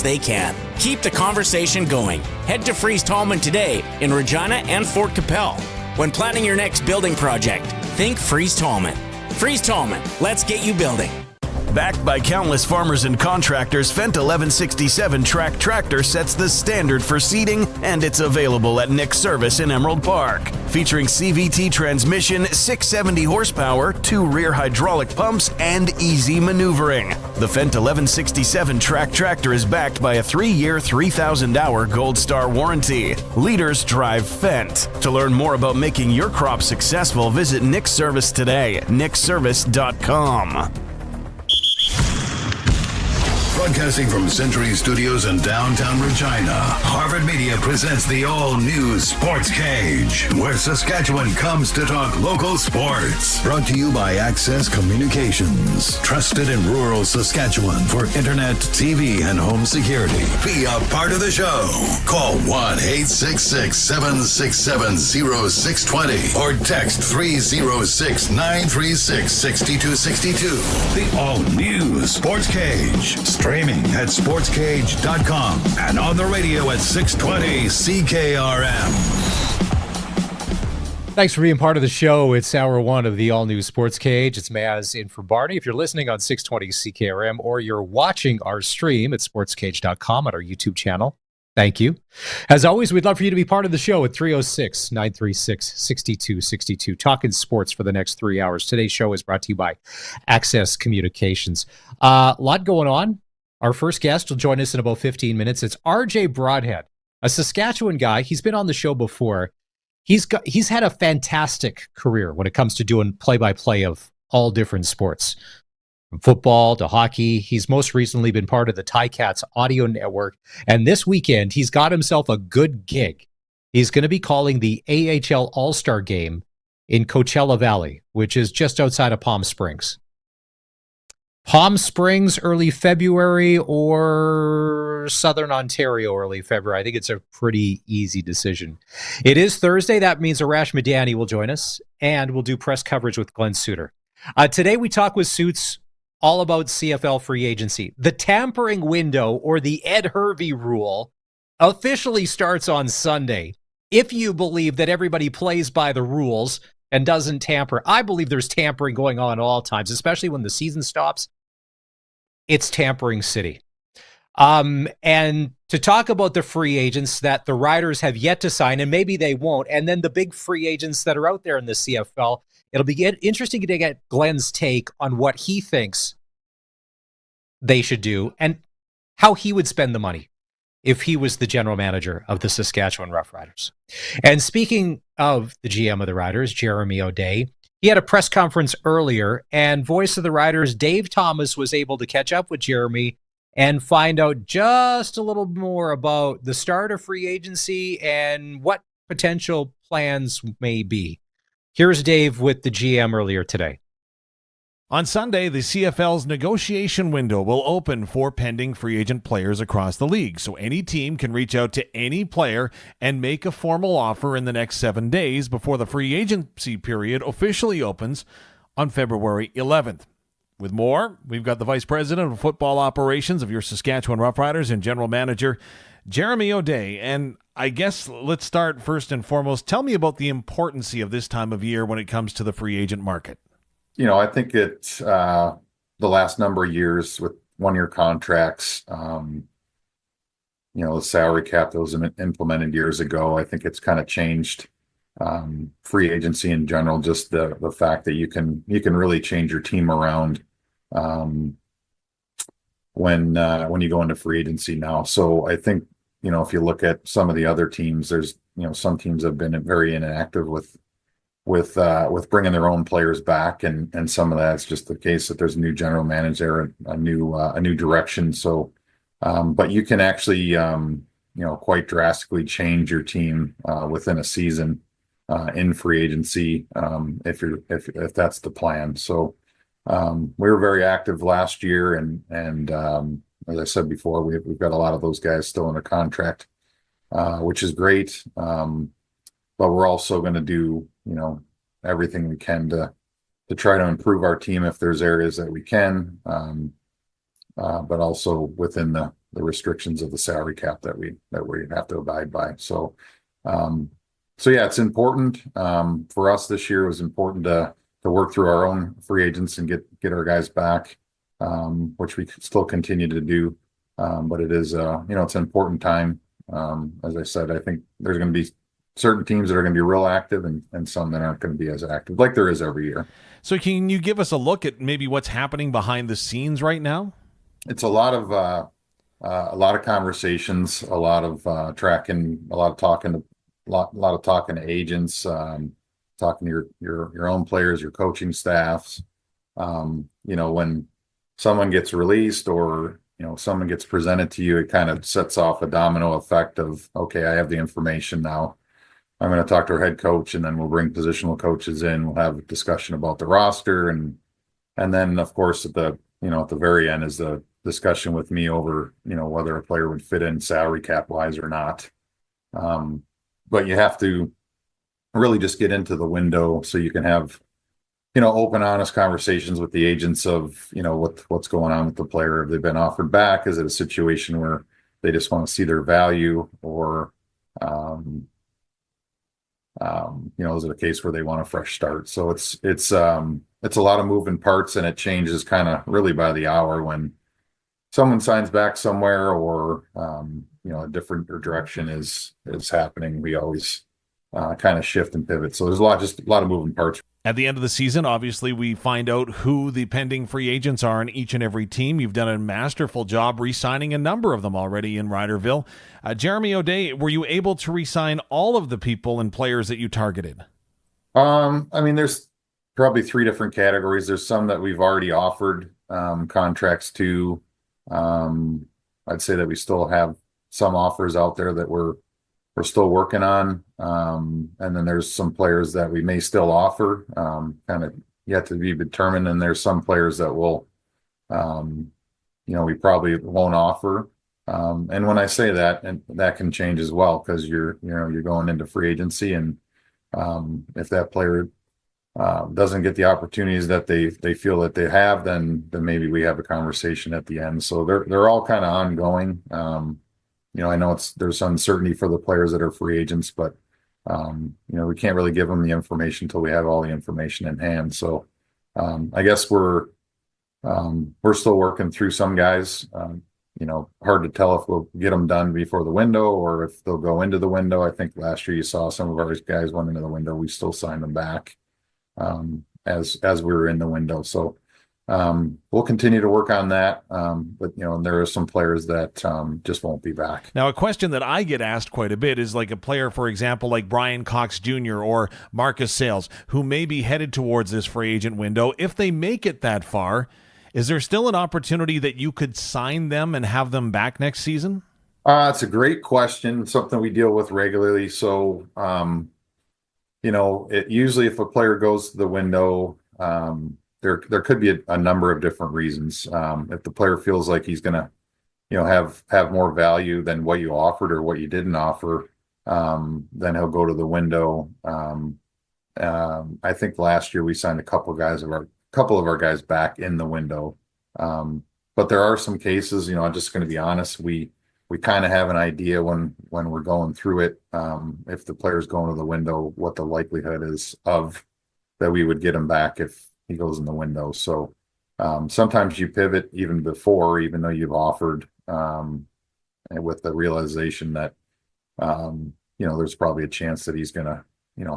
they can. Keep the conversation going. Head to Freeze Tallman today in Regina and Fort Capel. When planning your next building project, think Freeze Tallman. Freeze Tallman, let's get you building. Backed by countless farmers and contractors, Fendt 1167 Track Tractor sets the standard for seeding, and it's available at Nick's Service in Emerald Park. Featuring CVT transmission, 670 horsepower, 2 rear hydraulic pumps, and easy maneuvering. The Fendt 1167 Track Tractor is backed by a 3-year, 3,000-hour Gold Star warranty. Leaders drive Fendt. To learn more about making your crop successful, visit Nick's Service today, nickservice.com. Broadcasting from Century Studios in downtown Regina, Harvard Media presents the all-new Sportscage, where Saskatchewan comes to talk local sports. Brought to you by Access Communications, trusted in rural Saskatchewan for internet, TV, and home security. Be a part of the show. Call 1-866-767-0620 or text 306-936-6262. The all-new Sportscage. Streaming at sportscage.com and on the radio at 620 CKRM. Thanks for being part of the show. It's hour one of the all-new Sportscage. It's Maz in for Barney. If you're listening on 620 CKRM or you're watching our stream at sportscage.com at our YouTube channel, thank you. As always, we'd love for you to be part of the show at 306-936-6262. Talking sports for the next 3 hours. Today's show is brought to you by Access Communications. A lot going on. Our first guest will join us in about 15 minutes. It's RJ Broadhead, a Saskatchewan guy. He's been on the show before. He's had a fantastic career when it comes to doing play-by-play of all different sports, from football to hockey. He's most recently been part of the Ticats audio network. And this weekend, he's got himself a good gig. He's going to be calling the AHL All-Star Game in Coachella Valley, which is just outside of Palm Springs. Palm Springs, early February, or Southern Ontario, early February. I think it's a pretty easy decision. It is Thursday. That means Arash Madani will join us, and we'll do press coverage with Glenn Suter. Today, we talk with Suits all about CFL free agency. The tampering window, or the Ed Hervey rule, officially starts on Sunday. If you believe that everybody plays by the rules and doesn't tamper, I believe there's tampering going on at all times, especially when the season stops. It's tampering city. And to talk about the free agents that the Riders have yet to sign, and maybe they won't, and then the big free agents that are out there in the CFL, it'll be interesting to get Glenn's take on what he thinks they should do and how he would spend the money if he was the general manager of the Saskatchewan Roughriders. And speaking of the GM of the Riders, Jeremy O'Day, he had a press conference earlier, and voice of the Riders, Dave Thomas, was able to catch up with Jeremy and find out just a little more about the start of free agency and what potential plans may be. Here's Dave with the GM earlier today. On Sunday, the CFL's negotiation window will open for pending free agent players across the league, so any team can reach out to any player and make a formal offer in the next 7 days before the free agency period officially opens on February 11th. With more, we've got the Vice President of Football Operations of your Saskatchewan Roughriders and General Manager, Jeremy O'Day. And I guess let's start first and foremost. Tell me about the importance of this time of year when it comes to the free agent market. You know, I think it's the last number of years with one-year contracts, the salary cap that was implemented years ago, I think it's kind of changed free agency in general, just the fact that you can really change your team around when you go into free agency now. So I think, if you look at some of the other teams, there's, some teams have been very inactive with bringing their own players back, and some of that's just the case that there's a new general manager, a new direction. So, but you can actually, quite drastically change your team within a season in free agency if that's the plan. So, we were very active last year, and as I said before, we've got a lot of those guys still under contract, which is great. But we're also going to do, everything we can to try to improve our team if there's areas that we can, but also within the restrictions of the salary cap that we have to abide by. So yeah, it's important for us this year. It was important to work through our own free agents and get our guys back, which we still continue to do. But it is it's an important time. As I said, I think there's going to be certain teams that are going to be real active and some that aren't going to be as active, like there is every year. So can you give us a look at maybe what's happening behind the scenes right now? It's a lot of conversations, a lot of tracking, a lot of talking to agents, talking to your own players, your coaching staffs. When someone gets released or someone gets presented to you, it kind of sets off a domino effect of, okay, I have the information now. I'm going to talk to our head coach, and then we'll bring positional coaches in. We'll have a discussion about the roster, and then of course at the very end is the discussion with me over whether a player would fit in salary cap wise or not. But you have to really just get into the window so you can have open, honest conversations with the agents of what's going on with the player. Have they been offered back? Is it a situation where they just want to see their value, or is it a case where they want a fresh start? So it's a lot of moving parts, and it changes kind of really by the hour when someone signs back somewhere or a different direction is happening. We always kind of shift and pivot. So there's a lot of moving parts. At the end of the season, obviously, we find out who the pending free agents are in each and every team. You've done a masterful job re-signing a number of them already in Riderville. Jeremy O'Day, were you able to re-sign all of the people and players that you targeted? There's probably three different categories. There's some that we've already offered contracts to. I'd say that we still have some offers out there that we're still working on. And then there's some players that we may still offer, kind of yet to be determined. And there's some players that will, we probably won't offer. And when I say that, and that can change as well, because you're going into free agency, and if that player doesn't get the opportunities that they feel that they have, then maybe we have a conversation at the end. So they're all kind of ongoing. I know there's uncertainty for the players that are free agents, but we can't really give them the information until we have all the information in hand. So I guess we're still working through some guys. Hard to tell if we'll get them done before the window or if they'll go into the window. I think last year you saw some of our guys went into the window. We still signed them back as we were in the window. So we'll continue to work on that. But there are some players that just won't be back. Now, a question that I get asked quite a bit is like a player, for example, like Brian Cox Jr. or Marcus Sales, who may be headed towards this free agent window. If they make it that far, is there still an opportunity that you could sign them and have them back next season? It's a great question. Something we deal with regularly. So, usually if a player goes to the window, there could be a number of different reasons. If the player feels like he's going to, have more value than what you offered or what you didn't offer, then he'll go to the window. I think last year we signed a couple of our guys back in the window. But there are some cases, I'm just going to be honest, we kind of have an idea when we're going through it, if the player's going to the window, what the likelihood is of that we would get him back if he goes in the window. So sometimes you pivot even though you've offered, and with the realization that there's probably a chance that he's going to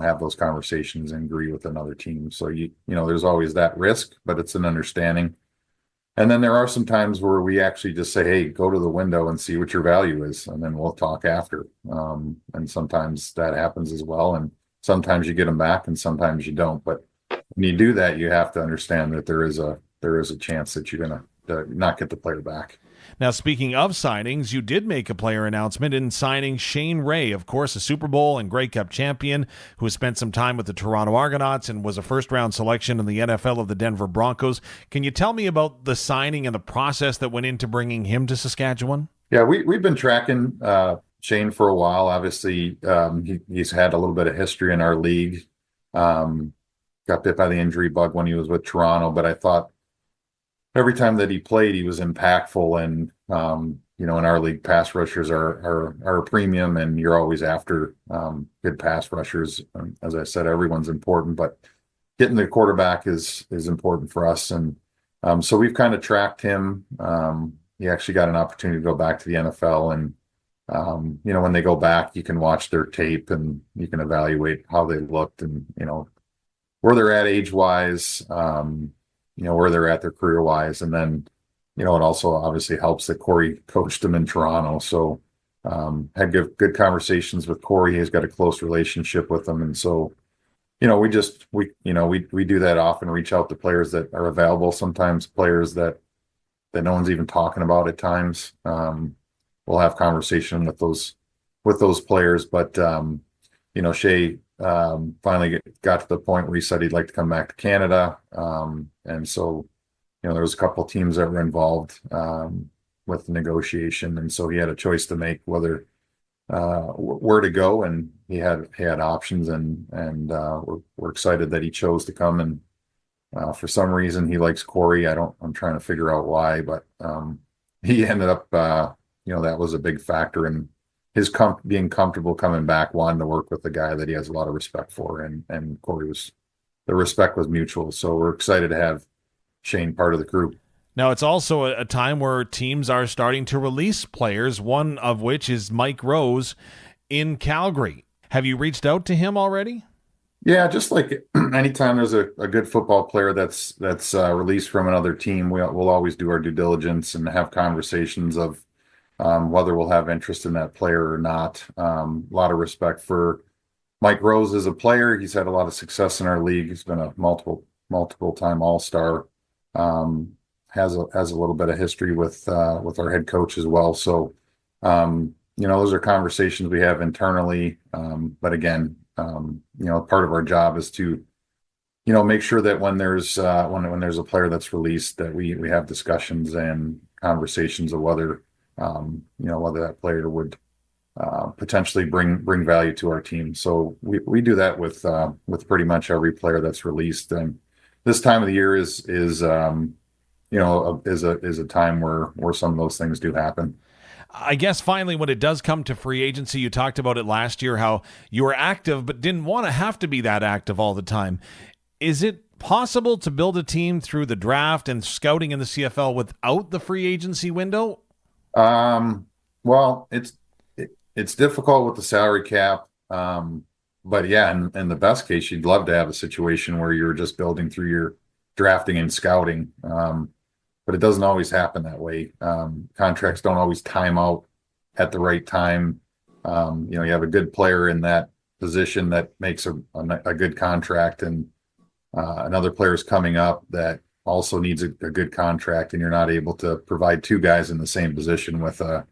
have those conversations and agree with another team. So there's always that risk, but it's an understanding. And then there are some times where we actually just say, hey, go to the window and see what your value is, and then we'll talk after. And sometimes that happens as well. And sometimes you get them back and sometimes you don't. But when you do that, you have to understand that there is a chance that you're going to not get the player back. Now, speaking of signings, you did make a player announcement in signing Shane Ray, of course, a Super Bowl and Grey Cup champion who has spent some time with the Toronto Argonauts and was a first-round selection in the NFL of the Denver Broncos. Can you tell me about the signing and the process that went into bringing him to Saskatchewan? Yeah, we've been tracking Shane for a while. Obviously, he's had a little bit of history in our league. Got bit by the injury bug when he was with Toronto, but I thought every time that he played, he was impactful and, in our league, pass rushers are a premium, and you're always after good pass rushers. As I said, everyone's important, but getting the quarterback is important for us. And so we've kind of tracked him. He actually got an opportunity to go back to the NFL, and when they go back, you can watch their tape and you can evaluate how they looked and where they're at age wise, where they're at their career wise, and then it also obviously helps that Corey coached him in Toronto. So had good conversations with Corey. He's got a close relationship with him, and so we do that often. Reach out to players that are available. Sometimes players that no one's even talking about at times. We'll have conversation with those players, but Shea finally got to the point where he said he'd like to come back to Canada, and so there was a couple of teams that were involved with the negotiation, and so he had a choice to make whether where to go, and he had options, and we're excited that he chose to come. And for some reason he likes Corey. I'm trying to figure out why, but he ended up that was a big factor in his being comfortable coming back, wanting to work with the guy that he has a lot of respect for, and Corey the respect was mutual. So we're excited to have Shane part of the crew. Now, it's also a time where teams are starting to release players, one of which is Mike Rose in Calgary. Have you reached out to him already? Yeah, just like anytime there's a good football player that's released from another team, we'll always do our due diligence and have conversations of whether we'll have interest in that player or not. A lot of respect for Mike Rose as a player. He's had a lot of success in our league. He's been a multiple time All-Star. Has a little bit of history with our head coach as well. So, those are conversations we have internally. But again, part of our job is to, make sure that when there's a player that's released, that we have discussions and conversations of whether that player would potentially bring value to our team. So we do that with pretty much every player that's released. And this time of the year is a time where some of those things do happen. I guess finally, when it does come to free agency, you talked about it last year, how you were active but didn't want to have to be that active all the time. Is it possible to build a team through the draft and scouting in the CFL without the free agency window? Well, it's difficult with the salary cap. But yeah, in the best case, you'd love to have a situation where you're just building through your drafting and scouting. But it doesn't always happen that way. Contracts don't always time out at the right time. You have a good player in that position that makes a good contract, and another player's coming up that also needs a good contract, and you're not able to provide two guys in the same position with the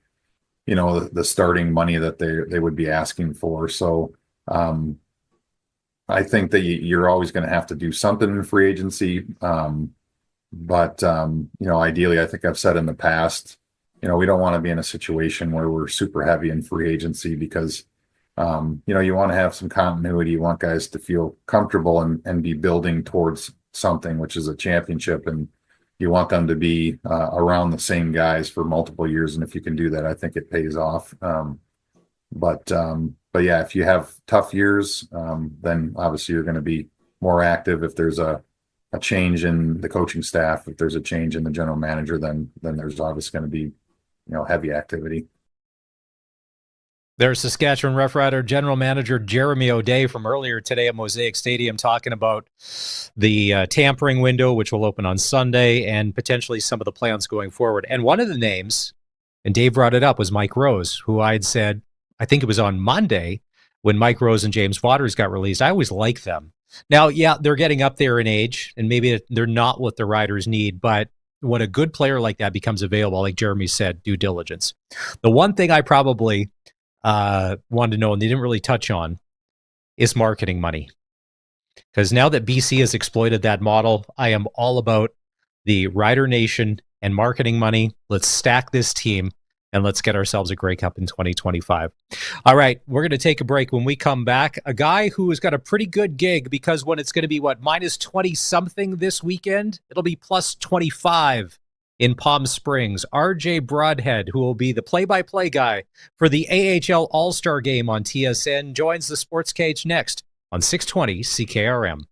starting money that they would be asking for. So I think that you're always going to have to do something in free agency. But ideally, I think I've said in the past, we don't want to be in a situation where we're super heavy in free agency because, you want to have some continuity. You want guys to feel comfortable and be building towards something, which is a championship. And you want them to be around the same guys for multiple years. And if you can do that, I think it pays off. But yeah, if you have tough years, then obviously you're going to be more active. If there's a change in the coaching staff, if there's a change in the general manager, then there's obviously going to be, heavy activity. There's Saskatchewan Roughrider general manager Jeremy O'Day from earlier today at Mosaic Stadium talking about the tampering window, which will open on Sunday, and potentially some of the plans going forward. And one of the names, and Dave brought it up, was Mike Rose, who I'd said, I think it was on Monday, when Mike Rose and James Waters got released. I always liked them. Now, yeah, they're getting up there in age, and maybe they're not what the Riders need, but when a good player like that becomes available, like Jeremy said, due diligence. The one thing I probably wanted to know, and they didn't really touch on, is marketing money. Because now that BC has exploited that model, I am all about the Rider Nation and marketing money. Let's stack this team, and let's get ourselves a Grey Cup in 2025. All right, we're going to take a break. When we come back, a guy who has got a pretty good gig, because when it's going to be, minus 20-something this weekend, it'll be plus 25 in Palm Springs. RJ Broadhead, who will be the play-by-play guy for the AHL All-Star Game on TSN, joins the Sports Cage next on 620 CKRM.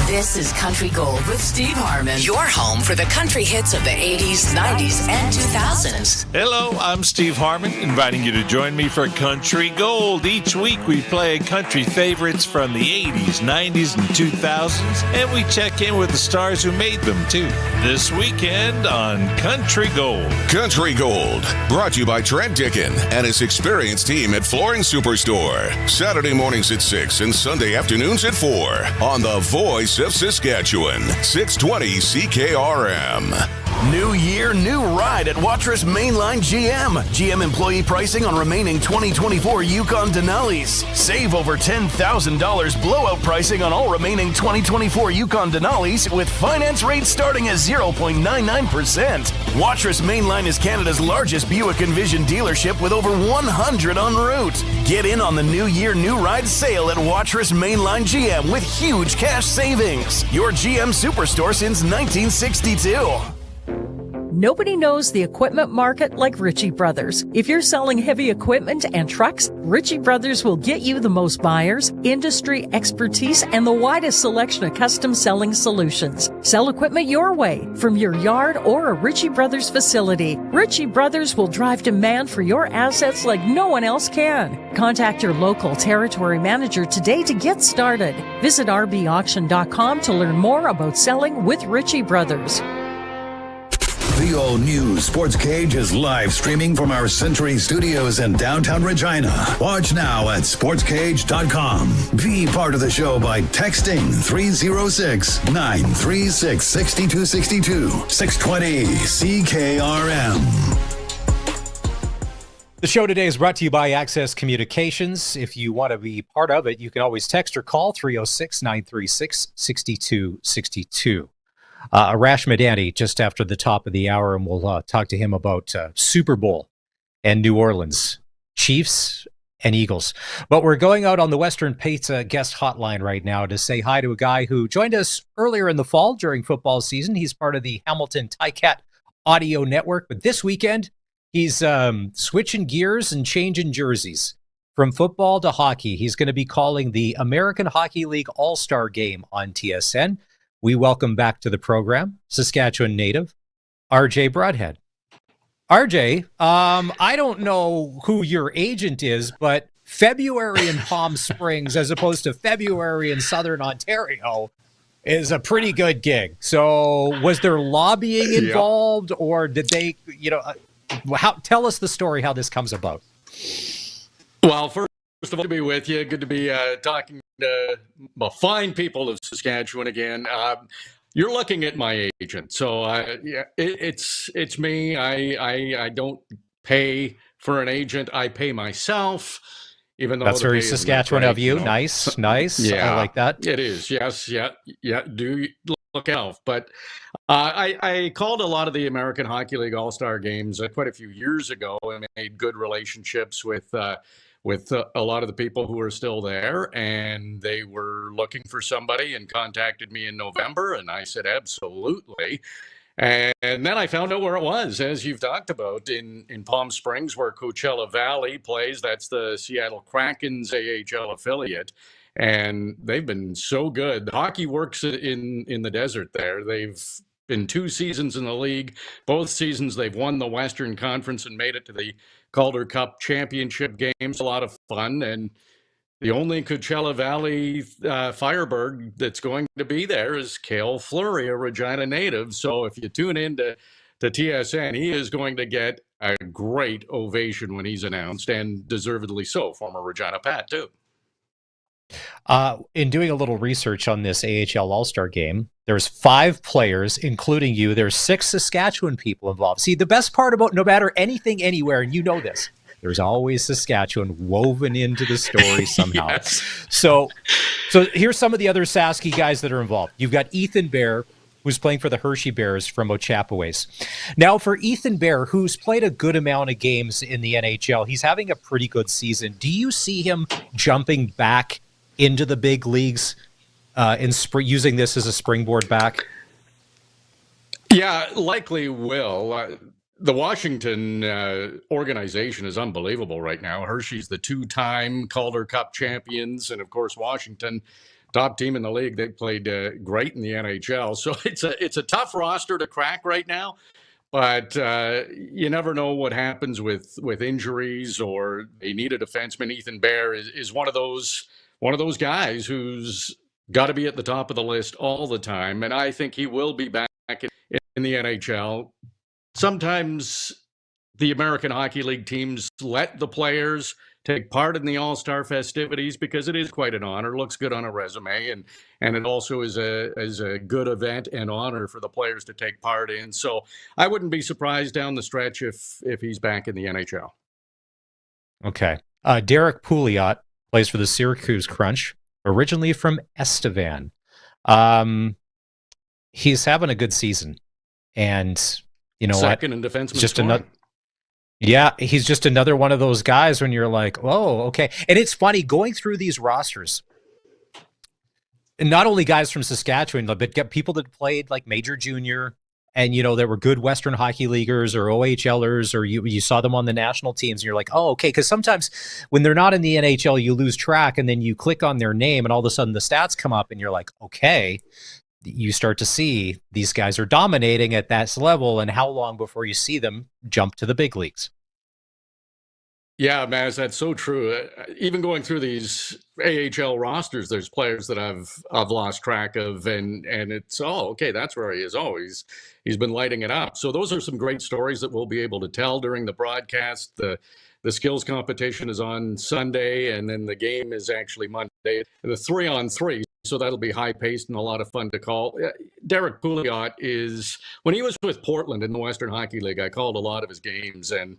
This is Country Gold with Steve Harmon, your home for the country hits of the 80s, 90s, and 2000s. Hello, I'm Steve Harmon, inviting you to join me for Country Gold. Each week we play country favorites from the 80s, 90s, and 2000s, and we check in with the stars who made them, too. This weekend on Country Gold. Country Gold, brought to you by Trent Dickin and his experienced team at Flooring Superstore. Saturday mornings at 6 and Sunday afternoons at 4 on the Voice of Saskatchewan, 620 CKRM. New year, new ride at Watrous Mainline GM. GM employee pricing on remaining 2024 Yukon Denali's. Save over $10,000 blowout pricing on all remaining 2024 Yukon Denali's with finance rates starting at 0.99%. Watrous Mainline is Canada's largest Buick Envision dealership with over 100 en route. Get in on the New Year, new ride sale at Watrous Mainline GM with huge cash savings. Your GM Superstore since 1962. Nobody knows the equipment market like Ritchie Brothers. If you're selling heavy equipment and trucks, Ritchie Brothers will get you the most buyers, industry expertise, and the widest selection of custom selling solutions. Sell equipment your way, from your yard or a Ritchie Brothers facility. Ritchie Brothers will drive demand for your assets like no one else can. Contact your local territory manager today to get started. Visit rbauction.com to learn more about selling with Ritchie Brothers. The all-new Sports Cage is live streaming from our Century Studios in downtown Regina. Watch now at sportscage.com. Be part of the show by texting 306-936-6262. 620 CKRM. The show today is brought to you by Access Communications. If you want to be part of it, you can always text or call 306-936-6262. Arash Madani just after the top of the hour, and we'll talk to him about Super Bowl and New Orleans, Chiefs and Eagles. But we're going out on the Western Pizza guest hotline right now to say hi to a guy who joined us earlier in the fall during football season. He's part of the Hamilton Ticat Audio Network, but this weekend he's switching gears and changing jerseys from football to hockey. He's going to be calling the American Hockey League All-Star Game on TSN. We welcome back to the program, Saskatchewan native, RJ Broadhead. RJ, I don't know who your agent is, but February in Palm Springs as opposed to February in Southern Ontario is a pretty good gig. So was there lobbying involved or did they, tell us the story, how this comes about. Well, first of all, good to be with you. Good to be talking to fine people of Saskatchewan again. You're looking at my agent, so it's me. I don't pay for an agent. I pay myself. Even though that's very Saskatchewan of you. Nice. Yeah, I like that. It is. Yes. Yeah. Do look out. But I called a lot of the American Hockey League All-Star games quite a few years ago and made good relationships with a lot of the people who are still there, and they were looking for somebody and contacted me in November, and I said, absolutely. And then I found out where it was, as you've talked about, in Palm Springs, where Coachella Valley plays. That's the Seattle Kraken's AHL affiliate, and they've been so good. Hockey works in the desert there. They've been 2 seasons in the league. Both seasons they've won the Western Conference and made it to the Calder Cup championship games. A lot of fun, and the only Coachella Valley Firebird that's going to be there is Cale Fleury, a Regina native. So if you tune in to TSN, he is going to get a great ovation when he's announced, and deservedly so. Former Regina Pat, too. In doing a little research on this AHL All-Star Game, there's 5 players, including you. There's 6 Saskatchewan people involved. See, the best part about no matter anything anywhere, and you know this, there's always Saskatchewan woven into the story somehow. Yes. So here's some of the other Sasky guys that are involved. You've got Ethan Bear, who's playing for the Hershey Bears from Ochapowace. Now, for Ethan Bear, who's played a good amount of games in the NHL, he's having a pretty good season. Do you see him jumping back into the big leagues using this as a springboard back? Yeah, likely will. The Washington organization is unbelievable right now. Hershey's the two-time Calder Cup champions, and of course Washington, top team in the league. They played great in the NHL, so it's a tough roster to crack right now. But you never know what happens with injuries, or they need a defenseman. Ethan Bear is one of those guys who's got to be at the top of the list all the time, and I think he will be back in the NHL. Sometimes the American Hockey League teams let the players take part in the All-Star festivities because it is quite an honor, looks good on a resume, and it also is a good event and honor for the players to take part in. So I wouldn't be surprised down the stretch if he's back in the NHL. Okay. Derek Pouliot plays for the Syracuse Crunch, originally from Estevan. He's having a good season. And you know Second what? in defenseman Just scoring. another. Yeah, he's just another one of those guys when you're like, oh, okay. And it's funny going through these rosters. And not only guys from Saskatchewan, but get people that played like Major Junior, and there were good Western Hockey Leaguers or OHLers, or you saw them on the national teams, and you're like, oh, okay. Because sometimes when they're not in the NHL, you lose track, and then you click on their name, and all of a sudden the stats come up, and you're like, okay. You start to see these guys are dominating at that level, and how long before you see them jump to the big leagues? Yeah, Maz, that's so true. Even going through these AHL rosters, there's players that I've lost track of, and it's okay, that's where he is. He's been lighting it up. So those are some great stories that we'll be able to tell during the broadcast. The skills competition is on Sunday, and then the game is actually Monday. The 3-on-3. So that'll be high-paced and a lot of fun to call. Derek Pouliot when he was with Portland in the Western Hockey League, I called a lot of his games, and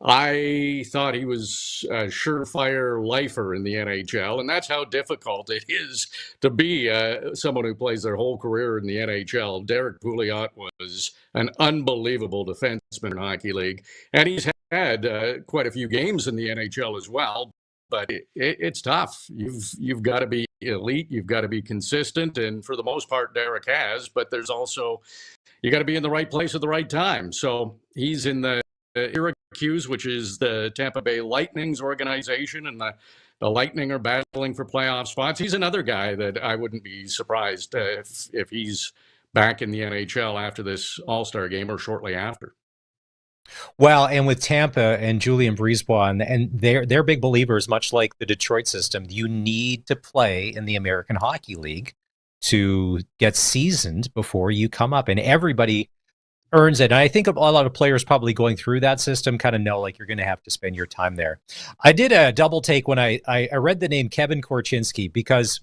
I thought he was a surefire lifer in the NHL, and that's how difficult it is to be someone who plays their whole career in the NHL. Derek Pouliot was an unbelievable defenseman in Hockey League, and he's had quite a few games in the NHL as well. But it's tough. You've got to be elite. You've got to be consistent. And for the most part, Derek has. But there's also, you got to be in the right place at the right time. So he's in the Syracuse, which is the Tampa Bay Lightning's organization. And the Lightning are battling for playoff spots. He's another guy that I wouldn't be surprised if he's back in the NHL after this All-Star game or shortly after. Well, and with Tampa and Julien Brisebois, and they're big believers, much like the Detroit system, you need to play in the American Hockey League to get seasoned before you come up. And everybody earns it. And I think a lot of players probably going through that system kind of know like you're going to have to spend your time there. I did a double take when I read the name Kevin Korchinski because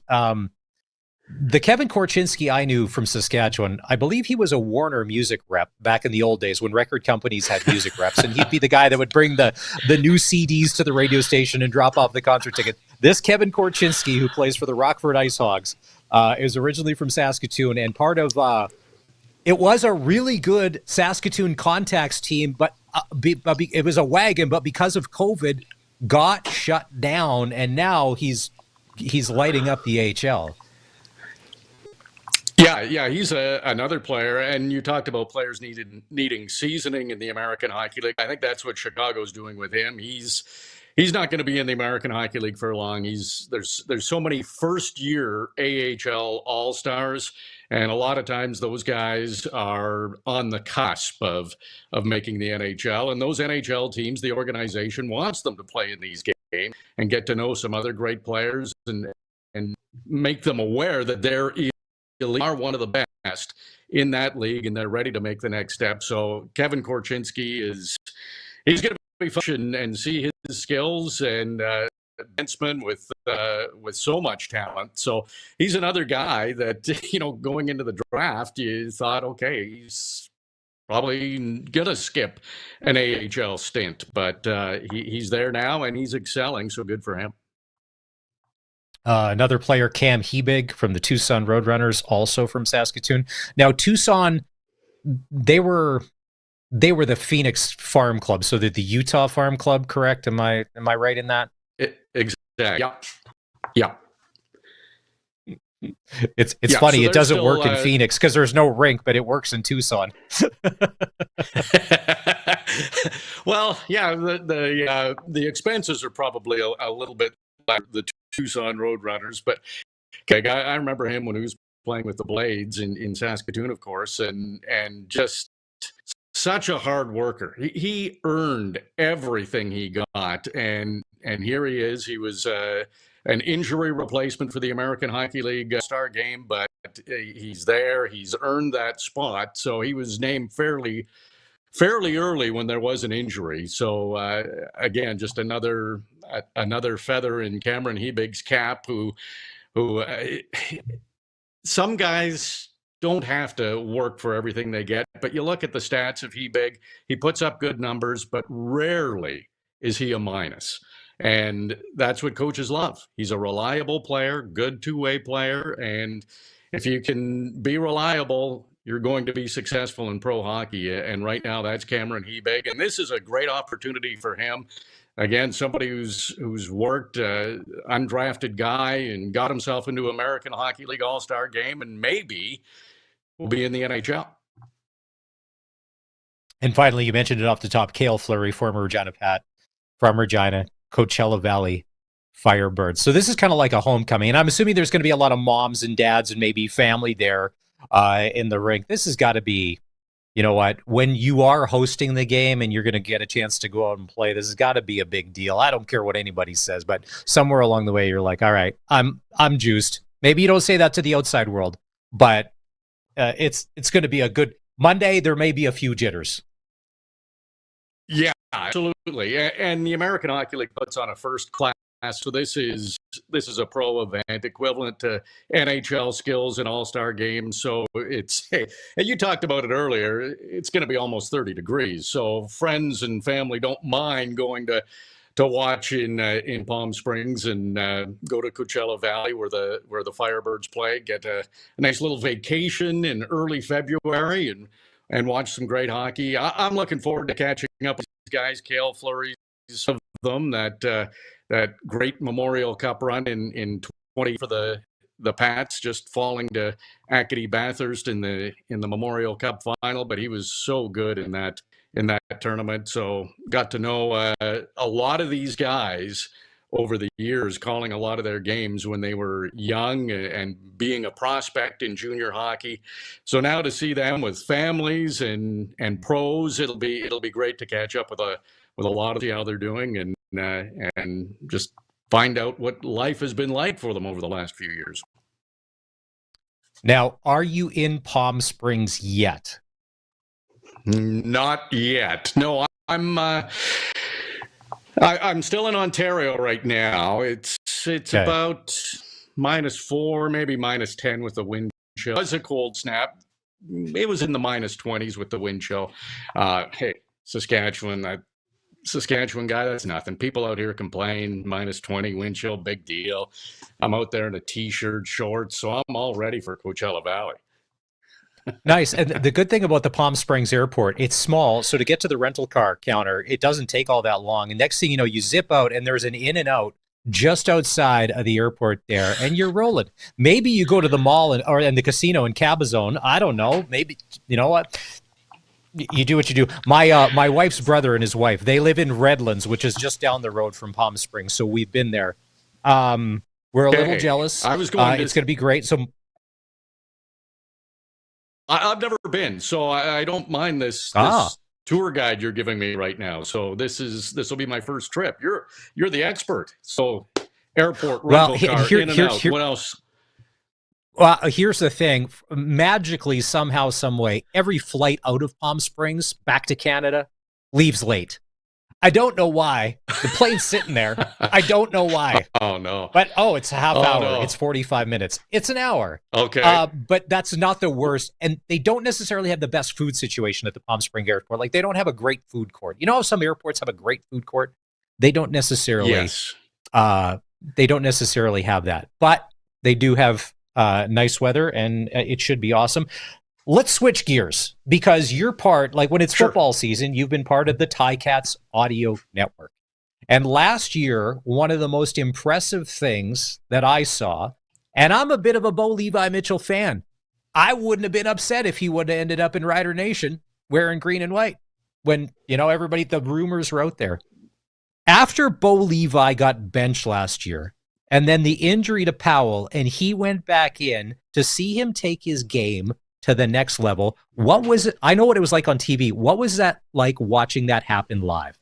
the Kevin Korchinski I knew from Saskatchewan, I believe he was a Warner music rep back in the old days when record companies had music reps, and he'd be the guy that would bring the new CDs to the radio station and drop off the concert ticket. This Kevin Korchinski, who plays for the Rockford Ice Hogs, is originally from Saskatoon, and part of it was a really good Saskatoon Contacts team, but it was a wagon, but because of COVID, got shut down, and now he's lighting up the AHL. Yeah, he's another player, and you talked about players needing seasoning in the American Hockey League. I think that's what Chicago's doing with him. He's not going to be in the American Hockey League for long. There's so many first-year AHL All-Stars, and a lot of times those guys are on the cusp of making the NHL, and those NHL teams, the organization wants them to play in these games and get to know some other great players and make them aware that they're are one of the best in that league, and they're ready to make the next step. So Kevin Korchinski he's going to be fun and see his skills and defenseman with so much talent. So he's another guy that going into the draft, you thought, okay, he's probably gonna skip an AHL stint, but he's there now and he's excelling. So good for him. Another player, Cam Hebig from the Tucson Roadrunners, also from Saskatoon. Now, Tucson, they were the Phoenix Farm Club, so they're the Utah Farm Club, correct? Am I right in that? Exactly. Yeah. It's Yeah, funny. so It they're doesn't still, work in Phoenix because there's no rink, but it works in Tucson. Well, yeah, the expenses are probably a little bit like the Tucson Roadrunners, but okay, I remember him when he was playing with the Blades in Saskatoon, of course, and just such a hard worker. He earned everything he got, and here he is. He was an injury replacement for the American Hockey League Star game, but he's there. He's earned that spot, so he was named fairly early when there was an injury. So again, just another feather in Cameron Hebig's cap. Who some guys don't have to work for everything they get, but you look at the stats of Hebig, he puts up good numbers, but rarely is he a minus. And that's what coaches love. He's a reliable player, good two-way player, and if you can be reliable, you're going to be successful in pro hockey. And right now, that's Cameron Hebig, and this is a great opportunity for him. Again, somebody who's worked, undrafted guy, and got himself into American Hockey League All-Star game, and maybe will be in the NHL. And finally, you mentioned it off the top, Cale Fleury, former Regina Pat from Regina, Coachella Valley Firebirds. So this is kind of like a homecoming, and I'm assuming there's going to be a lot of moms and dads and maybe family there in the rink. This has got to be, you know what, when you are hosting the game and you're going to get a chance to go out and play, this has got to be a big deal. I don't care what anybody says, but somewhere along the way, you're like, all right, I'm juiced. Maybe you don't say that to the outside world, but it's going to be a good Monday. There may be a few jitters. Yeah, absolutely. And the American Hockey League puts on a first class. So this is a pro event equivalent to NHL skills and all-star games. So it's, and you talked about it earlier, it's going to be almost 30 degrees. So friends and family don't mind going to watch in Palm Springs and go to Coachella Valley where the Firebirds play, get a nice little vacation in early February and watch some great hockey. I'm looking forward to catching up with these guys, Cale Fleury, of them, that great Memorial Cup run in 20 for the Pats, just falling to Acadie Bathurst in the Memorial Cup final, but he was so good in that tournament. So got to know a lot of these guys over the years, calling a lot of their games when they were young and being a prospect in junior hockey. So now to see them with families and pros, it'll be great to catch up with a lot of how they're doing and just find out what life has been like for them over the last few years. Now, are you in Palm Springs yet? Not yet. No, I'm still in Ontario right now. It's okay. About -4, maybe -10 with the wind chill. It was a cold snap. It was in the -20s with the wind chill. Hey, Saskatchewan guy, that's nothing. People out here complain, -20 wind chill, big deal. I'm out there in a t-shirt, shorts, so I'm all ready for Coachella Valley. Nice. And the good thing about the Palm Springs airport, it's small, so to get to the rental car counter, it doesn't take all that long. And next thing you know, you zip out and there's an in and out just outside of the airport there, and you're rolling. Maybe you go to the mall or the casino in Cabazon. I don't know. Maybe, you know what? You do what you do. My wife's brother and his wife, they live in Redlands, which is just down the road from Palm Springs. So we've been there. We're a little jealous. I was going. It's going to be great. So I've never been, so I don't mind this tour guide you're giving me right now. So this will be my first trip. You're the expert. So airport, rental car, in and out. What else? Well, here's the thing. Magically, somehow, some way, every flight out of Palm Springs back to Canada leaves late. I don't know why. The plane's sitting there. I don't know why. Oh, no. But, it's a half hour. No. It's 45 minutes. It's an hour. Okay. But that's not the worst. And they don't necessarily have the best food situation at the Palm Springs airport. Like, they don't have a great food court. You know how some airports have a great food court? They don't necessarily. Yes. They don't necessarily have that. But they do have nice weather, and it should be awesome. Let's switch gears, because you're part, like when it's football season, you've been part of the Ticats Audio Network. And last year, one of the most impressive things that I saw, And I'm a bit of a Bo Levi Mitchell fan. I wouldn't have been upset if he would have ended up in Rider Nation wearing green and white when, everybody, the rumors were out there. After Bo Levi got benched last year, and then the injury to Powell, and he went back in to see him take his game to the next level. What was it? I know what it was like on TV. What was that like watching that happen live?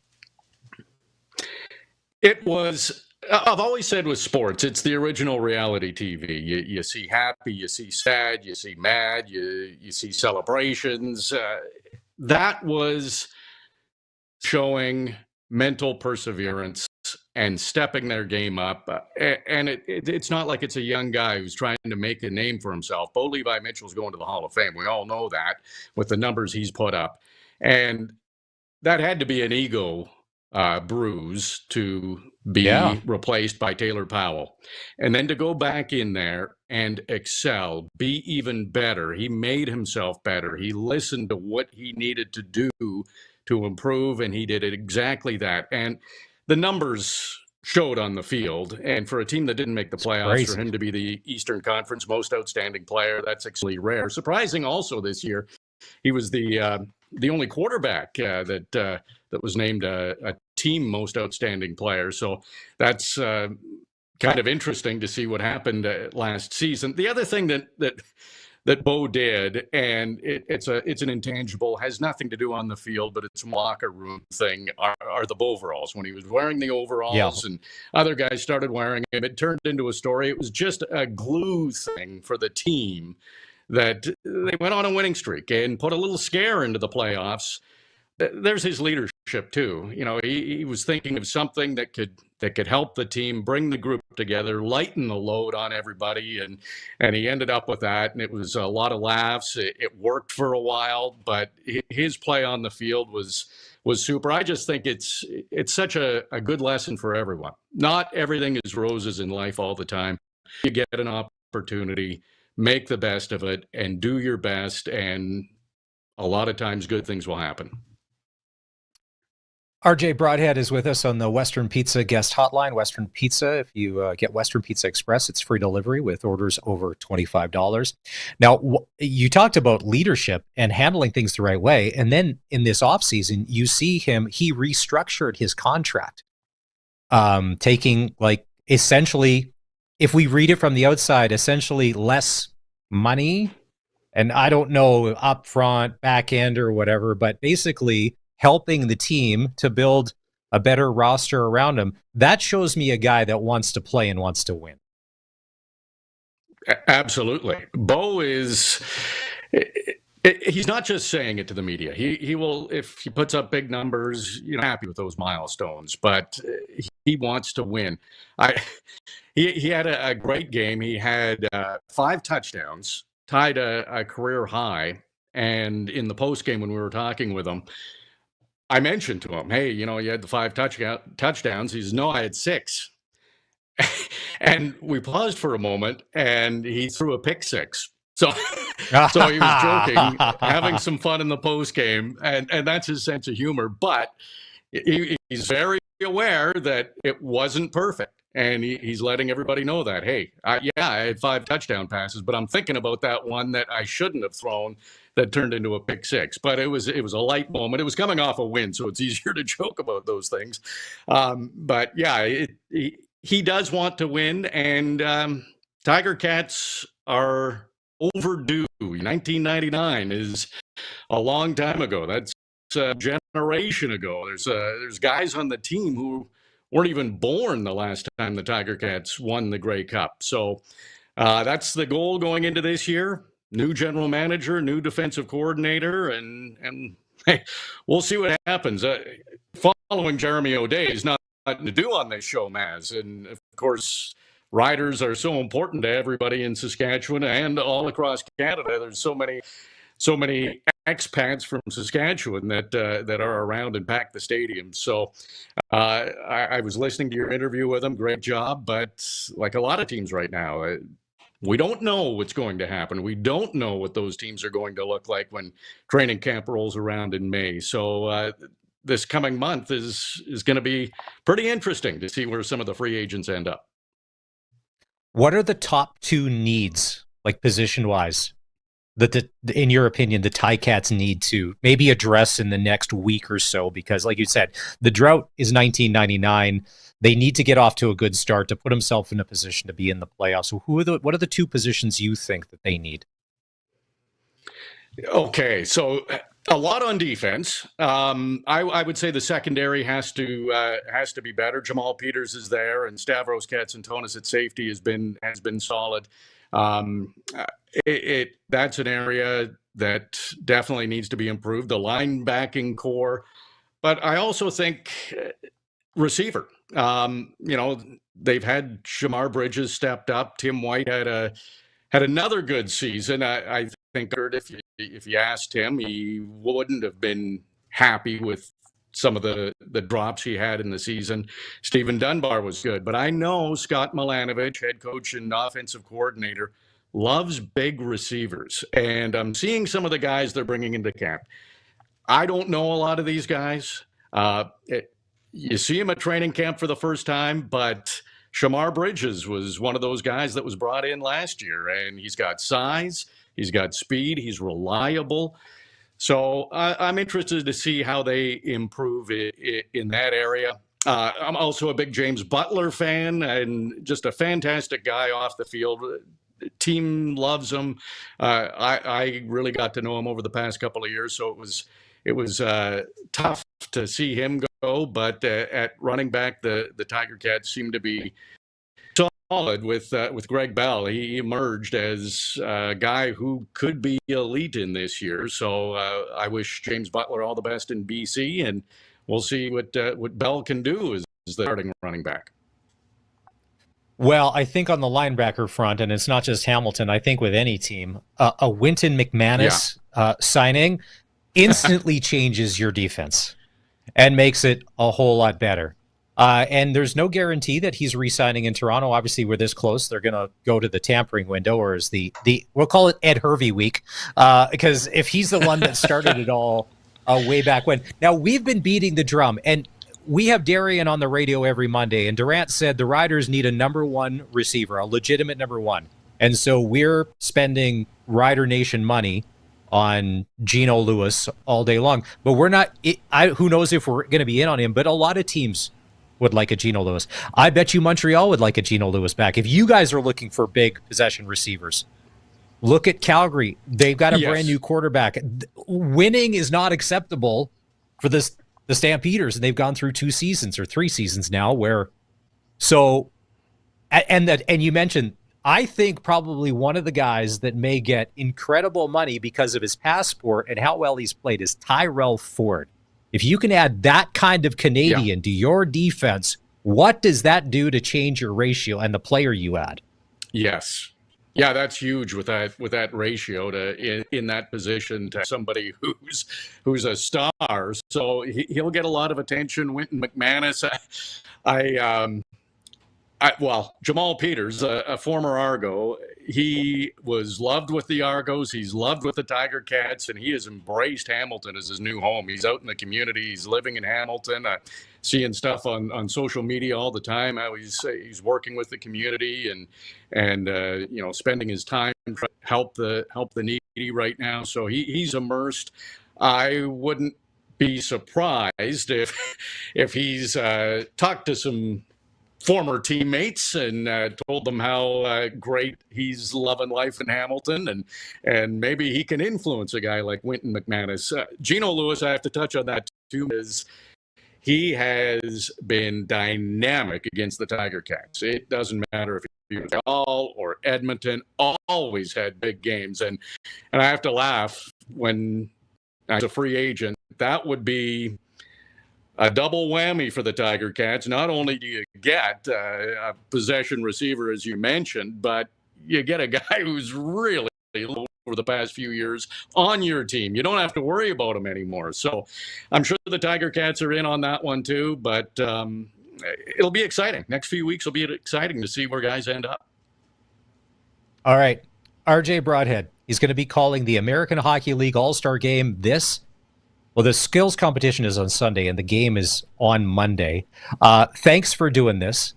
It was, I've always said with sports, it's the original reality TV. You see happy, you see sad, you see mad, you see celebrations. That was showing mental perseverance and stepping their game up. And it's not like it's a young guy who's trying to make a name for himself. Bo Levi Mitchell's going to the Hall of Fame. We all know that with the numbers he's put up. And that had to be an ego bruise to be replaced by Taylor Powell. And then to go back in there and excel, be even better. He made himself better. He listened to what he needed to do to improve, and he did it exactly that. And the numbers showed on the field. And for a team that didn't make the playoffs, for him to be the Eastern Conference most outstanding player, that's actually rare. Surprising also this year, he was the only quarterback that was named a team most outstanding player. So that's kind of interesting to see what happened last season. The other thing that Bo did, and it's an intangible, has nothing to do on the field, but it's a locker room thing, are the overalls. When he was wearing the overalls and other guys started wearing them, it turned into a story. It was just a glue thing for the team that they went on a winning streak and put a little scare into the playoffs. There's his leadership too. He was thinking of something that could help the team, bring the group together, lighten the load on everybody, and he ended up with that. And it was a lot of laughs. It worked for a while, but his play on the field was super. I just think it's such a good lesson for everyone. Not everything is roses in life all the time. You get an opportunity, make the best of it, and do your best. And a lot of times good things will happen. RJ Broadhead is with us on the Western Pizza guest hotline. Western Pizza, if you get Western Pizza Express, it's free delivery with orders over $25. Now, you talked about leadership and handling things the right way. And then in this offseason, you see he restructured his contract, taking essentially, if we read it from the outside, essentially less money. And I don't know, up front, back end or whatever, but basically helping the team to build a better roster around him. That shows me a guy that wants to play and wants to win. Absolutely. Bo is, he's not just saying it to the media. He will, if he puts up big numbers, happy with those milestones, but he wants to win. He had a great game. He had 5 touchdowns, tied a career high. And in the post game when we were talking with him, I mentioned to him, hey, you had the 5 touchdowns. He says, no, I had 6. And we paused for a moment, and he threw a pick 6. So he was joking, having some fun in the post game, and that's his sense of humor. But he's very aware that it wasn't perfect, and he's letting everybody know that, hey, I had 5 touchdown passes, but I'm thinking about that one that I shouldn't have thrown that turned into a pick 6. But it was a light moment. It was coming off a win, so it's easier to joke about those things. But yeah, he does want to win, and Tiger Cats are overdue. 1999 is a long time ago. That's a generation ago. There's guys on the team who weren't even born the last time the Tiger Cats won the Grey Cup. So that's the goal going into this year. New general manager, new defensive coordinator, and hey, we'll see what happens. Following Jeremy O'Day is not to do on this show, Maz. And of course, riders are so important to everybody in Saskatchewan and all across Canada. There's so many expats from Saskatchewan that are around and pack the stadium. So I was listening to your interview with him. Great job. But like a lot of teams right now, we don't know what's going to happen. We don't know what those teams are going to look like when training camp rolls around in May. So this coming month is going to be pretty interesting to see where some of the free agents end up. What are the top two needs, like position-wise, that in your opinion, the Ticats need to maybe address in the next week or so? Because like you said, the drought is 1999. They need to get off to a good start to put themselves in a position to be in the playoffs. So what are the two positions you think that they need? Okay, so a lot on defense. I would say the secondary has to be better. Jamal Peters is there, and Stavros Katsantonis at safety has been solid. That's an area that definitely needs to be improved. The linebacking core, but I also think receiver. They've had Shamar Bridges stepped up. Tim White had another good season. I think if you asked him, he wouldn't have been happy with some of the drops he had in the season. Stephen Dunbar was good, but I know Scott Milanovich, head coach and offensive coordinator, loves big receivers, and I'm seeing some of the guys they're bringing into camp. I don't know a lot of these guys. You see him at training camp for the first time, but Shamar Bridges was one of those guys that was brought in last year, and he's got size, he's got speed, he's reliable. So I'm interested to see how they improve in that area. I'm also a big James Butler fan and just a fantastic guy off the field. The team loves him. I really got to know him over the past couple of years, so it was tough to see him go. But at running back, the Tiger Cats seem to be solid with Greg Bell. He emerged as a guy who could be elite in this year. So I wish James Butler all the best in BC, and we'll see what Bell can do as the starting running back. Well, I think on the linebacker front, and it's not just Hamilton, I think with any team, a Wynton McManus signing instantly changes your defense and makes it a whole lot better. And there's no guarantee that he's re-signing in Toronto. Obviously, we're this close. They're going to go to the tampering window, or is we'll call it Ed Hervey week, because if he's the one that started it all way back when. Now, we've been beating the drum, and we have Darian on the radio every Monday, and Durant said the Riders need a number one receiver, a legitimate number one. And so we're spending Rider Nation money on Geno Lewis all day long. But we're not, who knows if we're going to be in on him, but a lot of teams would like a Geno Lewis. I bet you Montreal would like a Geno Lewis back. If you guys are looking for big possession receivers, look at Calgary. They've got a brand new quarterback. Winning is not acceptable for the Stampeders, and they've gone through 2 seasons or 3 seasons now and you mentioned, I think probably one of the guys that may get incredible money because of his passport and how well he's played is Tyrell Ford. If you can add that kind of Canadian to your defense, what does that do to change your ratio and the player you add? Yes. Yeah, that's huge with that ratio in that position to somebody who's a star. So he'll get a lot of attention. Wynton McManus, Jamal Peters, a former Argo, he was loved with the Argos. He's loved with the Tiger Cats, and he has embraced Hamilton as his new home. He's out in the community. He's living in Hamilton. Seeing stuff on social media all the time, how he's working with the community and spending his time to help the needy right now. So he's immersed. I wouldn't be surprised if he's talked to some former teammates and told them how great he's loving life in Hamilton, and maybe he can influence a guy like Wynton McManus. Geno Lewis, I have to touch on that too, is he has been dynamic against the Tiger Cats. It doesn't matter if he was All or Edmonton, always had big games. And I have to laugh when, as a free agent, that would be a double whammy for the Tiger Cats. Not only do you get a possession receiver, as you mentioned, but you get a guy who's really low over the past few years on your team. You don't have to worry about him anymore. So I'm sure the Tiger Cats are in on that one too, but it'll be exciting. Next few weeks will be exciting to see where guys end up. All right. RJ Broadhead, he's going to be calling the American Hockey League All-Star Game the skills competition is on Sunday and the game is on Monday. Thanks for doing this.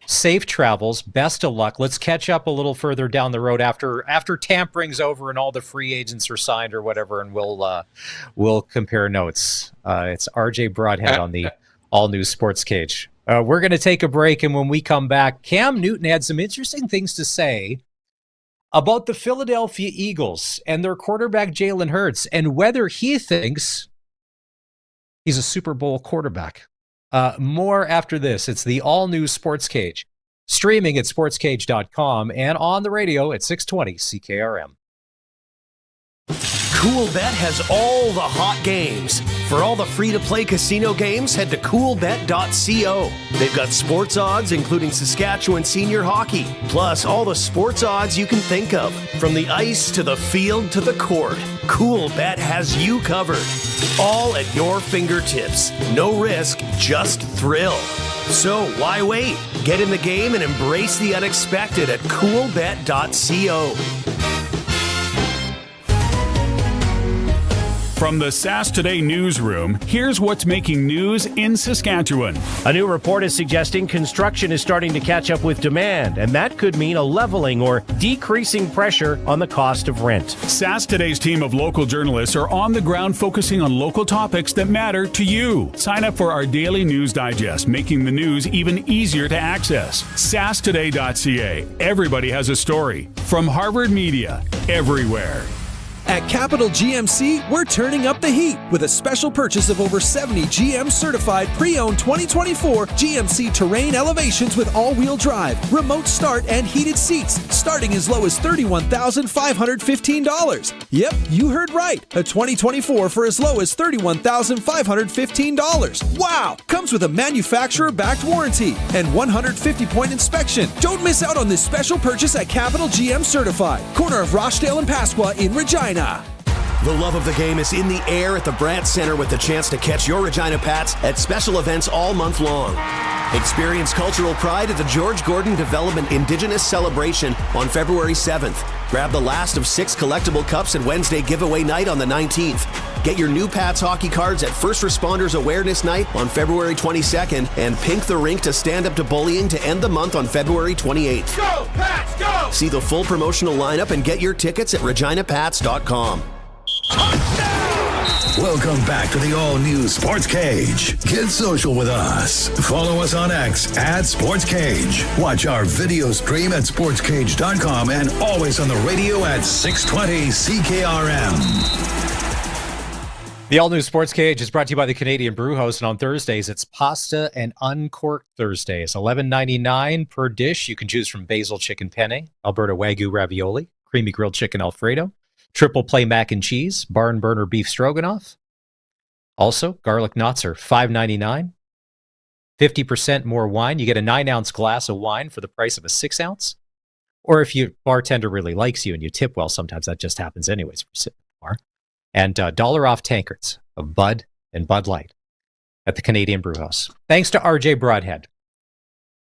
Safe travels. Best of luck. Let's catch up a little further down the road after tampering's over and all the free agents are signed or whatever, and we'll compare notes. It's RJ Broadhead on the all-new Sportscage. We're going to take a break, and when we come back, Cam Newton had some interesting things to say about the Philadelphia Eagles and their quarterback Jalen Hurts and whether he thinks he's a Super Bowl quarterback. More after this. It's the all-new Sportscage, streaming at sportscage.com and on the radio at 620 CKRM. CoolBet has all the hot games. For all the free-to-play casino games, head to coolbet.co. They've got sports odds, including Saskatchewan senior hockey, plus all the sports odds you can think of. From the ice to the field to the court, CoolBet has you covered. All at your fingertips. No risk, just thrill. So why wait? Get in the game and embrace the unexpected at coolbet.co. From the SAS Today newsroom, here's what's making news in Saskatchewan. A new report is suggesting construction is starting to catch up with demand, and that could mean a leveling or decreasing pressure on the cost of rent. SAS Today's team of local journalists are on the ground focusing on local topics that matter to you. Sign up for our daily news digest, making the news even easier to access. SAStoday.ca. Everybody has a story. From Harvard Media, everywhere. At Capital GMC, we're turning up the heat with a special purchase of over 70 GM certified pre-owned 2024 GMC Terrain Elevations with all-wheel drive, remote start, and heated seats, starting as low as $31,515. Yep, you heard right. A 2024 for as low as $31,515. Wow! Comes with a manufacturer-backed warranty and 150-point inspection. Don't miss out on this special purchase at Capital GM Certified, corner of Rochdale and Pasqua in Regina. The love of the game is in the air at the Brandt Center with the chance to catch your Regina Pats at special events all month long. Experience cultural pride at the George Gordon Development Indigenous Celebration on February 7th. Grab the last of 6 collectible cups at Wednesday giveaway night on the 19th. Get your new Pats hockey cards at First Responders Awareness Night on February 22nd and pink the rink to stand up to bullying to end the month on February 28th. Go, Pats, go! See the full promotional lineup and get your tickets at reginapats.com. Welcome back to the all-new Sports Cage. Get social with us. Follow us on X at Sports Cage. Watch our video stream at sportscage.com and always on the radio at 620 CKRM. The all-new Sports Cage is brought to you by the Canadian Brew House, and on Thursdays, it's Pasta and Uncorked Thursdays. $11.99 per dish. You can choose from basil chicken penne, Alberta Wagyu ravioli, creamy grilled chicken Alfredo, triple play mac and cheese, barn burner beef stroganoff. Also, garlic knots are $5.99. 50% more wine. You get a 9-ounce glass of wine for the price of a 6-ounce. Or if your bartender really likes you and you tip well, sometimes that just happens anyways if you're sitting at the bar. And $1 off tankards of Bud and Bud Light at the Canadian Brew House. Thanks to RJ Broadhead.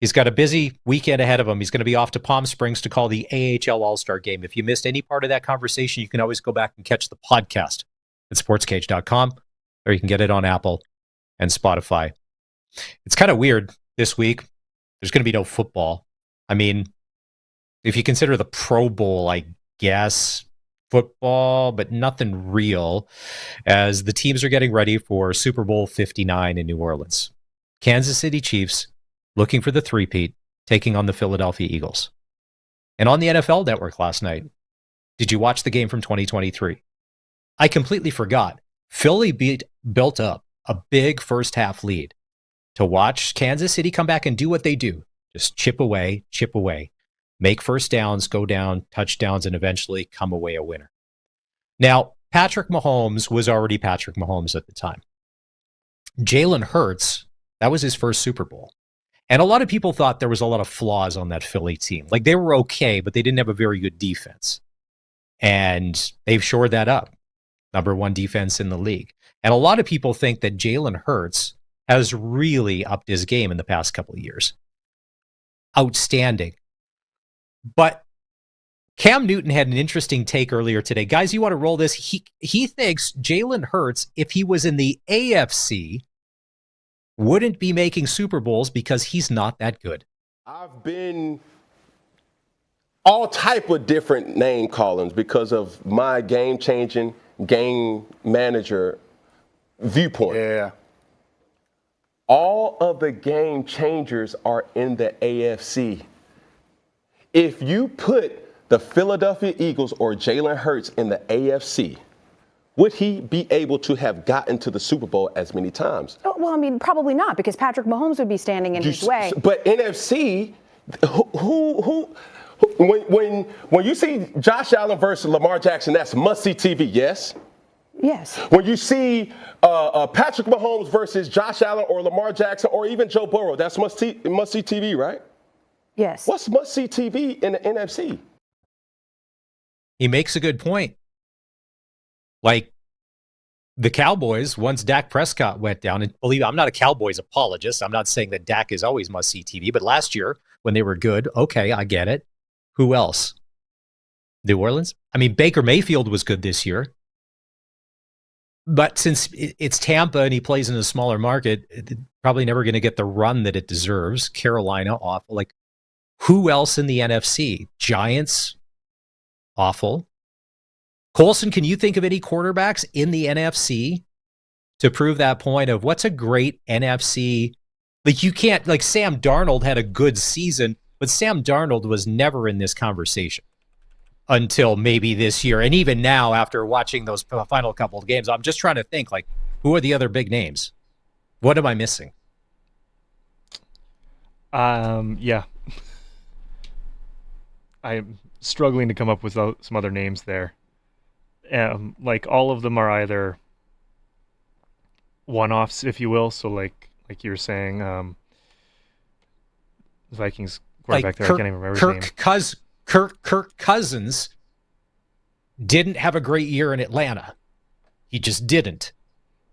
He's got a busy weekend ahead of him. He's going to be off to Palm Springs to call the AHL All-Star Game. If you missed any part of that conversation, you can always go back and catch the podcast at sportscage.com, or you can get it on Apple and Spotify. It's kind of weird this week. There's going to be no football. I mean, if you consider the Pro Bowl, I guess, football, but nothing real, as the teams are getting ready for Super Bowl 59 in New Orleans. Kansas City Chiefs looking for the three-peat, taking on the Philadelphia Eagles. And on the NFL Network last night, did you watch the game from 2023? I completely forgot. Philly built up a big first-half lead to watch Kansas City come back and do what they do. Just chip away, make first downs, go down, touchdowns, and eventually come away a winner. Now, Patrick Mahomes was already Patrick Mahomes at the time. Jalen Hurts, that was his first Super Bowl. And a lot of people thought there was a lot of flaws on that Philly team. Like, they were okay, but they didn't have a very good defense. And they've shored that up. Number 1 defense in the league. And a lot of people think that Jalen Hurts has really upped his game in the past couple of years. Outstanding. But Cam Newton had an interesting take earlier today. Guys, you want to roll this? He thinks Jalen Hurts, if he was in the AFC, wouldn't be making Super Bowls because he's not that good. I've been all type of different name callings because of my game-changing, game manager viewpoint. Yeah. All of the game changers are in the AFC. If you put the Philadelphia Eagles or Jalen Hurts in the AFC, would he be able to have gotten to the Super Bowl as many times? Oh, well, I mean, probably not, because Patrick Mahomes would be standing in his way. But NFC, when you see Josh Allen versus Lamar Jackson, that's must-see TV, yes? Yes. When you see Patrick Mahomes versus Josh Allen or Lamar Jackson or even Joe Burrow, that's must-see TV, right? Yes. What's must-see TV in the NFC? He makes a good point. Like the Cowboys, once Dak Prescott went down, and believe me, I'm not a Cowboys apologist. I'm not saying that Dak is always must-see TV, but last year when they were good, okay, I get it. Who else? New Orleans? I mean, Baker Mayfield was good this year. But since it's Tampa and he plays in a smaller market, probably never going to get the run that it deserves. Carolina, awful. Like, who else in the NFC? Giants, awful. Colson, can you think of any quarterbacks in the NFC to prove that point of what's a great NFC? Like, you can't, like, Sam Darnold had a good season, but Sam Darnold was never in this conversation until maybe this year. And even now, after watching those final couple of games, I'm just trying to think, like, who are the other big names? What am I missing? Yeah. I'm struggling to come up with some other names there. Like, all of them are either one-offs, if you will. So, like you were saying, Vikings quarterback there, I can't even remember his name. Kirk Cousins didn't have a great year in Atlanta. He just didn't.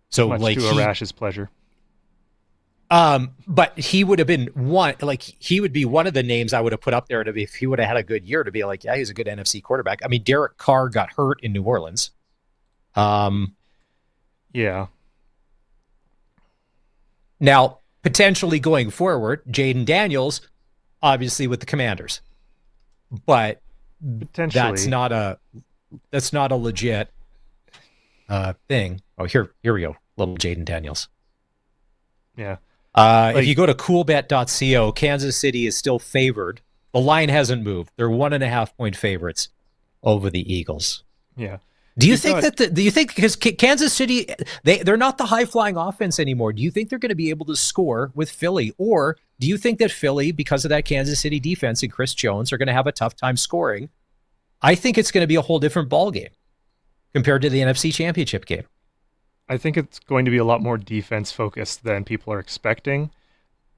So, much like, to Arash's pleasure. But he would have been he would be one of the names I would have put up there if he would have had a good year, to be like, yeah, he's a good NFC quarterback. I mean, Derek Carr got hurt in New Orleans. Yeah. Now, potentially going forward, Jaden Daniels, obviously with the Commanders, but that's not a legit thing. Oh, here we go, little Jaden Daniels. Yeah. If you go to coolbet.co, Kansas City is still favored. The line hasn't moved. They're 1.5-point favorites over the Eagles. Yeah. Do you think because Kansas City, they're not the high-flying offense anymore, do you think they're going to be able to score with Philly? Or do you think that Philly, because of that Kansas City defense and Chris Jones, are going to have a tough time scoring? I think it's going to be a whole different ballgame compared to the NFC Championship game. I think it's going to be a lot more defense-focused than people are expecting.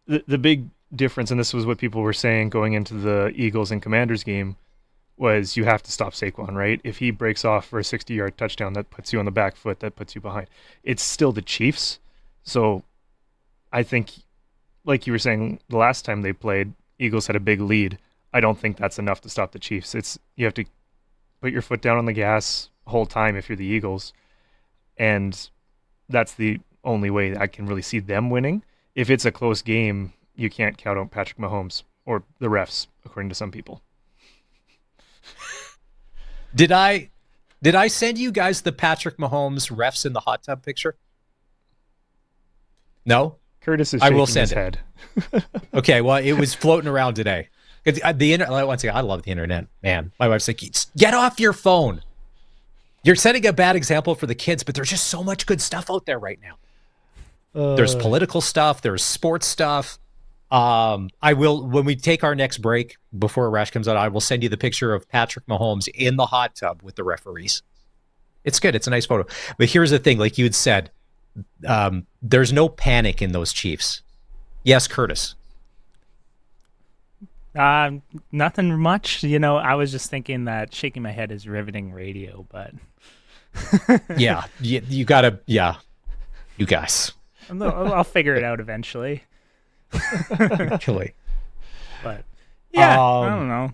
The big difference, and this was what people were saying going into the Eagles and Commanders game, was you have to stop Saquon, right? If he breaks off for a 60-yard touchdown, that puts you on the back foot, that puts you behind. It's still the Chiefs. So I think, like you were saying, the last time they played, Eagles had a big lead. I don't think that's enough to stop the Chiefs. You have to put your foot down on the gas the whole time if you're the Eagles. And that's the only way I can really see them winning. If it's a close game, you can't count on Patrick Mahomes or the refs, according to some people. Did I send you guys the Patrick Mahomes refs in the hot tub picture? No? Curtis is shaking his head. Okay, well, it was floating around today. Once again, I love the internet, man. My wife's like, get off your phone. You're setting a bad example for the kids, but there's just so much good stuff out there right now. There's political stuff. There's sports stuff. I will, when we take our next break before Rash comes out, I will send you the picture of Patrick Mahomes in the hot tub with the referees. It's good. It's a nice photo. But here's the thing, like you had said, there's no panic in those Chiefs. Yes, Curtis. Nothing much. I was just thinking that shaking my head is riveting radio, but yeah, you gotta, you guys. I'll figure it out eventually. Actually, but yeah, I don't know.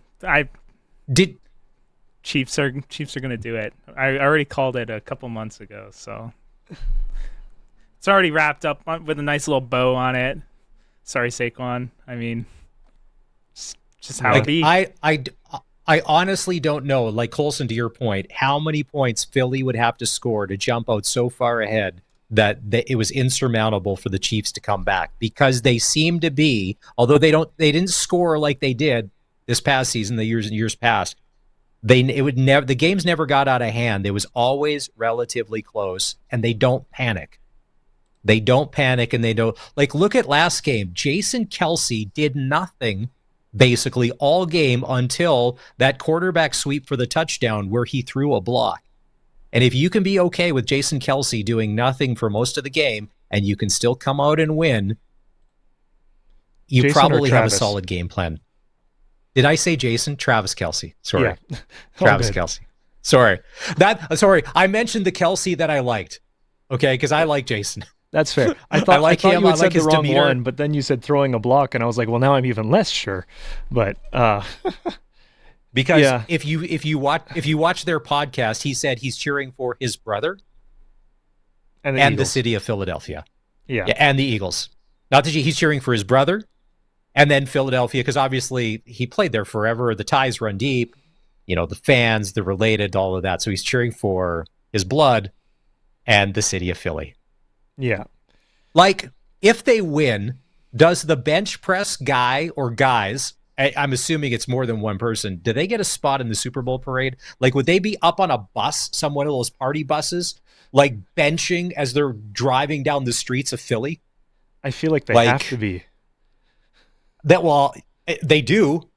Chiefs are going to do it. I already called it a couple months ago, so it's already wrapped up with a nice little bow on it. Sorry, Saquon. I mean, Just how it be. I honestly don't know, like Colson, to your point, how many points Philly would have to score to jump out so far ahead that it was insurmountable for the Chiefs to come back, because they seem to be, although they didn't score like they did this past season, the years past, the games never got out of hand. It was always relatively close, and they don't panic. They don't panic, and they don't, like, look at last game. Jason Kelce did nothing basically all game until that quarterback sweep for the touchdown where he threw a block. And if you can be okay with Jason Kelce doing nothing for most of the game and you can still come out and win, you Jason probably have a Travis? solid game plan. Did I say Jason? Travis Kelce. Sorry. Yeah. Travis All good. Kelce. Sorry. I mentioned the Kelce that I liked. Okay, because I like Jason. That's fair. I thought like you him. had I like said the his wrong demeanor. one, but then you said throwing a block, and I was like, well, now I'm even less sure. But Because yeah. if you watch their podcast, he said he's cheering for his brother and the Eagles. city of Philadelphia. Yeah. And the Eagles. Not that he's cheering for his brother and then Philadelphia, because obviously he played there forever. The ties run deep. The fans, the related, all of that. So he's cheering for his blood and the city of Philly. Yeah. Like, if they win, does the bench press guy or guys, I'm assuming it's more than one person, do they get a spot in the Super Bowl parade? Like, would they be up on a bus, some one of those party buses, like benching as they're driving down the streets of Philly? I feel like they have to be. They do.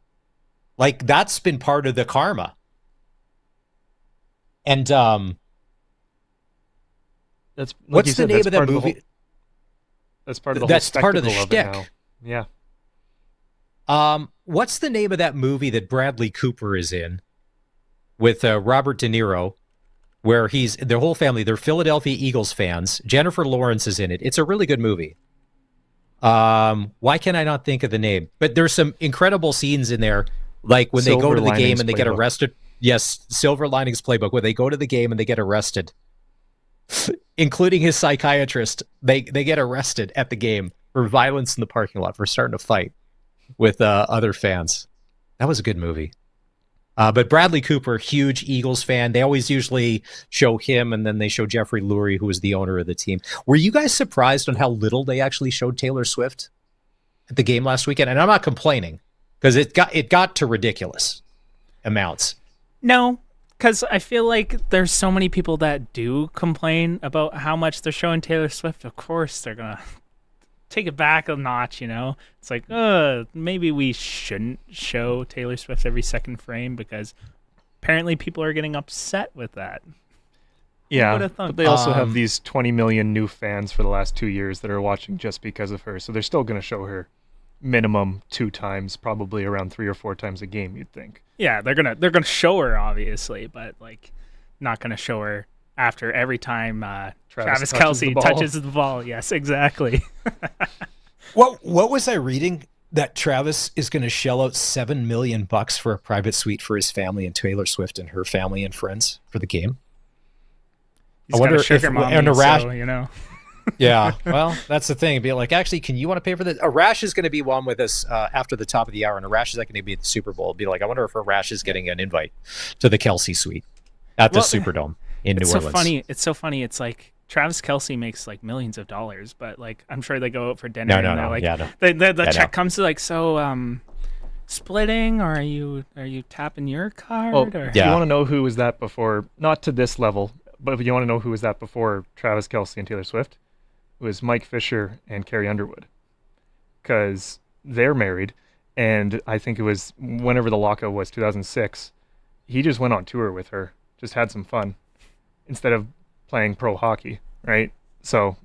Like, that's been part of the karma. And that's like what's you the said, name that's of that part movie? That's part of the That's whole part of the spectacle of it shtick. now. Yeah. What's the name of that movie that Bradley Cooper is in with Robert De Niro, where their whole family, they're Philadelphia Eagles fans. Jennifer Lawrence is in it. It's a really good movie. Why can I not think of the name? But there's some incredible scenes in there, like when they go to the game and they get arrested. Yes, Silver Linings Playbook, where they go to the game and they get arrested, including his psychiatrist. They get arrested at the game for violence in the parking lot, for starting a fight with other fans. That was a good movie. But Bradley Cooper, huge Eagles fan. They always usually show him, and then they show Jeffrey Lurie, who was the owner of the team. Were you guys surprised on how little they actually showed Taylor Swift at the game last weekend? And I'm not complaining, because it got to ridiculous amounts. No, because I feel like there's so many people that do complain about how much they're showing Taylor Swift. Of course, they're going to take it back a notch, It's like, maybe we shouldn't show Taylor Swift every second frame, because apparently people are getting upset with that. Yeah, but they also have these 20 million new fans for the last 2 years that are watching just because of her. So they're still going to show her minimum 2 times, probably around 3 or 4 times a game, you'd think. Yeah, they're gonna show her, obviously, but like not gonna show her after every time Travis Kelce touches the ball. Yes, exactly. What was I reading? That Travis is going to shell out $7 million for a private suite for his family and Taylor Swift and her family and friends for the game. He's got a sugar mommy, so, Yeah, well, that's the thing. Be like, actually, can you want to pay for this? Arash is going to be on with us after the top of the hour, and Arash is not going to be at the Super Bowl. Be like, I wonder if Arash is getting an invite to the Kelce suite at the Superdome in New Orleans. It's so funny. It's like Travis Kelce makes like millions of dollars, but like I'm sure they go out for dinner the check comes to like, so splitting, or are you tapping your card? If you want to know who was that before, not to this level, but if you want to know who was that before Travis Kelce and Taylor Swift, it was Mike Fisher and Carrie Underwood, because they're married, and I think it was whenever the lockout was, 2006, he just went on tour with her, just had some fun instead of playing pro hockey, right? So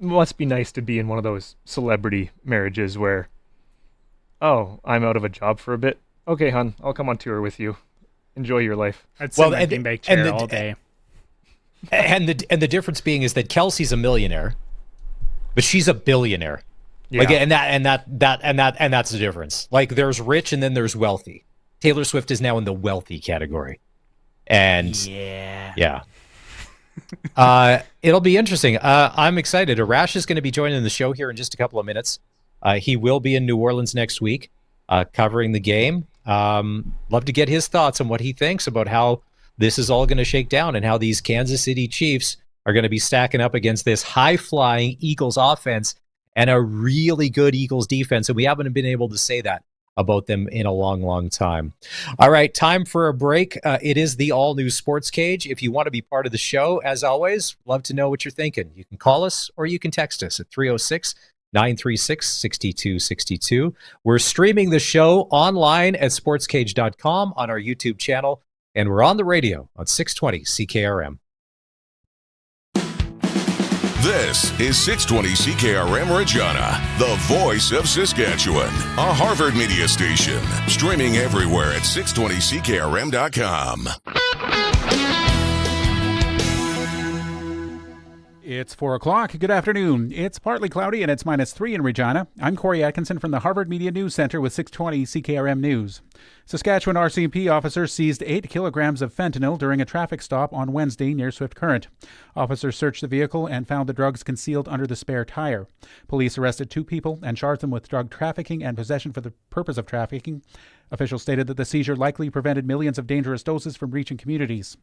must be nice to be in one of those celebrity marriages where, oh, I'm out of a job for a bit. Okay, hon, I'll come on tour with you. Enjoy your life. I'd sit in my beanbag chair all day. And the difference being is that Kelsey's a millionaire, but she's a billionaire. Yeah. Like, and that's the difference. Like, there's rich and then there's wealthy. Taylor Swift is now in the wealthy category. And yeah. It'll be interesting. I'm excited. Arash is going to be joining the show here in just a couple of minutes. He will be in New Orleans next week. covering the game. Love to get his thoughts on what he thinks about how this is all going to shake down and how these Kansas City Chiefs are going to be stacking up against this high-flying Eagles offense and a really good Eagles defense. And we haven't been able to say that about them in a long, long time. All right, time for a break. It is the all-new Sportscage. If you want to be part of the show, as always, love to know what you're thinking. You can call us or you can text us at 306-936-6262. We're streaming the show online at sportscage.com on our YouTube channel, and we're on the radio on 620 CKRM. This is 620 CKRM Regina, the voice of Saskatchewan, a Harvard media station, streaming everywhere at 620ckrm.com. It's 4 o'clock. Good afternoon. It's partly cloudy and it's -3 in Regina. I'm Corey Atkinson from the Harvard Media News Center with 620 CKRM News. Saskatchewan RCMP officers seized 8 kilograms of fentanyl during a traffic stop on Wednesday near Swift Current. Officers searched the vehicle and found the drugs concealed under the spare tire. Police arrested 2 people and charged them with drug trafficking and possession for the purpose of trafficking. Officials stated that the seizure likely prevented millions of dangerous doses from reaching communities.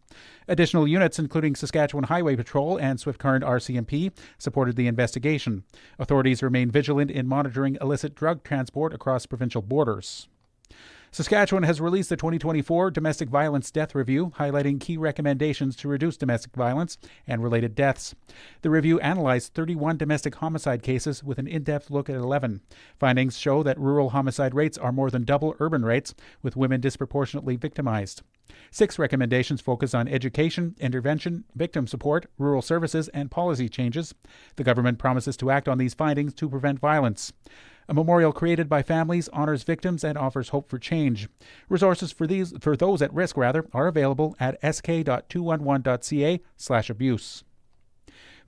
Additional units, including Saskatchewan Highway Patrol and Swift Current RCMP, supported the investigation. Authorities remain vigilant in monitoring illicit drug transport across provincial borders. Saskatchewan has released the 2024 Domestic Violence Death Review, highlighting key recommendations to reduce domestic violence and related deaths. The review analyzed 31 domestic homicide cases with an in-depth look at 11. Findings show that rural homicide rates are more than double urban rates, with women disproportionately victimized. 6 recommendations focus on education, intervention, victim support, rural services, and policy changes. The government promises to act on these findings to prevent violence. A memorial created by families honors victims and offers hope for change. Resources for those at risk are available at sk.211.ca/abuse.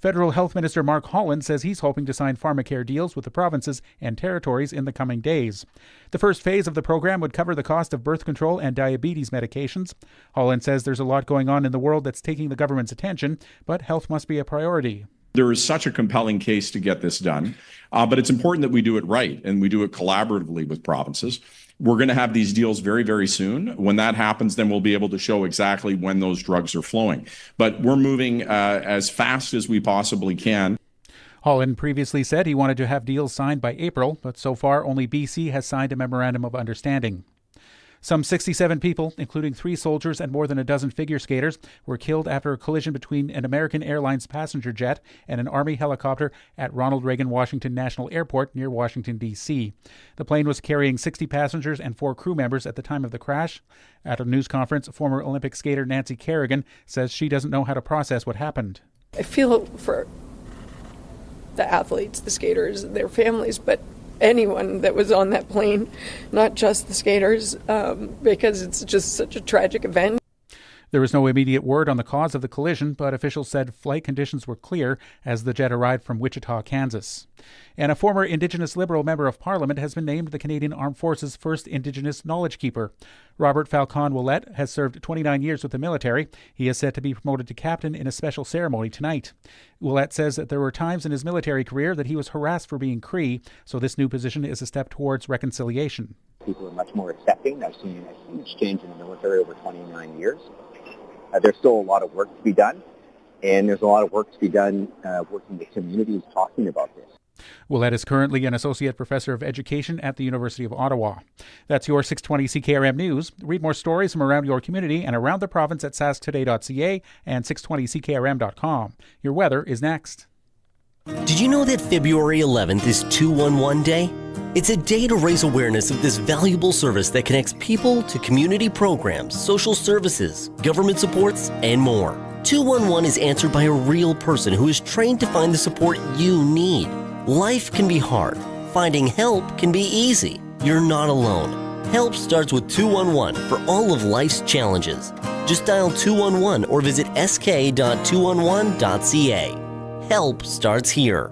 Federal Health Minister Mark Holland says he's hoping to sign pharmacare deals with the provinces and territories in the coming days. The first phase of the program would cover the cost of birth control and diabetes medications. Holland says there's a lot going on in the world that's taking the government's attention, but health must be a priority. There is such a compelling case to get this done, but it's important that we do it right and we do it collaboratively with provinces. We're going to have these deals very, very soon. When that happens, then we'll be able to show exactly when those drugs are flowing. But we're moving as fast as we possibly can. Holland previously said he wanted to have deals signed by April, but so far only BC has signed a memorandum of understanding. Some 67 people, including 3 soldiers and more than a dozen figure skaters, were killed after a collision between an American Airlines passenger jet and an Army helicopter at Ronald Reagan Washington National Airport near Washington, D.C. The plane was carrying 60 passengers and 4 crew members at the time of the crash. At a news conference, former Olympic skater Nancy Kerrigan says she doesn't know how to process what happened. I feel for the athletes, the skaters, their families, but anyone that was on that plane, not just the skaters, because it's just such a tragic event. There was no immediate word on the cause of the collision, but officials said flight conditions were clear as the jet arrived from Wichita, Kansas. And a former Indigenous Liberal Member of Parliament has been named the Canadian Armed Forces' first Indigenous Knowledge Keeper. Robert Falcon-Willett has served 29 years with the military. He is set to be promoted to captain in a special ceremony tonight. Willett says that there were times in his military career that he was harassed for being Cree, so this new position is a step towards reconciliation. People are much more accepting. I've seen a huge change in the military over 29 years. There's still a lot of work to be done, and there's a lot of work to be done working with communities talking about this. Willett is currently an Associate Professor of Education at the University of Ottawa. That's your 620 CKRM News. Read more stories from around your community and around the province at sasktoday.ca and 620ckrm.com. Your weather is next. Did you know that February 11th is 211 Day? It's a day to raise awareness of this valuable service that connects people to community programs, social services, government supports, and more. 211 is answered by a real person who is trained to find the support you need. Life can be hard. Finding help can be easy. You're not alone. Help starts with 211 for all of life's challenges. Just dial 211 or visit sk.211.ca. Help starts here.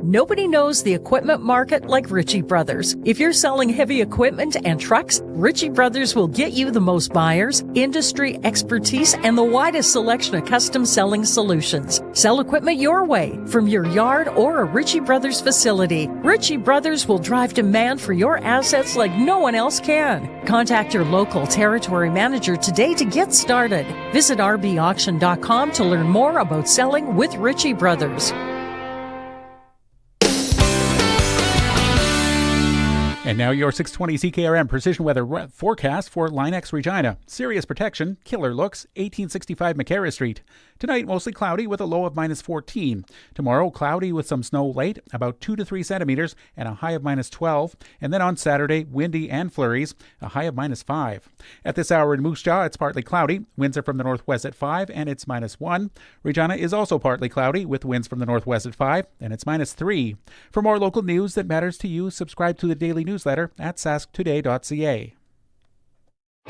Nobody knows the equipment market like Ritchie Brothers. If you're selling heavy equipment and trucks, Ritchie Brothers will get you the most buyers, industry expertise, and the widest selection of custom selling solutions. Sell equipment your way from your yard or a Ritchie Brothers facility. Ritchie Brothers will drive demand for your assets like no one else can. Contact your local territory manager today to get started. Visit rbauction.com to learn more about selling with Ritchie Brothers. And now your 620 CKRM precision weather forecast for Linex Regina. Serious protection, killer looks, 1865 McCarra Street. Tonight, mostly cloudy with a low of -14. Tomorrow, cloudy with some snow late, about 2 to 3 centimeters, and a high of -12. And then on Saturday, windy and flurries, a high of -5. At this hour in Moose Jaw, it's partly cloudy. Winds are from the northwest at 5, and it's -1. Regina is also partly cloudy with winds from the northwest at 5, and it's -3. For more local news that matters to you, subscribe to the daily newsletter at sasktoday.ca.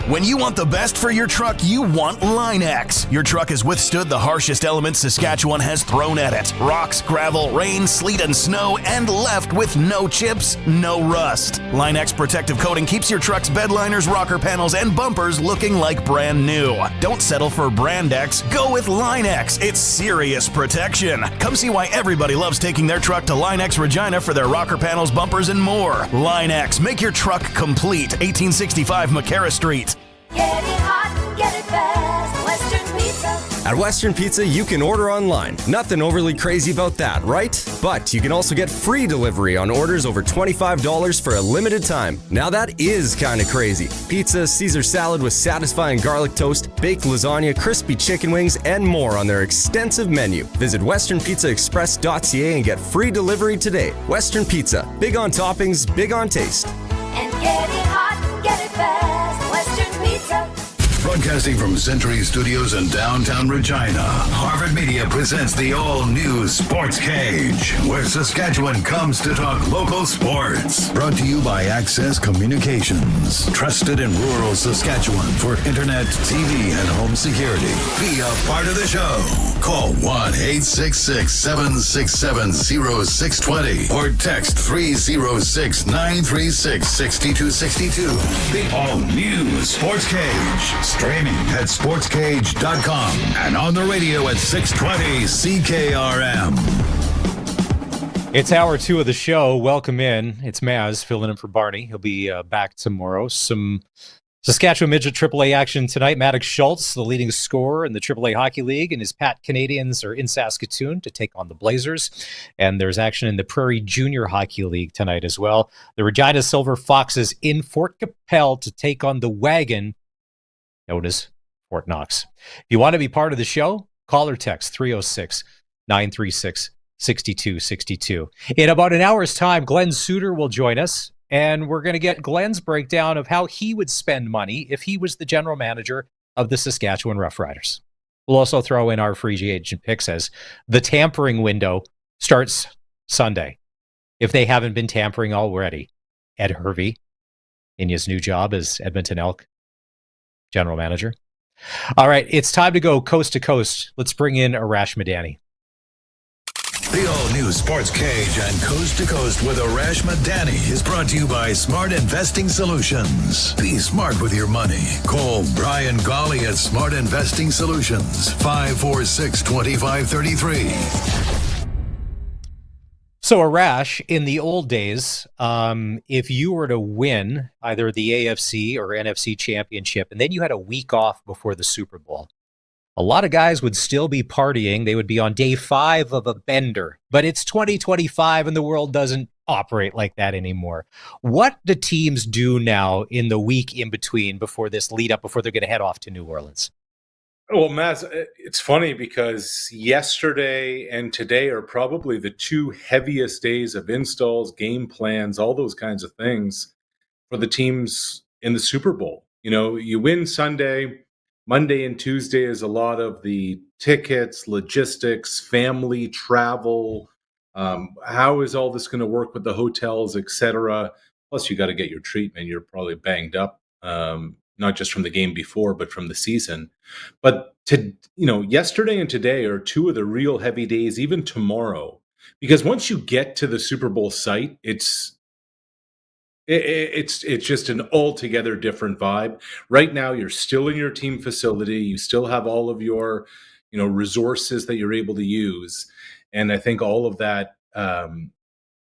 When you want the best for your truck, you want Line-X. Your truck has withstood the harshest elements Saskatchewan has thrown at it. Rocks, gravel, rain, sleet, and snow, and left with no chips, no rust. Line-X protective coating keeps your truck's bed liners, rocker panels, and bumpers looking like brand new. Don't settle for Brand X. Go with Line-X. It's serious protection. Come see why everybody loves taking their truck to Line-X Regina for their rocker panels, bumpers, and more. Line-X. Make your truck complete. 1865 McCarra Street. Get it hot and get it fast. Western Pizza. At Western Pizza, you can order online. Nothing overly crazy about that, right? But you can also get free delivery on orders over $25 for a limited time. Now that is kind of crazy. Pizza, Caesar salad with satisfying garlic toast, baked lasagna, crispy chicken wings, and more on their extensive menu. Visit westernpizzaexpress.ca and get free delivery today. Western Pizza. Big on toppings, big on taste. And get it hot and get it fast. Western Pizza. Broadcasting from Century Studios in downtown Regina, Harvard Media presents the all-new Sportscage, where Saskatchewan comes to talk local sports. Brought to you by Access Communications, trusted in rural Saskatchewan for internet, TV, and home security. Be a part of the show. Call 1-866-767-0620 or text 306-936-6262. The all-new Sportscage. Streaming at sportscage.com and on the radio at 620 CKRM. It's hour 2 of the show. Welcome in. It's Maz filling in for Barney. He'll be back tomorrow. Some Saskatchewan Midget AAA action tonight. Maddox Schultz, the leading scorer in the AAA Hockey League, and his Pat Canadians are in Saskatoon to take on the Blazers. And there's action in the Prairie Junior Hockey League tonight as well. The Regina Silver Foxes in Fort Capel to take on the Wagon, known as Fort Knox. If you want to be part of the show, call or text 306-936-6262. In about an hour's time, Glenn Suter will join us, and we're going to get Glenn's breakdown of how he would spend money if he was the general manager of the Saskatchewan Roughriders. We'll also throw in our free agent picks as the tampering window starts Sunday. If they haven't been tampering already, Ed Hervey in his new job as Edmonton Elk general manager. All right, it's time to go coast to coast. Let's bring in Arash Madani. The all-new Sports Cage and Coast to Coast with Arash Madani is brought to you by Smart Investing Solutions. Be smart with your money. Call Brian Golly at Smart Investing Solutions, 546-2533. So, Arash, in the old days, if you were to win either the AFC or NFC championship, and then you had a week off before the Super Bowl, a lot of guys would still be partying. They would be on day 5 of a bender. But it's 2025, and the world doesn't operate like that anymore. What do teams do now in the week in between before this lead up, before they're going to head off to New Orleans? Well, Maz, it's funny because yesterday and today are probably the 2 heaviest days of installs, game plans, all those kinds of things for the teams in the Super Bowl. You know, you win Sunday, Monday and Tuesday is a lot of the tickets, logistics, family travel. How is all this going to work with the hotels, et cetera? Plus, you got to get your treatment. You're probably banged up. Not just from the game before, but from the season. But yesterday and today are 2 of the real heavy days, even tomorrow, because once you get to the Super Bowl site, it's just an altogether different vibe. Right now, you're still in your team facility. You still have all of your, resources that you're able to use. And I think all of that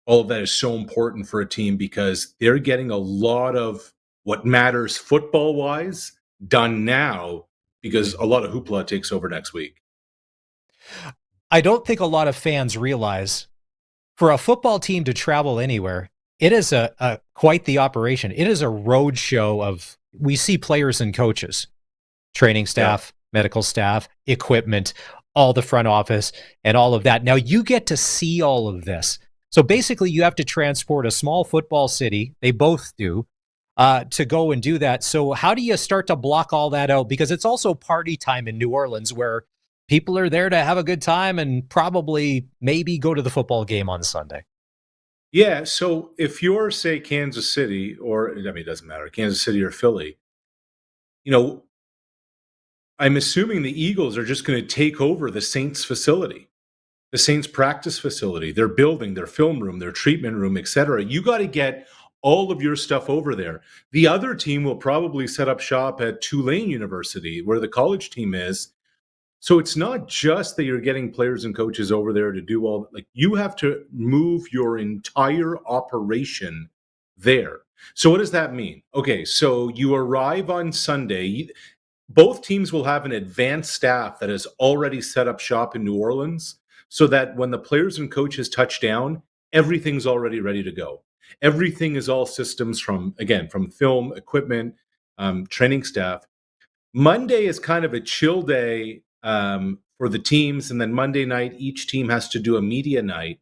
is so important for a team because they're getting a lot of what matters football wise done now because a lot of hoopla takes over next week. I don't think a lot of fans realize for a football team to travel anywhere, it is a quite the operation. It is a road show of, we see players and coaches, training staff, medical staff, equipment, all the front office and all of that. Now you get to see all of this. So basically you have to transport a small football city, they both do, to go and do that. So how do you start to block all that out? Because it's also party time in New Orleans where people are there to have a good time and probably maybe go to the football game on Sunday. Yeah, so if you're, say, Kansas City, or, it doesn't matter, Kansas City or Philly, I'm assuming the Eagles are just going to take over the Saints facility, the Saints practice facility, their building, their film room, their treatment room, etc. You got to get all of your stuff over there. The other team will probably set up shop at Tulane University, where the college team is. So it's not just that you're getting players and coaches over there to do all, you have to move your entire operation there. So what does that mean? Okay, so you arrive on Sunday. Both teams will have an advanced staff that has already set up shop in New Orleans so that when the players and coaches touch down, everything's already ready to go. Everything is all systems from film, equipment, training staff. Monday is kind of a chill day for the teams, and then Monday night, each team has to do a media night.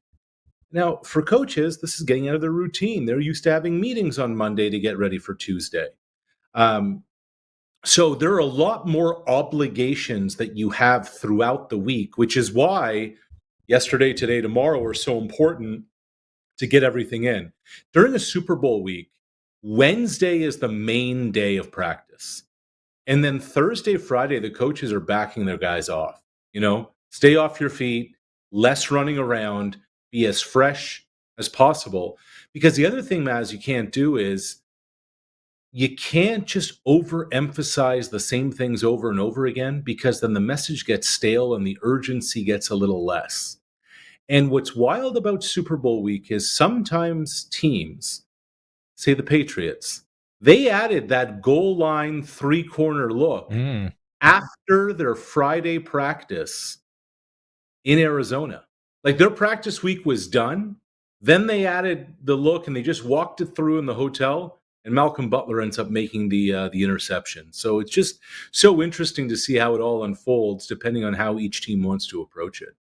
Now, for coaches, this is getting out of their routine. They're used to having meetings on Monday to get ready for Tuesday. So there are a lot more obligations that you have throughout the week, which is why yesterday, today, tomorrow are so important to get everything in. During a Super Bowl week, Wednesday is the main day of practice. And then Thursday, Friday, the coaches are backing their guys off. Stay off your feet, less running around, be as fresh as possible. Because the other thing, Maz, you can't do is you can't just overemphasize the same things over and over again, because then the message gets stale and the urgency gets a little less. And what's wild about Super Bowl week is sometimes teams, say the Patriots, they added that goal line 3-corner look after their Friday practice in Arizona. Their practice week was done. Then they added the look and they just walked it through in the hotel, and Malcolm Butler ends up making the interception. So it's just so interesting to see how it all unfolds depending on how each team wants to approach it.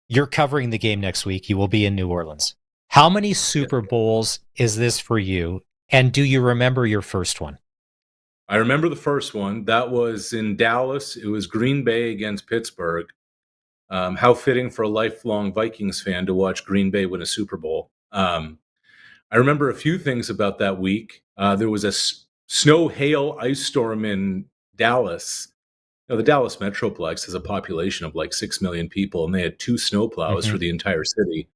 You're covering the game next week. You will be in New Orleans. How many Super Bowls is this for you? And do you remember your first one? I remember the first one. That was in Dallas. It was Green Bay against Pittsburgh. How fitting for a lifelong Vikings fan to watch Green Bay win a Super Bowl. I remember a few things about that week. There was a snow, hail, ice storm in Dallas. The Dallas Metroplex has a population of 6 million people, and they had 2 snowplows for the entire city.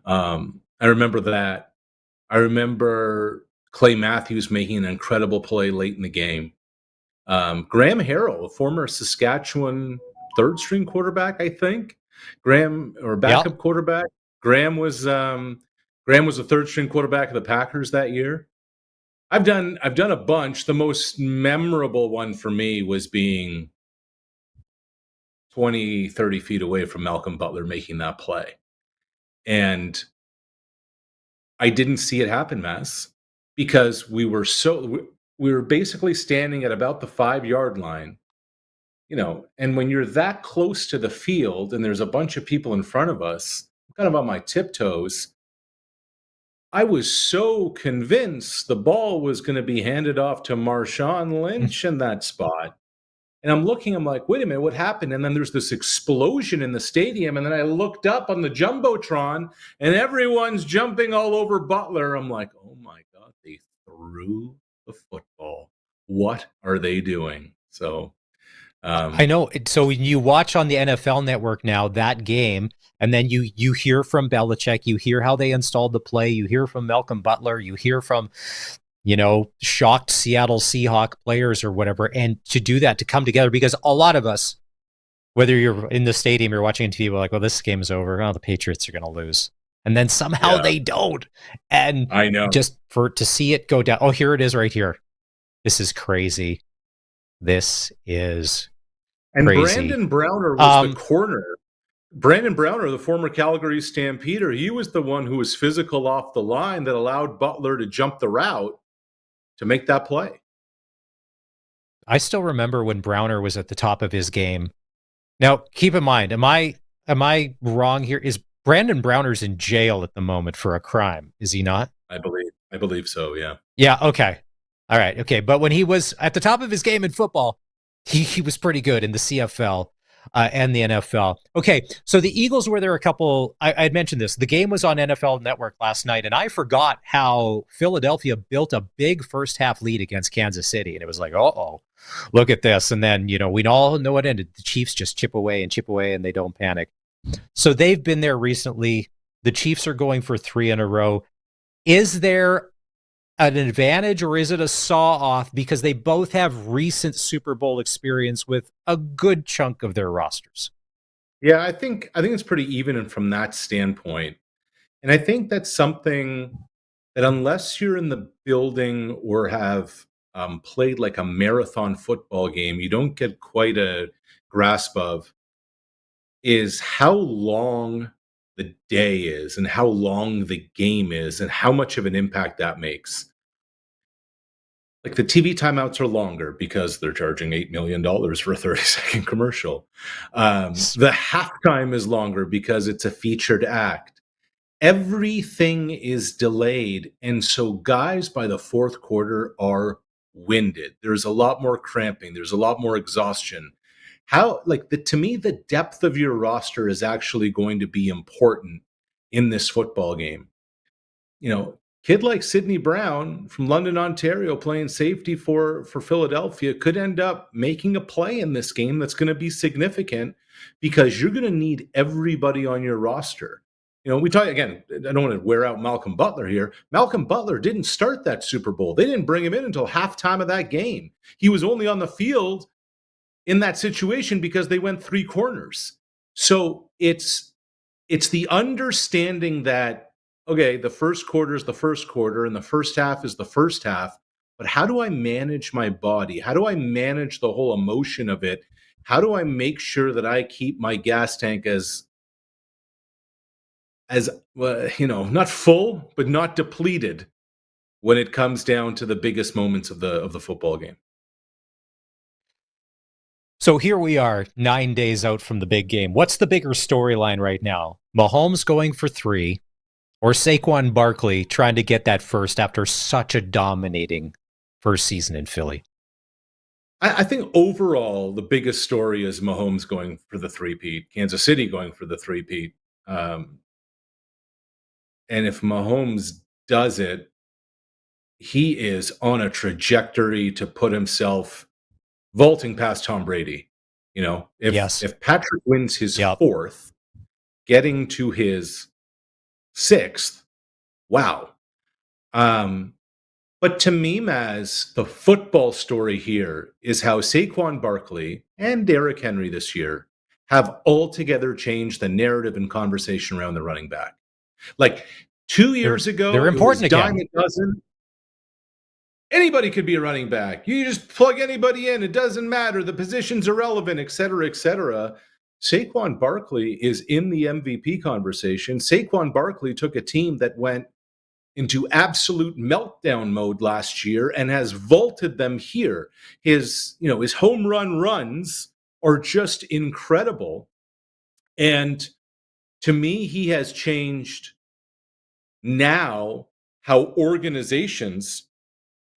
I remember that. I remember Clay Matthews making an incredible play late in the game. Graham Harrell, a former Saskatchewan third-string quarterback, I think. Backup quarterback. Graham was a third-string quarterback of the Packers that year. I've done a bunch. The most memorable one for me was being 20, 30 feet away from Malcolm Butler making that play. And I didn't see it happen, Mass, because we were basically standing at about the 5-yard line, and when you're that close to the field and there's a bunch of people in front of us, I'm kind of on my tiptoes. I was so convinced the ball was going to be handed off to Marshawn Lynch in that spot. And I'm like, wait a minute, what happened? And then there's this explosion in the stadium. And then I looked up on the Jumbotron and everyone's jumping all over Butler. I'm like, oh my God, they threw the football. What are they doing? So I know. So when you watch on the NFL Network now that game, and then you hear from Belichick, you hear how they installed the play, you hear from Malcolm Butler, you hear from shocked Seattle Seahawks players or whatever, and to do that, to come together, because a lot of us Whether you're in the stadium, you're watching TV, we're like, well, this game's over. Oh, the Patriots are going to lose. And then somehow they don't. And I know. Just to see it go down. Oh, here it is right here. This is crazy. This is crazy. Brandon Browner was the corner. Brandon Browner, the former Calgary Stampeder, he was the one who was physical off the line that allowed Butler to jump the route to make that play. I still remember when Browner was at the top of his game. Now, keep in mind, am I wrong here? Is Brandon Browner's in jail at the moment for a crime? Is he not? I believe so, yeah. Yeah, okay. All right, okay. But when he was at the top of his game in football, he was pretty good in the CFL and the NFL. Okay, so the Eagles were there a couple. I had mentioned this. The game was on NFL Network last night, and I forgot how Philadelphia built a big first half lead against Kansas City. And it was like, look at this. And then, we all know it ended. The Chiefs just chip away, and they don't panic. So they've been there recently. The Chiefs are going for 3 in a row. Is there an advantage or is it a saw-off because they both have recent Super Bowl experience with a good chunk of their rosters? Yeah, I think it's pretty even from that standpoint. And I think that's something that unless you're in the building or have played like a marathon football game, you don't get quite a grasp of is how long the day is and how long the game is and how much of an impact that makes. Like the TV timeouts are longer because they're charging $8 million for a 30-second commercial. The halftime is longer because it's a featured act. Everything is delayed. And so guys by the fourth quarter are winded. There's a lot more cramping. There's a lot more exhaustion. To me, the depth of your roster is actually going to be important in this football game. Kid like Sidney Brown from London, Ontario, playing safety for Philadelphia could end up making a play in this game that's going to be significant because you're going to need everybody on your roster. We talk again, I don't want to wear out Malcolm Butler here. Malcolm Butler didn't start that Super Bowl. They didn't bring him in until halftime of that game. He was only on the field in that situation because they went 3 corners. So it's the understanding that, okay, the first quarter is the first quarter and the first half is the first half, but how do I manage my body? How do I manage the whole emotion of it? How do I make sure that I keep my gas tank as not full, but not depleted when it comes down to the biggest moments of the football game? So here we are 9 days out from the big game. What's the bigger storyline right now? Mahomes going for 3 or Saquon Barkley trying to get that first after such a dominating first season in Philly? I think overall the biggest story is Mahomes going for the three-peat, Kansas City going for the three-peat. And if Mahomes does it, he is on a trajectory to put himself vaulting past Tom Brady. If Patrick wins his 4th, getting to his 6th, wow. But to me, Maz, the football story here is how Saquon Barkley and Derrick Henry this year have altogether changed the narrative and conversation around the running back. Like 2 years ago, they're important dime again. a dozen. Anybody could be a running back. You just plug anybody in. It doesn't matter. The position's irrelevant, et cetera, et cetera. Saquon Barkley is in the MVP conversation. Saquon Barkley took a team that went into absolute meltdown mode last year and has vaulted them here. His home run runs are just incredible. And to me, he has changed now how organizations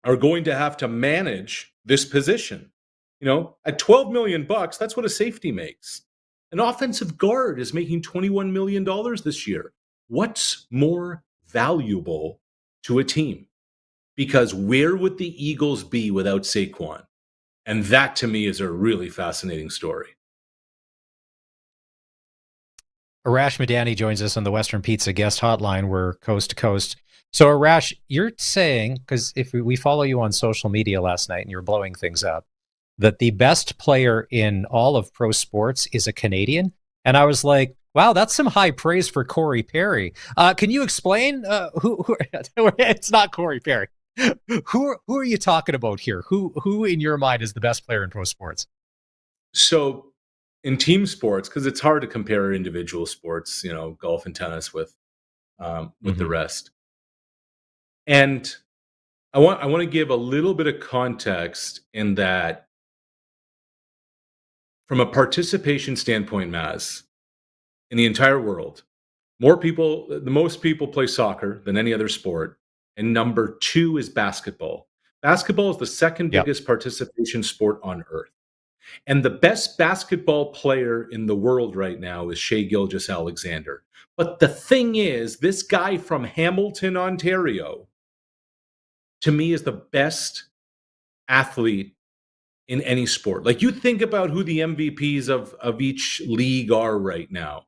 are going to have to manage this position. At $12 million, that's what a safety makes. An offensive guard is making $21 million this year. What's more valuable to a team? Because where would the Eagles be without Saquon? And that to me is a really fascinating story. Arash Madani joins us on the Western Pizza guest hotline. We're coast to coast. So Arash, you're saying, because if we follow you on social media last night and you're blowing things up, that the best player in all of pro sports is a Canadian. And I was like, wow, that's some high praise for Corey Perry. Can you explain who it's not Corey Perry. Who are you talking about here? Who in your mind is the best player in pro sports? So in team sports, because it's hard to compare individual sports, golf and tennis with the rest. And I want to give a little bit of context in that from a participation standpoint, Maz, in the entire world, the most people play soccer than any other sport. And number 2 is basketball. Basketball is the second biggest participation sport on earth. And the best basketball player in the world right now is Shai Gilgeous-Alexander. But the thing is, this guy from Hamilton, Ontario, to me is the best athlete in any sport. Like, you think about who the MVPs of each league are right now.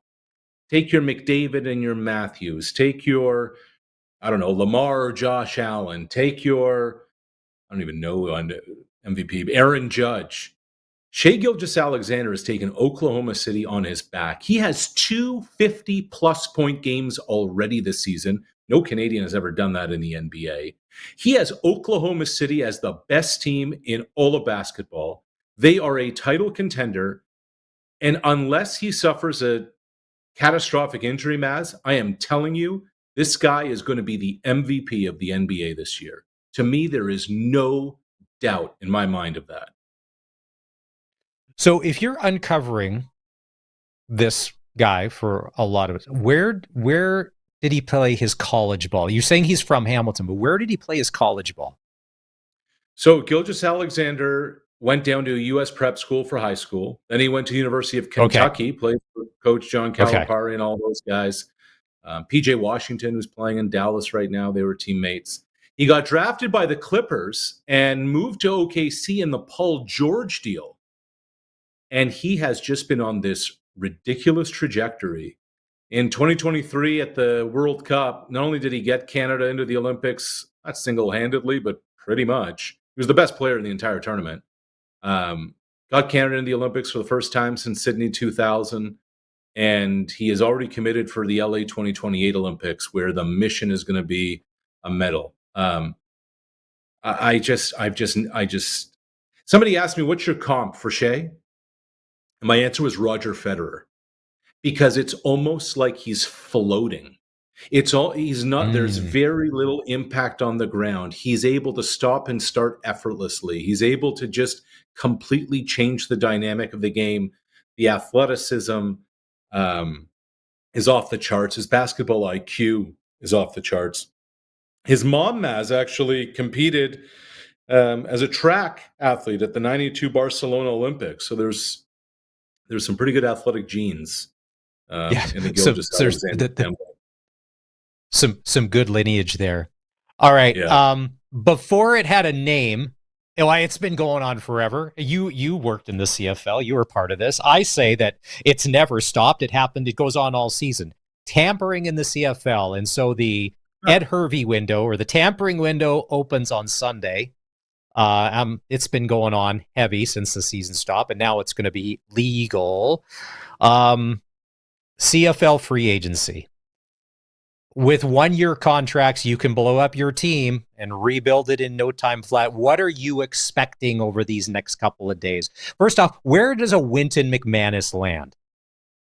Take your McDavid and your Matthews. Take your, I don't know, Lamar or Josh Allen. Take your, I don't even know on MVP, Aaron Judge. Shai Gilgeous-Alexander has taken Oklahoma City on his back. He has 2 50-plus point games already this season. No Canadian has ever done that in the NBA. He has Oklahoma City as the best team in all of basketball. They are a title contender. And unless he suffers a catastrophic injury, Maz, I am telling you, this guy is going to be the MVP of the NBA this year. To me, there is no doubt in my mind of that. So if you're uncovering this guy for a lot of it, where did he play his college ball? You're saying he's from Hamilton, but where did he play his college ball? So Gilgeous-Alexander went down to a U.S. prep school for high school. Then he went to the University of Kentucky, played for Coach John Calipari and all those guys. P.J. Washington, who's playing in Dallas right now, they were teammates. He got drafted by the Clippers and moved to OKC in the Paul George deal. And he has just been on this ridiculous trajectory. In 2023 at the World Cup, not only did he get Canada into the Olympics, not single-handedly, but pretty much. He was the best player in the entire tournament. Got Canada in the Olympics for the first time since Sydney 2000. And he is already committed for the LA 2028 Olympics, where the mission is going to be a medal. Somebody asked me, what's your comp for Shai? And my answer was Roger Federer, because it's almost like he's floating. There's very little impact on the ground. He's able to stop and start effortlessly. He's able to just completely change the dynamic of the game. The athleticism is off the charts. His basketball IQ is off the charts. His mom, Maz, actually competed as a track athlete at the 92 Barcelona Olympics. So there's some pretty good athletic genes in the Gilgeous-Alexander family. Some good lineage there. All right. Yeah. Before it had a name, it's been going on forever. You worked in the CFL. You were part of this. I say that it's never stopped. It happened. It goes on all season. Tampering in the CFL. And so the Ed Hervey window, or the tampering window, opens on Sunday. It's been going on heavy since the season stopped, and now it's going to be legal. CFL free agency. With 1-year contracts, you can blow up your team and rebuild it in no time flat. What are you expecting over these next couple of days? First off, where does a Winton McManus land?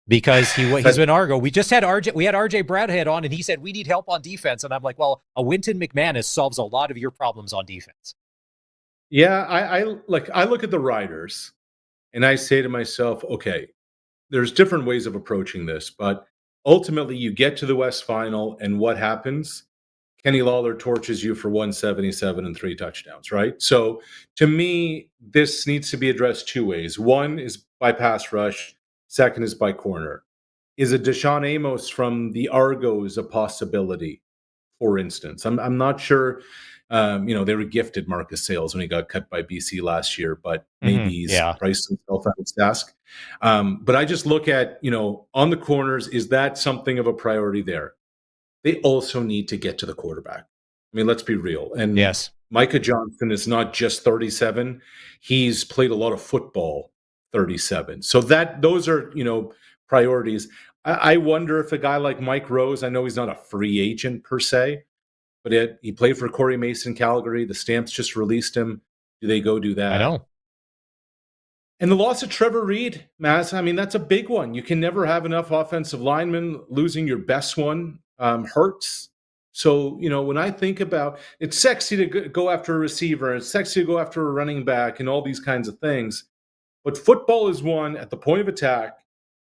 Because he's been Argo. We had RJ Bradhead on, and he said we need help on defense. And I'm like, well, a Winton McManus solves a lot of your problems on defense. Yeah, I look at the Riders, and I say to myself, okay, there's different ways of approaching this, but ultimately you get to the West Final, and what happens? Kenny Lawler torches you for 177 and 3 touchdowns, right? So to me, this needs to be addressed 2 ways. One is by pass rush. Second is by corner. Is a Deshaun Amos from the Argos a possibility, for instance? I'm not sure. They were gifted Marcus Sales when he got cut by BC last year, but maybe he's priced himself out of his task. But I just look at, on the corners, is that something of a priority there? They also need to get to the quarterback. I mean, let's be real. And Micah Johnson is not just 37. He's played a lot of football 37. So those are, priorities. I wonder if a guy like Mike Rose, I know he's not a free agent per se, but he played for Corey Mason Calgary. The Stamps just released him. Do they go do that? I know. And the loss of Trevor Reed, Mass, I mean, that's a big one. You can never have enough offensive linemen. Losing your best one hurts. So, when I think about it's sexy to go after a receiver, and it's sexy to go after a running back and all these kinds of things. But football is won at the point of attack.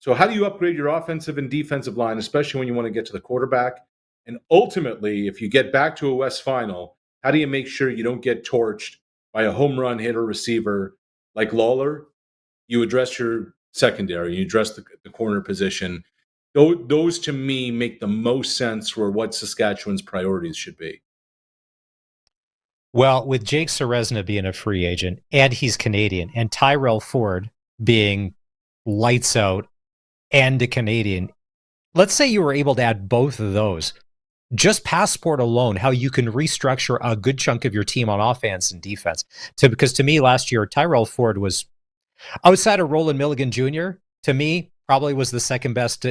So how do you upgrade your offensive and defensive line, especially when you want to get to the quarterback? And ultimately, if you get back to a West Final, how do you make sure you don't get torched by a home run hitter receiver like Lawler? You address your secondary, you address the corner position. Those to me make the most sense for what Saskatchewan's priorities should be. Well, with Jake Ceresna being a free agent, and he's Canadian, and Tyrell Ford being lights out and a Canadian, let's say you were able to add both of those. Just passport alone, how you can restructure a good chunk of your team on offense and defense. Because to me, last year, Tyrell Ford was, outside of Roland Milligan Jr., to me, probably was the second best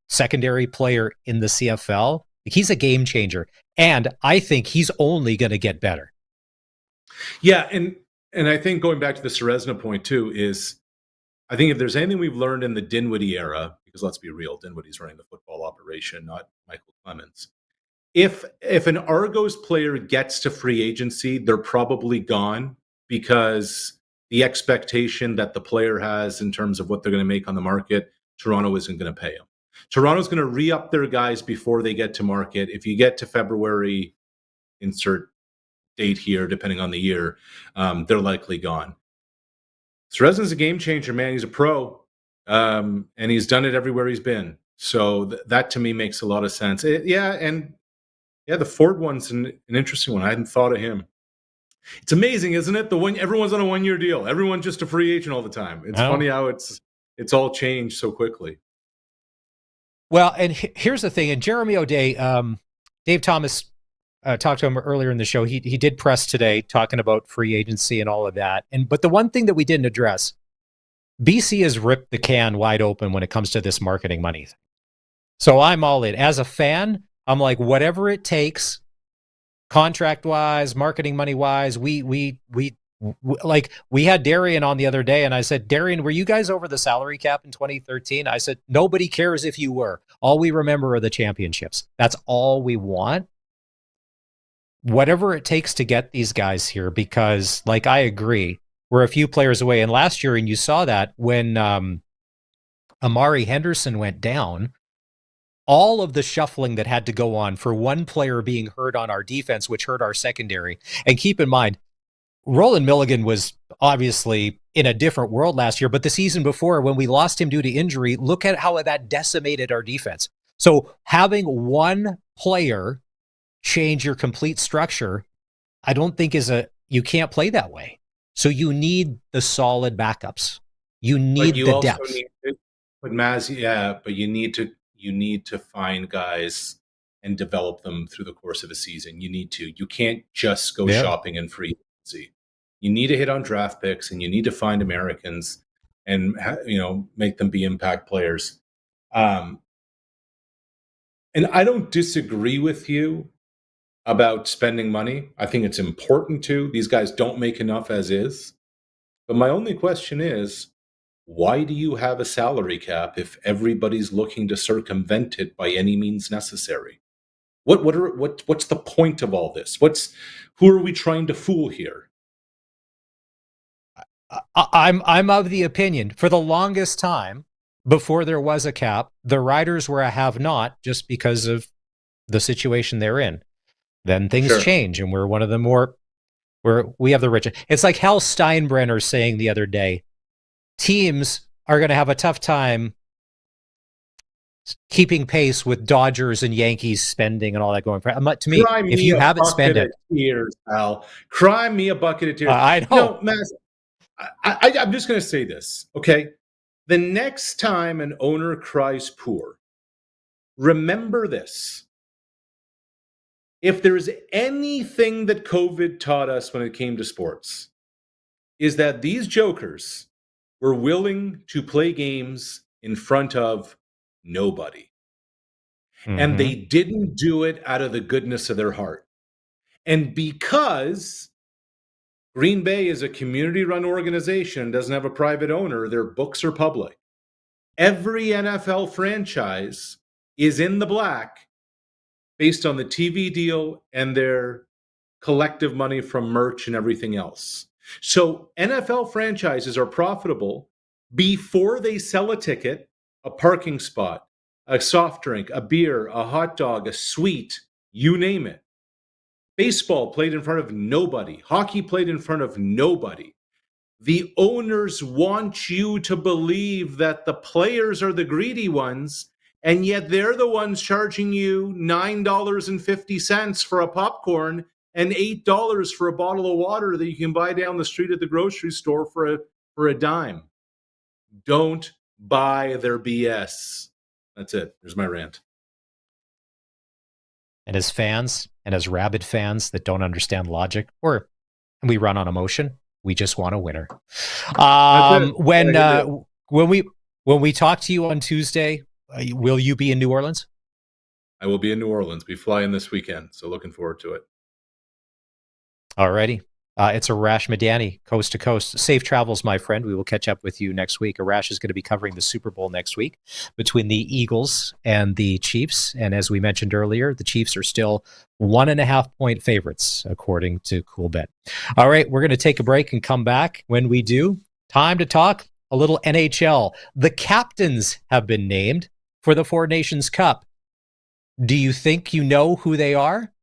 secondary player in the CFL. He's a game changer. And I think he's only going to get better. Yeah, and I think going back to the Ceresna point too is, I think if there's anything we've learned in the Dinwiddie era, because let's be real, Dinwiddie's running the football operation, not Michael Clemens. If an Argos player gets to free agency, they're probably gone because the expectation that the player has in terms of what they're going to make on the market, Toronto isn't going to pay them. Toronto's going to re-up their guys before they get to market. If you get to February, insert date here, depending on the year, they're likely gone. Ceresna's a game changer, man. He's a pro, and he's done it everywhere he's been. So that to me makes a lot of sense. The Ford one's an interesting one. I hadn't thought of him. It's amazing, isn't it? Everyone's on a 1-year deal. Everyone's just a free agent all the time. It's funny how it's all changed so quickly. Well, and here's the thing. And Jeremy O'Day, Dave Thomas talked to him earlier in the show. He did press today talking about free agency and all of that. But the one thing that we didn't address, BC has ripped the can wide open when it comes to this marketing money thing. So I'm all in. As a fan, I'm like, whatever it takes, contract-wise, marketing money-wise, we had Darian on the other day, and I said, Darian, were you guys over the salary cap in 2013? I said, nobody cares if you were. All we remember are the championships. That's all we want. Whatever it takes to get these guys here, because, I agree, we're a few players away. And last year, and you saw that when Amari Henderson went down, all of the shuffling that had to go on for one player being hurt on our defense, which hurt our secondary. And keep in mind, Roland Milligan was obviously in a different world last year, but the season before, when we lost him due to injury, look at how that decimated our defense. So having one player change your complete structure, I don't think you can't play that way. So you need the solid backups. You need the depth. But Maz, but you need to find guys and develop them through the course of a season. You can't just go shopping in free agency. You need to hit on draft picks, and you need to find Americans and make them be impact players. And I don't disagree with you about spending money. I think it's important to. These guys don't make enough as is. But my only question is, why do you have a salary cap if everybody's looking to circumvent it by any means necessary? What's the point of all this? Who are we trying to fool here? I'm of the opinion, for the longest time, before there was a cap, the Riders were a have-not just because of the situation they're in. Then things change, and we're one of the more, we have the rich. It's like Hal Steinbrenner saying the other day, teams are going to have a tough time keeping pace with Dodgers and Yankees spending and all that going for. To me, if you haven't spent it, tears, Al. Cry me a bucket of tears. I know. No, Matt, I'm just going to say this, okay? The next time an owner cries poor, remember this. If there's anything that COVID taught us when it came to sports, is that these jokers were willing to play games in front of nobody. And they didn't do it out of the goodness of their heart. And because Green Bay is a community-run organization, doesn't have a private owner, their books are public. Every NFL franchise is in the black based on the TV deal and their collective money from merch and everything else. So NFL franchises are profitable before they sell a ticket, a parking spot, a soft drink, a beer, a hot dog, a sweet, you name it. Baseball played in front of nobody. Hockey played in front of nobody. The owners want you to believe that the players are the greedy ones, and yet they're the ones charging you $9.50 for a popcorn and $8 for a bottle of water that you can buy down the street at the grocery store for a dime. Don't buy their BS. That's it. There's my rant. And as fans, and as rabid fans that don't understand logic, or we run on emotion, we just want a winner. When we talk to you on Tuesday, will you be in New Orleans? I will be in New Orleans. Be flying this weekend, so looking forward to it. Alrighty. It's Arash Madani, coast to coast. Safe travels, my friend. We will catch up with you next week. Arash is going to be covering the Super Bowl next week between the Eagles and the Chiefs. And as we mentioned earlier, the Chiefs are still 1.5-point favorites, according to CoolBet. All right, we're going to take a break and come back. When we do, time to talk a little NHL. The captains have been named for the Four Nations Cup. Do you think you know who they are?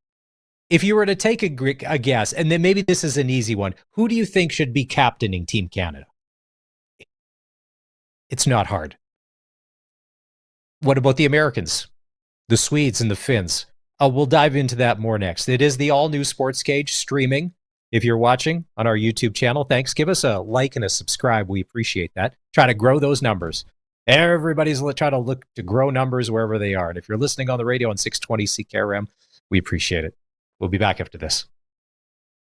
If you were to take a guess, and then maybe this is an easy one, who do you think should be captaining Team Canada? It's not hard. What about the Americans, the Swedes, and the Finns? We'll dive into that more next. It is the all-new Sportscage streaming. If you're watching on our YouTube channel, thanks. Give us a like and a subscribe. We appreciate that. Try to grow those numbers. Everybody's trying to look to grow numbers wherever they are. And if you're listening on the radio on 620 CKRM, we appreciate it. We'll be back after this.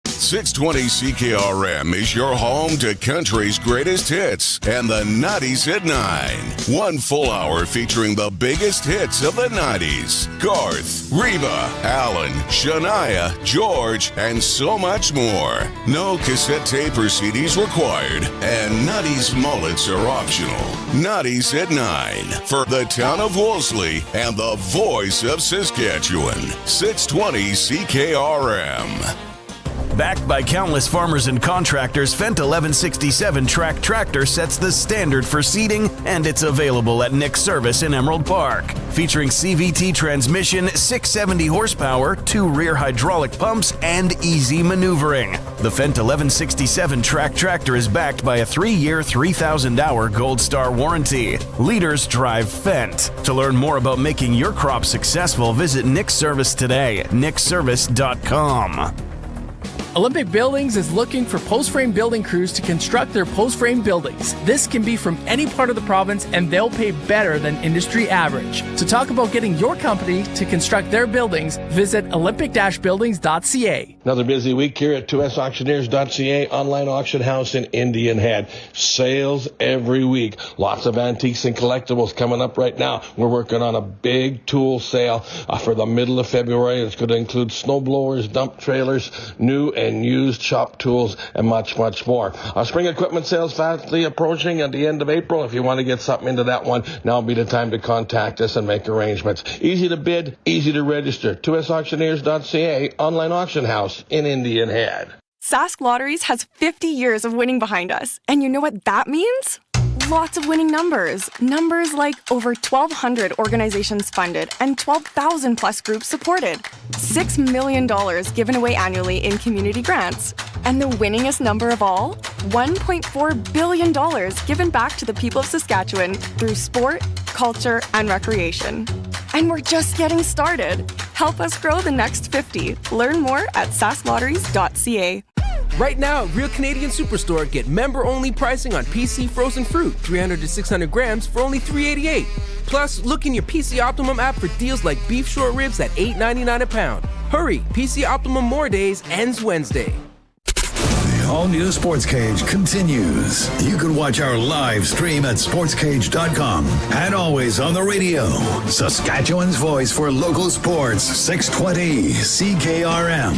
620 CKRM is your home to country's greatest hits and the 90s at 9. 1 full hour featuring the biggest hits of the 90s. Garth, Reba, Alan, Shania, George, and so much more. No cassette tape or CDs required, and 90s mullets are optional. 90s at 9 for the town of Wolseley and the voice of Saskatchewan. 620 CKRM. Backed by countless farmers and contractors, Fendt 1167 track tractor sets the standard for seeding, and it's available at Nick's Service in Emerald Park. Featuring CVT transmission, 670 horsepower, 2 rear hydraulic pumps, and easy maneuvering. The Fendt 1167 track tractor is backed by a 3-year, 3,000-hour Gold Star warranty. Leaders drive Fendt. To learn more about making your crop successful, visit Nick's Service today, nickservice.com. Olympic Buildings is looking for post-frame building crews to construct their post-frame buildings. This can be from any part of the province, and they'll pay better than industry average. To talk about getting your company to construct their buildings, visit olympic-buildings.ca. Another busy week here at 2sauctioneers.ca, online auction house in Indian Head. Sales every week. Lots of antiques and collectibles coming up right now. We're working on a big tool sale for the middle of February. It's going to include snow blowers, dump trailers, new and used shop tools, and much, much more. Our spring equipment sales fastly approaching at the end of April. If you want to get something into that one, now will be the time to contact us and make arrangements. Easy to bid, easy to register. 2sauctioneers.ca, online auction house in Indian Head. Sask Lotteries has 50 years of winning behind us. And you know what that means? Lots of winning numbers. Numbers like over 1,200 organizations funded and 12,000 plus groups supported. $6 million given away annually in community grants. And the winningest number of all? $1.4 billion given back to the people of Saskatchewan through sport, culture, and recreation. And we're just getting started. Help us grow the next 50. Learn more at sasklotteries.ca. Right now at Real Canadian Superstore, get member-only pricing on PC frozen fruit, 300 to 600 grams for only $3.88. Plus, look in your PC Optimum app for deals like beef short ribs at $8.99 a pound. Hurry, PC Optimum More Days ends Wednesday. The all-new Sports Cage continues. You can watch our live stream at sportscage.com and always on the radio. Saskatchewan's voice for local sports, 620 CKRM.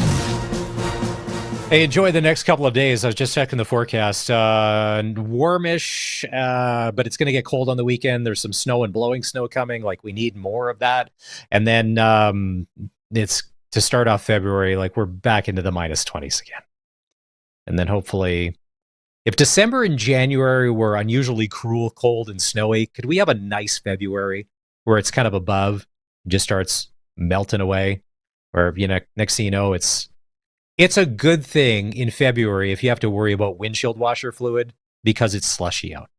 Hey, enjoy the next couple of days. I was just checking the forecast. Warmish, but it's going to get cold on the weekend. There's some snow and blowing snow coming. Like, we need more of that. And then it's to start off February, like, we're back into the minus 20s again. And then hopefully, if December and January were unusually cruel, cold, and snowy, could we have a nice February where it's kind of above, just starts melting away? Or, next thing you know, it's a good thing in February if you have to worry about windshield washer fluid because it's slushy out.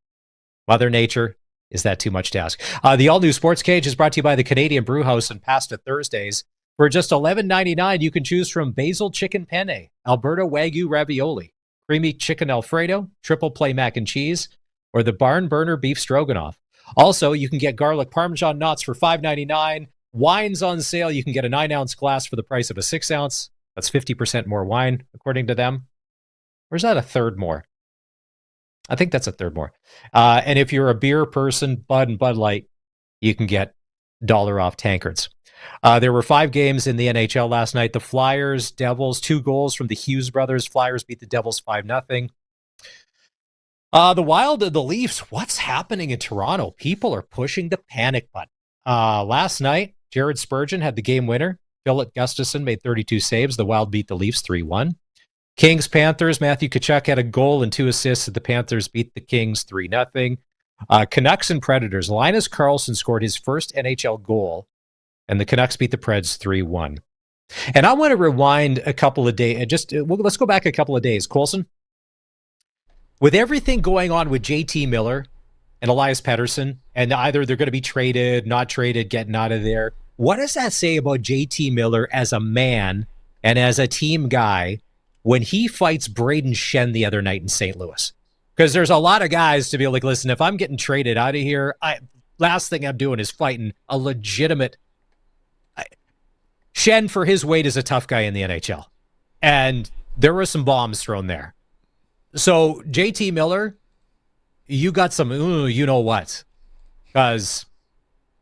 Mother Nature, is that too much to ask? The all-new Sports Cage is brought to you by the Canadian Brewhouse and Pasta Thursdays. For just $11.99, you can choose from basil chicken penne, Alberta Wagyu ravioli, creamy chicken Alfredo, triple play mac and cheese, or the barn burner beef stroganoff. Also, you can get garlic Parmesan knots for $5.99. Wine's on sale. You can get a 9-ounce glass for the price of a 6-ounce. That's 50% more wine, according to them. Or is that a third more? I think that's a third more. And if you're a beer person, Bud and Bud Light, you can get $1 off tankards. There were 5 games in the NHL last night. The Flyers, Devils, 2 goals from the Hughes brothers. Flyers beat the Devils 5-0. The Wild and the Leafs, what's happening in Toronto? People are pushing the panic button. Last night, Jared Spurgeon had the game winner. Philip Gustafson made 32 saves. The Wild beat the Leafs 3-1. Kings, Panthers, Matthew Tkachuk had a goal and 2 assists. The Panthers beat the Kings 3-0. Canucks and Predators. Linus Karlsson scored his first NHL goal, and the Canucks beat the Preds 3-1. And I want to rewind a couple of days. Let's go back a couple of days. Coulson, with everything going on with JT Miller and Elias Pettersson, and either they're going to be traded, not traded, getting out of there, what does that say about JT Miller as a man and as a team guy when he fights Braden Shen the other night in St. Louis? Because there's a lot of guys to be like, listen, if I'm getting traded out of here, last thing I'm doing is fighting a legitimate... Shen, for his weight, is a tough guy in the NHL. And there were some bombs thrown there. So, JT Miller, you got some, you know what? Because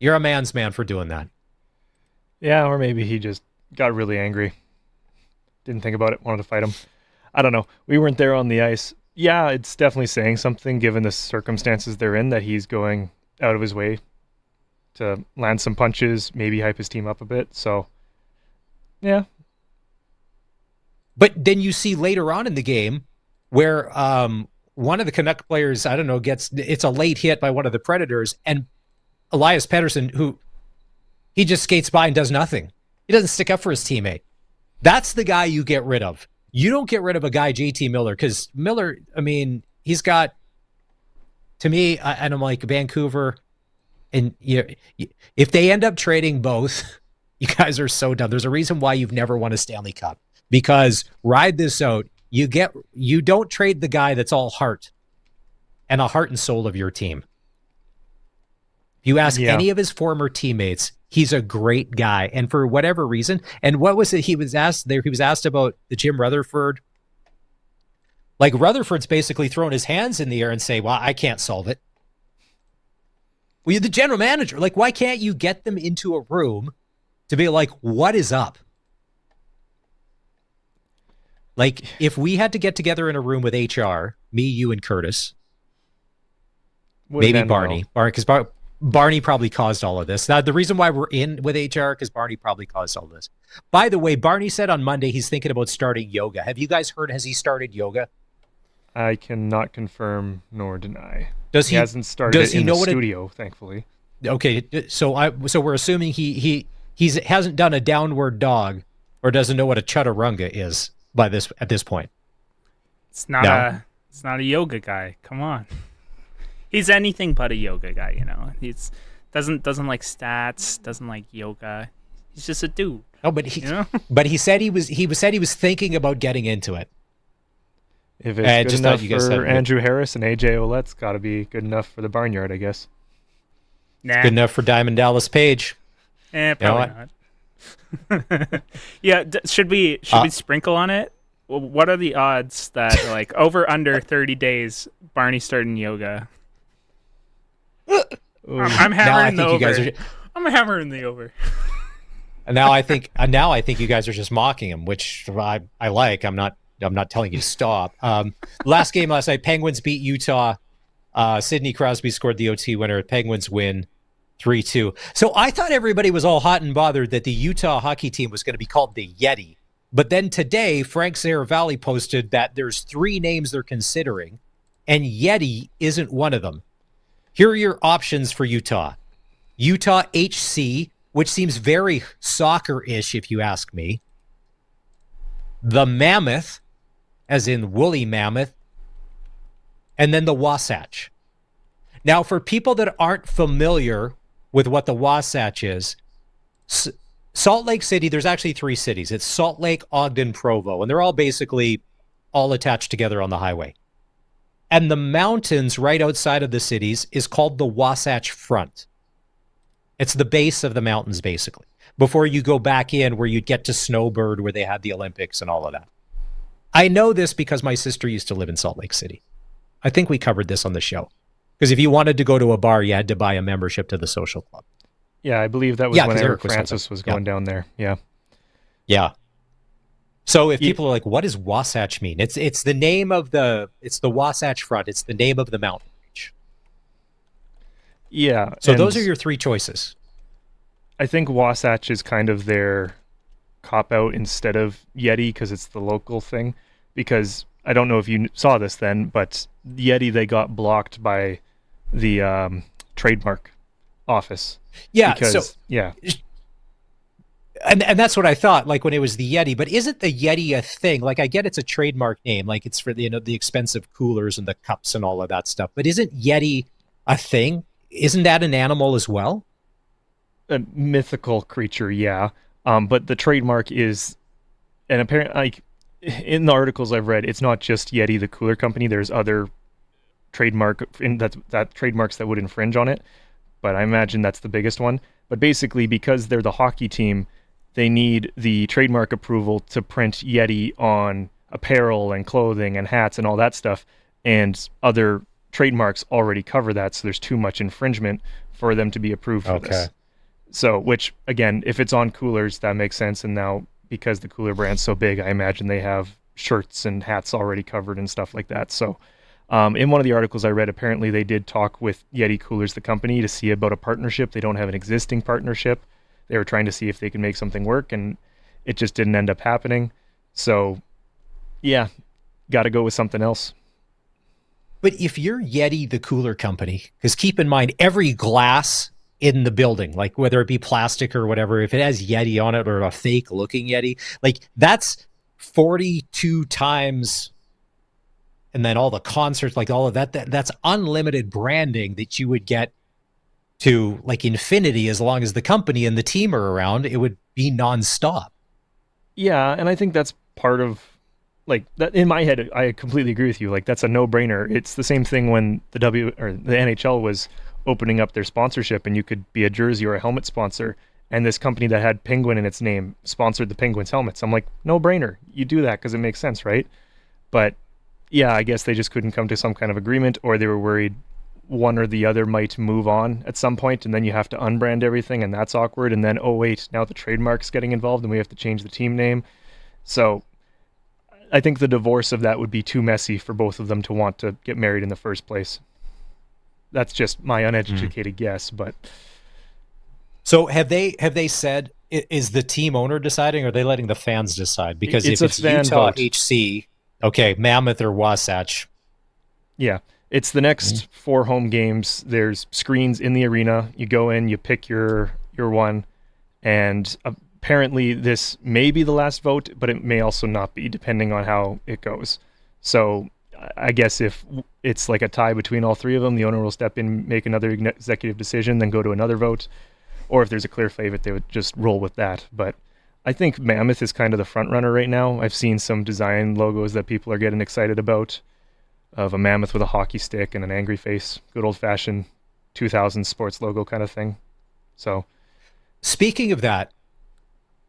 you're a man's man for doing that. Yeah, or maybe he just got really angry. Didn't think about it, wanted to fight him. I don't know. We weren't there on the ice. Yeah, it's definitely saying something given the circumstances they're in that he's going out of his way to land some punches, maybe hype his team up a bit. So, yeah. But then you see later on in the game where one of the Canuck players, I don't know, it's a late hit by one of the Predators, and Elias Pettersson, who he just skates by and does nothing. He doesn't stick up for his teammate. That's the guy you get rid of. You don't get rid of a guy, JT Miller, because Miller, I mean, he's got, to me, and I'm like, Vancouver, and if they end up trading both, you guys are so dumb. There's a reason why you've never won a Stanley Cup, because ride this out. You don't trade the guy that's all heart and a heart and soul of your team. You ask any of his former teammates, he's a great guy. And for whatever reason, and what was it he was asked there? He was asked about the Jim Rutherford. Like, Rutherford's basically throwing his hands in the air and say, well, I can't solve it. Well, you're the general manager. Like, why can't you get them into a room to be like, what is up? Like, if we had to get together in a room with HR, me, you, and Curtis, maybe Barney, because Barney probably caused all of this. Now, the reason why we're in with HR, because Barney probably caused all this. By the way, Barney said on Monday he's thinking about starting yoga. Have you guys heard, has he started yoga? I cannot confirm nor deny. He hasn't started it in the studio, thankfully. Okay, so we're assuming he hasn't done a downward dog or doesn't know what a chaturanga is at this point. It's not a yoga guy. Come on. He's anything but a yoga guy, you know. He's doesn't like stats, doesn't like yoga. He's just a dude. Oh, but he said he was thinking about getting into it. If it's good enough for Andrew Harris and AJ Ouellette's got to be good enough for the Barnyard, I guess. Nah. Good enough for Diamond Dallas Page. Probably not. Yeah, should we sprinkle on it? What are the odds that like over under 30 days Barney's starting yoga? I'm hammering the over. I'm hammering the over. And now I think you guys are just mocking him, which I like. I'm not telling you to stop. Last game last night, Penguins beat Utah. Sidney Crosby scored the OT winner. Penguins win 3-2. So I thought everybody was all hot and bothered that the Utah hockey team was going to be called the Yeti. But then today, Frank Saravalli posted that there's 3 names they're considering, and Yeti isn't one of them. Here are your options for Utah. Utah HC, which seems very soccer-ish if you ask me. The Mammoth, as in woolly mammoth, and then the Wasatch. Now, for people that aren't familiar with what the Wasatch is, Salt Lake City, there's actually 3 cities. It's Salt Lake, Ogden, Provo, and they're all basically all attached together on the highway. And the mountains right outside of the cities is called the Wasatch Front. It's the base of the mountains, basically, before you go back in where you'd get to Snowbird, where they had the Olympics and all of that. I know this because my sister used to live in Salt Lake City. I think we covered this on the show. Because if you wanted to go to a bar, you had to buy a membership to the social club. Yeah, I believe that was when Eric Francis was going down there. Yeah. Yeah. So if people are like, what does Wasatch mean? It's the name of the Wasatch Front. It's the name of the mountain range. Yeah. So those are your 3 choices. I think Wasatch is kind of their cop-out instead of Yeti because it's the local thing. Because I don't know if you saw this then, but Yeti, they got blocked by the trademark office. Yeah. Because, And that's what I thought, like when it was the Yeti. But isn't the Yeti a thing? Like, I get it's a trademark name, like it's for the expensive coolers and the cups and all of that stuff. But isn't Yeti a thing? Isn't that an animal as well? A mythical creature, yeah. But the trademark is, and apparently, like in the articles I've read, it's not just Yeti, the cooler company. There's other that trademarks that would infringe on it. But I imagine that's the biggest one. But basically, because they're the hockey team, they need the trademark approval to print Yeti on apparel and clothing and hats and all that stuff. And other trademarks already cover that, so there's too much infringement for them to be approved for this. So, which, again, if it's on coolers, that makes sense. And now, because the cooler brand's so big, I imagine they have shirts and hats already covered and stuff like that. So, in one of the articles I read, apparently they did talk with Yeti Coolers, the company, to see about a partnership. They don't have an existing partnership. They were trying to see if they could make something work, and it just didn't end up happening. So, yeah, got to go with something else. But if you're Yeti, the cooler company, because keep in mind, every glass in the building, like whether it be plastic or whatever, if it has Yeti on it or a fake looking Yeti, like that's 42 times. And then all the concerts, like all of that's unlimited branding that you would get to like infinity as long as the company and the team are around. It would be nonstop. Yeah, and I think that's part of, like, that in my head, I completely agree with you. Like, that's a no-brainer. It's the same thing when the NHL was opening up their sponsorship, and you could be a jersey or a helmet sponsor, and this company that had Penguin in its name sponsored the Penguins helmets. I'm like, no-brainer. You do that because it makes sense, right? But yeah, I guess they just couldn't come to some kind of agreement, or they were worried one or the other might move on at some point, and then you have to unbrand everything, and that's awkward. And then, oh wait, now the trademark's getting involved, and we have to change the team name. So I think the divorce of that would be too messy for both of them to want to get married in the first place. That's just my uneducated guess, but. So have they said, is the team owner deciding, or are they letting the fans decide? Because if it's Utah vote. HC, okay, Mammoth or Wasatch. Yeah. It's the next 4 home games. There's screens in the arena. You go in, you pick your one, and apparently this may be the last vote, but it may also not be, depending on how it goes. So I guess if it's like a tie between all 3 of them, the owner will step in, make another executive decision, then go to another vote. Or if there's a clear favorite, they would just roll with that. But I think Mammoth is kind of the front runner right now. I've seen some design logos that people are getting excited about, of a mammoth with a hockey stick and an angry face, good old-fashioned 2000 sports logo kind of thing. So, speaking of that,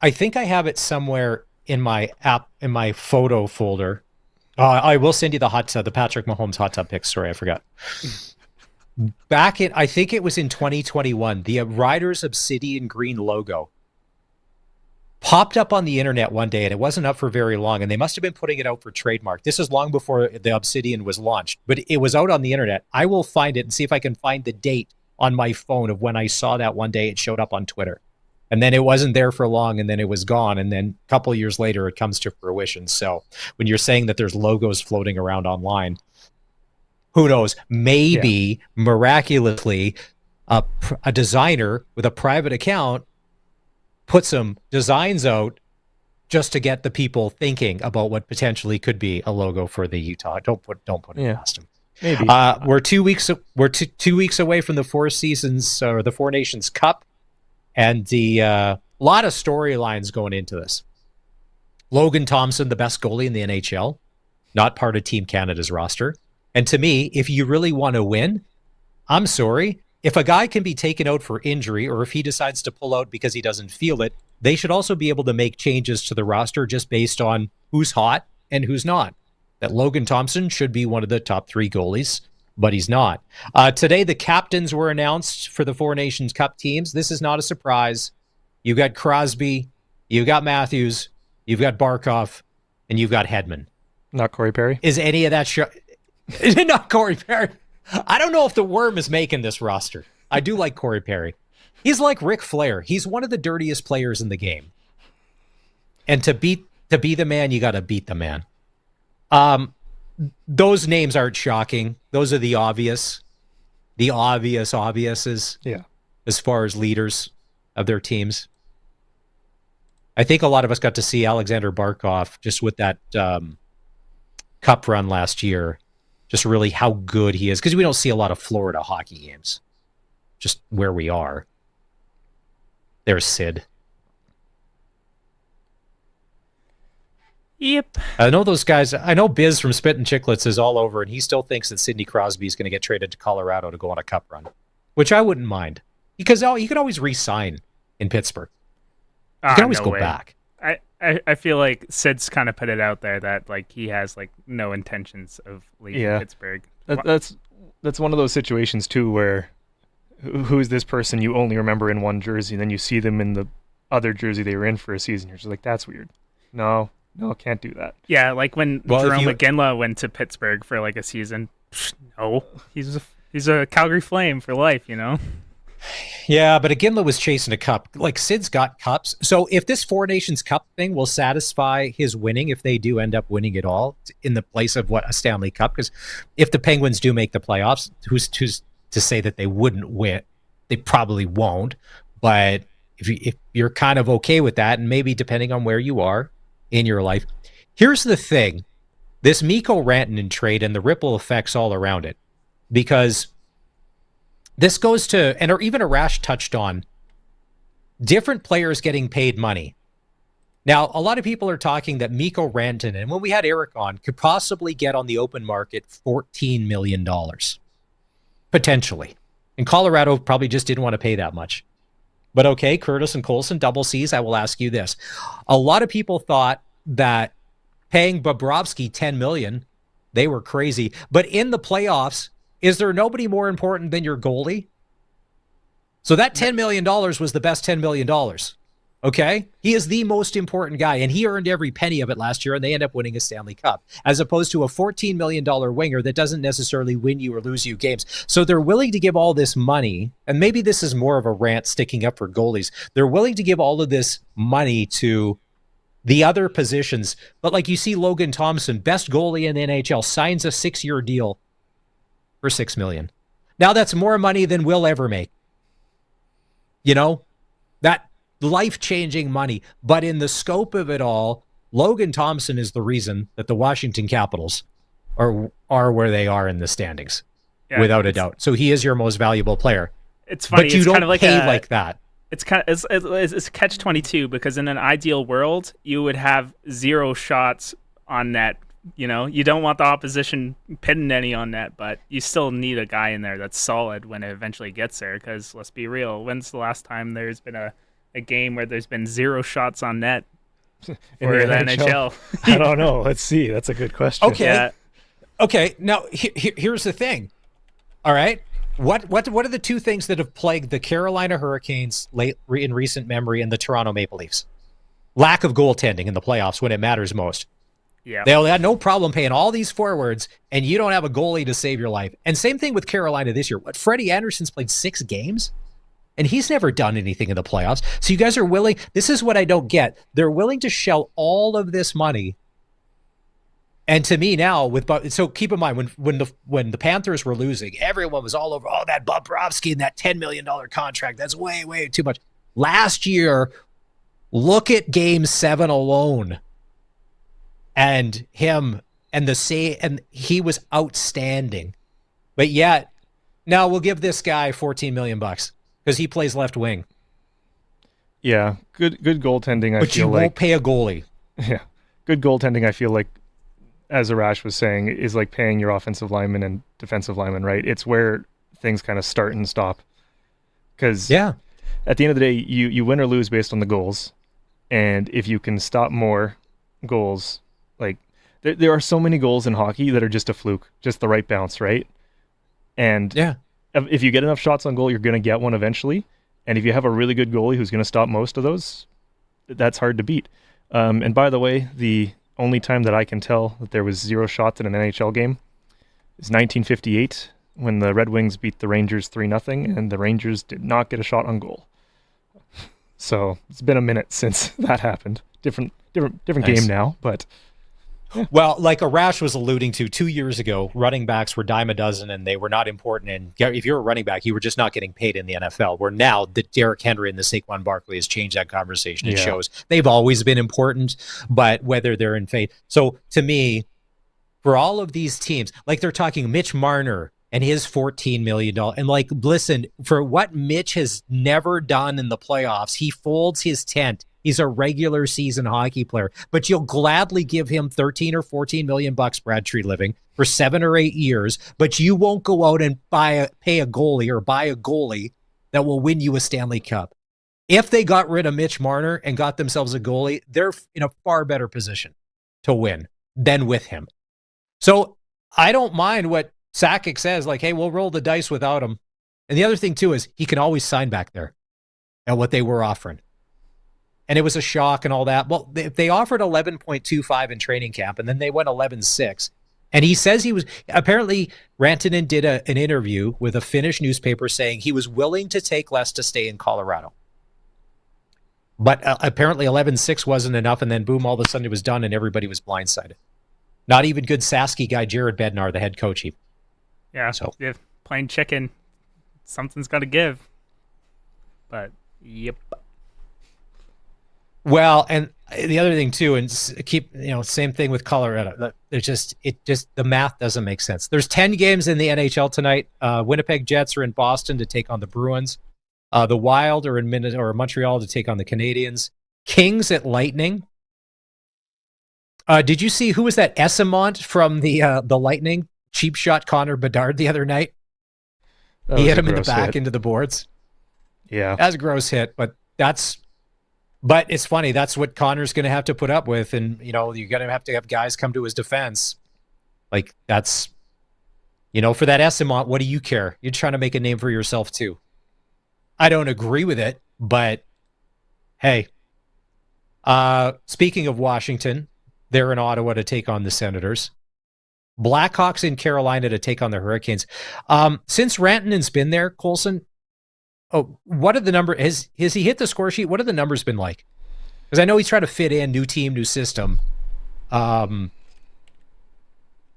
I think I have it somewhere in my app, in my photo folder. I will send you the Patrick Mahomes hot tub pics. Sorry, I forgot. Back in, I think it was in 2021, the Riders Obsidian Green logo popped up on the internet one day, and it wasn't up for very long, and they must have been putting it out for trademark. This is long before the Obsidian was launched, but it was out on the internet. I will find it and see if I can find the date on my phone of when I saw that one day. It showed up on Twitter. And then it wasn't there for long, and then it was gone. And then a couple of years later, it comes to fruition. So when you're saying that there's logos floating around online, who knows? Maybe miraculously, a designer with a private account put some designs out just to get the people thinking about what potentially could be a logo for the Utah. Don't put it past them. Maybe we're 2 weeks. We're 2 weeks away from the Four Seasons or the Four Nations Cup. And the lot of storylines going into this. Logan Thompson, the best goalie in the NHL, not part of Team Canada's roster. And to me, if you really want to win, I'm sorry. If a guy can be taken out for injury or if he decides to pull out because he doesn't feel it, they should also be able to make changes to the roster just based on who's hot and who's not. That Logan Thompson should be one of the top 3 goalies, but he's not. Today, the captains were announced for the Four Nations Cup teams. This is not a surprise. You got Crosby, you got Matthews, you've got Barkov, and you've got Hedman. Not Corey Perry? Is any of that Is it not Corey Perry? I don't know if the worm is making this roster. I do like Corey Perry. He's like Ric Flair. He's one of the dirtiest players in the game. And to be the man, you got to beat the man. Those names aren't shocking. Those are the obviouses. Yeah. As far as leaders of their teams. I think a lot of us got to see Alexander Barkov just with that cup run last year. Just really how good he is. Because we don't see a lot of Florida hockey games. Just where we are. There's Sid. Yep. I know those guys. I know Biz from Spit and Chicklets is all over, and he still thinks that Sidney Crosby is going to get traded to Colorado to go on a cup run, which I wouldn't mind. Because you could always re-sign in Pittsburgh. You can always go back. I feel like Sid's kind of put it out there that like he has like no intentions of leaving Pittsburgh. That's one of those situations too where who is this person you only remember in one jersey, and then you see them in the other jersey they were in for a season. You're just like, that's weird. No, can't do that. Yeah, like when Jerome McGinley went to Pittsburgh for like a season. No, he's a Calgary Flame for life, you know? Yeah, but Iginla was chasing a cup. Like, Sid's got cups. So if this Four Nations Cup thing will satisfy his winning, if they do end up winning it all in the place of a Stanley Cup, because if the Penguins do make the playoffs, who's to say that they wouldn't win? They probably won't. But if you're kind of okay with that, and maybe depending on where you are in your life, here's the thing. This Mikko Rantanen trade and the ripple effects all around it, because this goes to, and or even Arash touched on, different players getting paid money. Now, a lot of people are talking that Mikko Rantanen, and when we had Eric on, could possibly get on the open market $14 million. Potentially. And Colorado probably just didn't want to pay that much. But okay, Curtis and Colson, double C's, I will ask you this. A lot of people thought that paying Bobrovsky $10 million, they were crazy. But in the playoffs, is there nobody more important than your goalie? So that $10 million was the best $10 million. Okay? He is the most important guy, and he earned every penny of it last year, and they end up winning a Stanley Cup, as opposed to a $14 million winger that doesn't necessarily win you or lose you games. So they're willing to give all this money, and maybe this is more of a rant sticking up for goalies. They're willing to give all of this money to the other positions, but like you see Logan Thompson, best goalie in the NHL, signs a 6-year deal for $6 million. Now that's more money than we'll ever make. You know, that life-changing money. But in the scope of it all, Logan Thompson is the reason that the Washington Capitals are where they are in the standings, without a doubt. So he is your most valuable player. It's funny. But you it's don't kind of like pay like that. It's kind of it's catch-22, because in an ideal world, you would have 0 shots on net. You know, you don't want the opposition pinning any on net, but you still need a guy in there that's solid when it eventually gets there. Because let's be real, when's the last time there's been a a game where there's been 0 shots on net In for the NHL? I don't know. Let's see. That's a good question. Okay. Yeah. Okay. Now, here's the thing. All right. What are the two things that have plagued the Carolina Hurricanes in recent memory and the Toronto Maple Leafs? Lack of goaltending in the playoffs when it matters most. Yeah. They had no problem paying all these forwards, and you don't have a goalie to save your life. And same thing with Carolina this year. What, Freddie Anderson's played 6 games? And he's never done anything in the playoffs. So you guys are willing, this is what I don't get. They're willing to shell all of this money. And to me now, so keep in mind, when the Panthers were losing, everyone was all over, that Bobrovsky and that $10 million contract, that's way, way too much. Last year, look at Game 7 alone. And him and and he was outstanding. But yet, now we'll give this guy $14 million because he plays left wing. Yeah, good goaltending. But you won't pay a goalie. Yeah, good goaltending. I feel like, as Arash was saying, is like paying your offensive lineman and defensive lineman. Right? It's where things kind of start and stop. Because at the end of the day, you win or lose based on the goals, and if you can stop more goals. Like, there are so many goals in hockey that are just a fluke, just the right bounce, right? And if you get enough shots on goal, you're going to get one eventually. And if you have a really good goalie who's going to stop most of those, that's hard to beat. And by the way, the only time that I can tell that there was 0 shots in an NHL game is 1958 when the Red Wings beat the Rangers 3-0, and the Rangers did not get a shot on goal. So it's been a minute since that happened. Different game now, but... Well, like Arash was alluding to, 2 years ago, running backs were dime a dozen and they were not important. And if you're a running back, you were just not getting paid in the NFL. Where now the Derrick Henry and the Saquon Barkley has changed that conversation. It shows they've always been important, but whether they're in faith. So to me, for all of these teams, like they're talking Mitch Marner and his $14 million. And like, listen, for what Mitch has never done in the playoffs, he folds his tent. He's a regular season hockey player, but you'll gladly give him 13 or 14 million bucks, Brad Treliving, for 7 or 8 years, but you won't go out and pay a goalie or buy a goalie that will win you a Stanley Cup. If they got rid of Mitch Marner and got themselves a goalie, they're in a far better position to win than with him. So I don't mind what Sakic says, like, hey, we'll roll the dice without him. And the other thing too is he can always sign back there at what they were offering. And it was a shock and all that. Well, they offered 11.25 in training camp, and then they went 11.6. And he says he was, apparently Rantanen did an interview with a Finnish newspaper saying he was willing to take less to stay in Colorado. But apparently 11.6 wasn't enough, and then boom, all of a sudden it was done and everybody was blindsided. Not even good Sasky guy Jared Bednar, the head coach. Yeah, so playing chicken, something's got to give. But, yep. Well, and the other thing too, and same thing with Colorado. The math doesn't make sense. There's 10 games in the NHL tonight. Winnipeg Jets are in Boston to take on the Bruins. The Wild are in Montreal to take on the Canadiens. Kings at Lightning. Did you see who was that Essamont from the Lightning? Cheap shot Connor Bedard the other night. He hit him in the back into the boards. Yeah, that's a gross hit, but it's funny. That's what Connor's going to have to put up with, and you're going to have guys come to his defense. Like that's, for that Essamont, what do you care? You're trying to make a name for yourself too. I don't agree with it, but hey. Speaking of Washington, they're in Ottawa to take on the Senators. Blackhawks in Carolina to take on the Hurricanes. Since Rantanen's been there, Colson, what are the numbers? Has he hit the score sheet? What have the numbers been like? Because I know he's trying to fit in, new team, new system.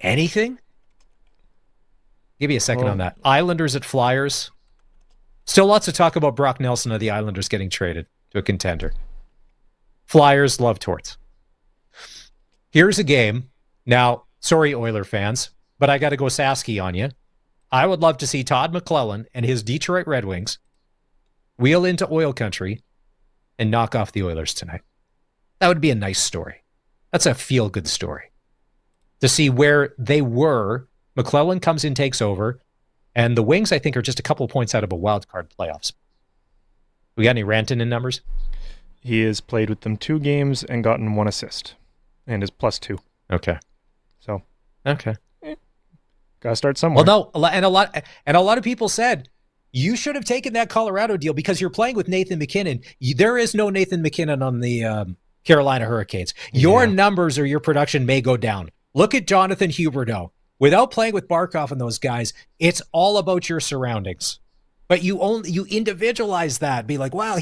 Anything? Give me a second on that. Islanders at Flyers. Still lots of talk about Brock Nelson of the Islanders getting traded to a contender. Flyers love torts. Here's a game. Now, sorry, Oiler fans, but I got to go Sasky on you. I would love to see Todd McClellan and his Detroit Red Wings wheel into oil country and knock off the Oilers tonight. That would be a nice story. That's a feel-good story. To see where they were, McClellan comes in, takes over, and the Wings, I think, are just a couple of points out of a wild card playoffs. We got any Rantanen numbers? He has played with them 2 games and gotten 1 assist, and is +2. Okay. So. Okay. Gotta start somewhere. Well, no, and a lot of people said you should have taken that Colorado deal because you're playing with Nathan McKinnon. There is no Nathan McKinnon on the Carolina Hurricanes. Your numbers or your production may go down. Look at Jonathan Huberdeau. Without playing with Barkov and those guys, it's all about your surroundings. But you individualize that. Be like, wow,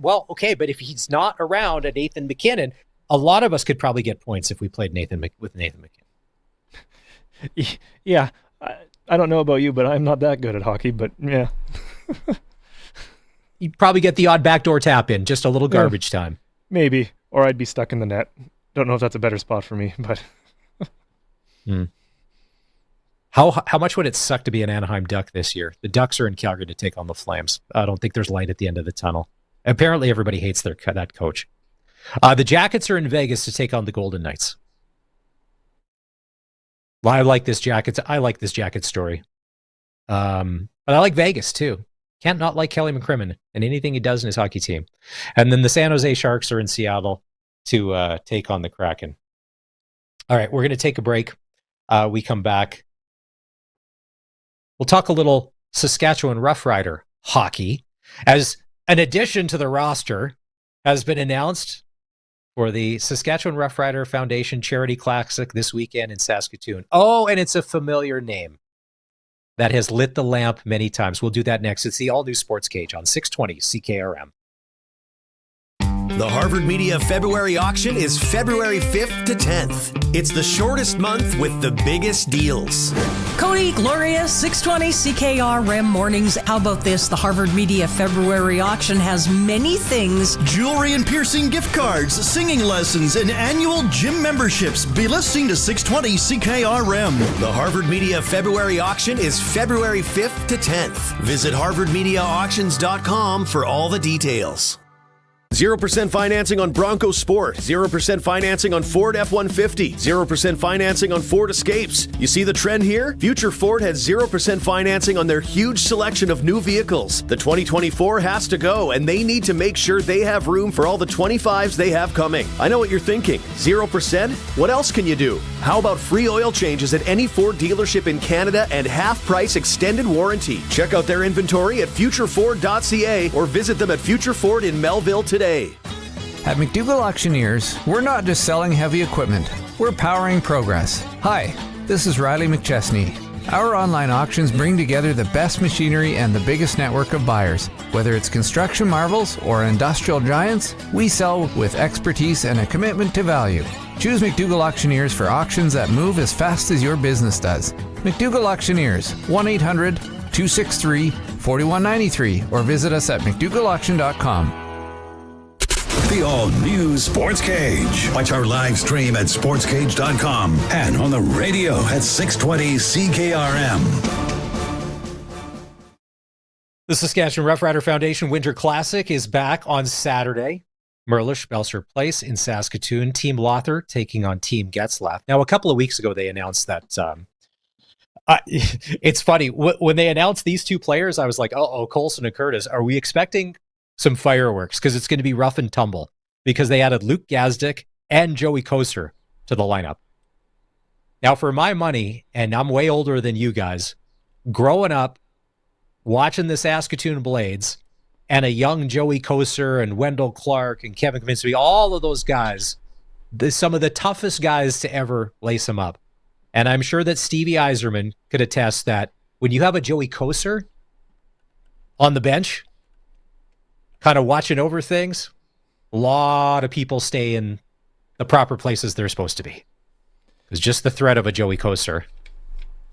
well, okay, but if he's not around a Nathan McKinnon, a lot of us could probably get points if we played with Nathan McKinnon. Yeah, I don't know about you, but I'm not that good at hockey, but yeah. You'd probably get the odd backdoor tap in, just a little garbage time. Maybe, or I'd be stuck in the net. Don't know if that's a better spot for me, but... How much would it suck to be an Anaheim Duck this year? The Ducks are in Calgary to take on the Flames. I don't think there's light at the end of the tunnel. Apparently everybody hates that coach. The Jackets are in Vegas to take on the Golden Knights. Well, I like this Jacket story. But I like Vegas too. Can't not like Kelly McCrimmon and anything he does in his hockey team. And then the San Jose Sharks are in Seattle to take on the Kraken. All right, we're going to take a break. We come back. We'll talk a little Saskatchewan Roughrider hockey, as an addition to the roster has been announced for the Saskatchewan Roughrider Foundation Charity Classic this weekend in Saskatoon. Oh, and it's a familiar name that has lit the lamp many times. We'll do that next. It's the all-new Sportscage on 620 CKRM. The Harvard Media February auction is February 5th to 10th. It's the shortest month with the biggest deals. Cody, Gloria, 620 CKRM mornings. How about this? The Harvard Media February auction has many things. Jewelry and piercing gift cards, singing lessons, and annual gym memberships. Be listening to 620 CKRM. The Harvard Media February auction is February 5th to 10th. Visit harvardmediaauctions.com for all the details. 0% financing on Bronco Sport, 0% financing on Ford F-150, 0% financing on Ford Escapes. You see the trend here? Future Ford has 0% financing on their huge selection of new vehicles. The 2024 has to go, and they need to make sure they have room for all the 25s they have coming. I know what you're thinking. 0%? What else can you do? How about free oil changes at any Ford dealership in Canada and half-price extended warranty? Check out their inventory at futureford.ca or visit them at Future Ford in Melville today. At McDougall Auctioneers, we're not just selling heavy equipment, we're powering progress. Hi, this is Riley McChesney. Our online auctions bring together the best machinery and the biggest network of buyers. Whether it's construction marvels or industrial giants, we sell with expertise and a commitment to value. Choose McDougall Auctioneers for auctions that move as fast as your business does. McDougall Auctioneers, 1-800-263-4193, or visit us at mcdougallauction.com. The all-new Sports Cage. Watch our live stream at sportscage.com and on the radio at 620 CKRM. The Saskatchewan Roughrider Foundation Winter Classic is back on Saturday. Merlish, Belser Place in Saskatoon. Team Lothar taking on Team Getzlaff. Now, a couple of weeks ago, they announced that... it's funny. When they announced these two players, I was like, Colson and Curtis, are we expecting some fireworks? Because it's going to be rough and tumble. Because they added Luke Gazdick and Joey Koser to the lineup. Now, for my money, and I'm way older than you guys, growing up, watching the Saskatoon Blades, and a young Joey Koser and Wendell Clark and Kevin Kaminsky, all of those guys, some of the toughest guys to ever lace them up. And I'm sure that Stevie Yzerman could attest that when you have a Joey Koser on the bench, kind of watching over things, a lot of people stay in the proper places they're supposed to be. Because just the threat of a Joey Koser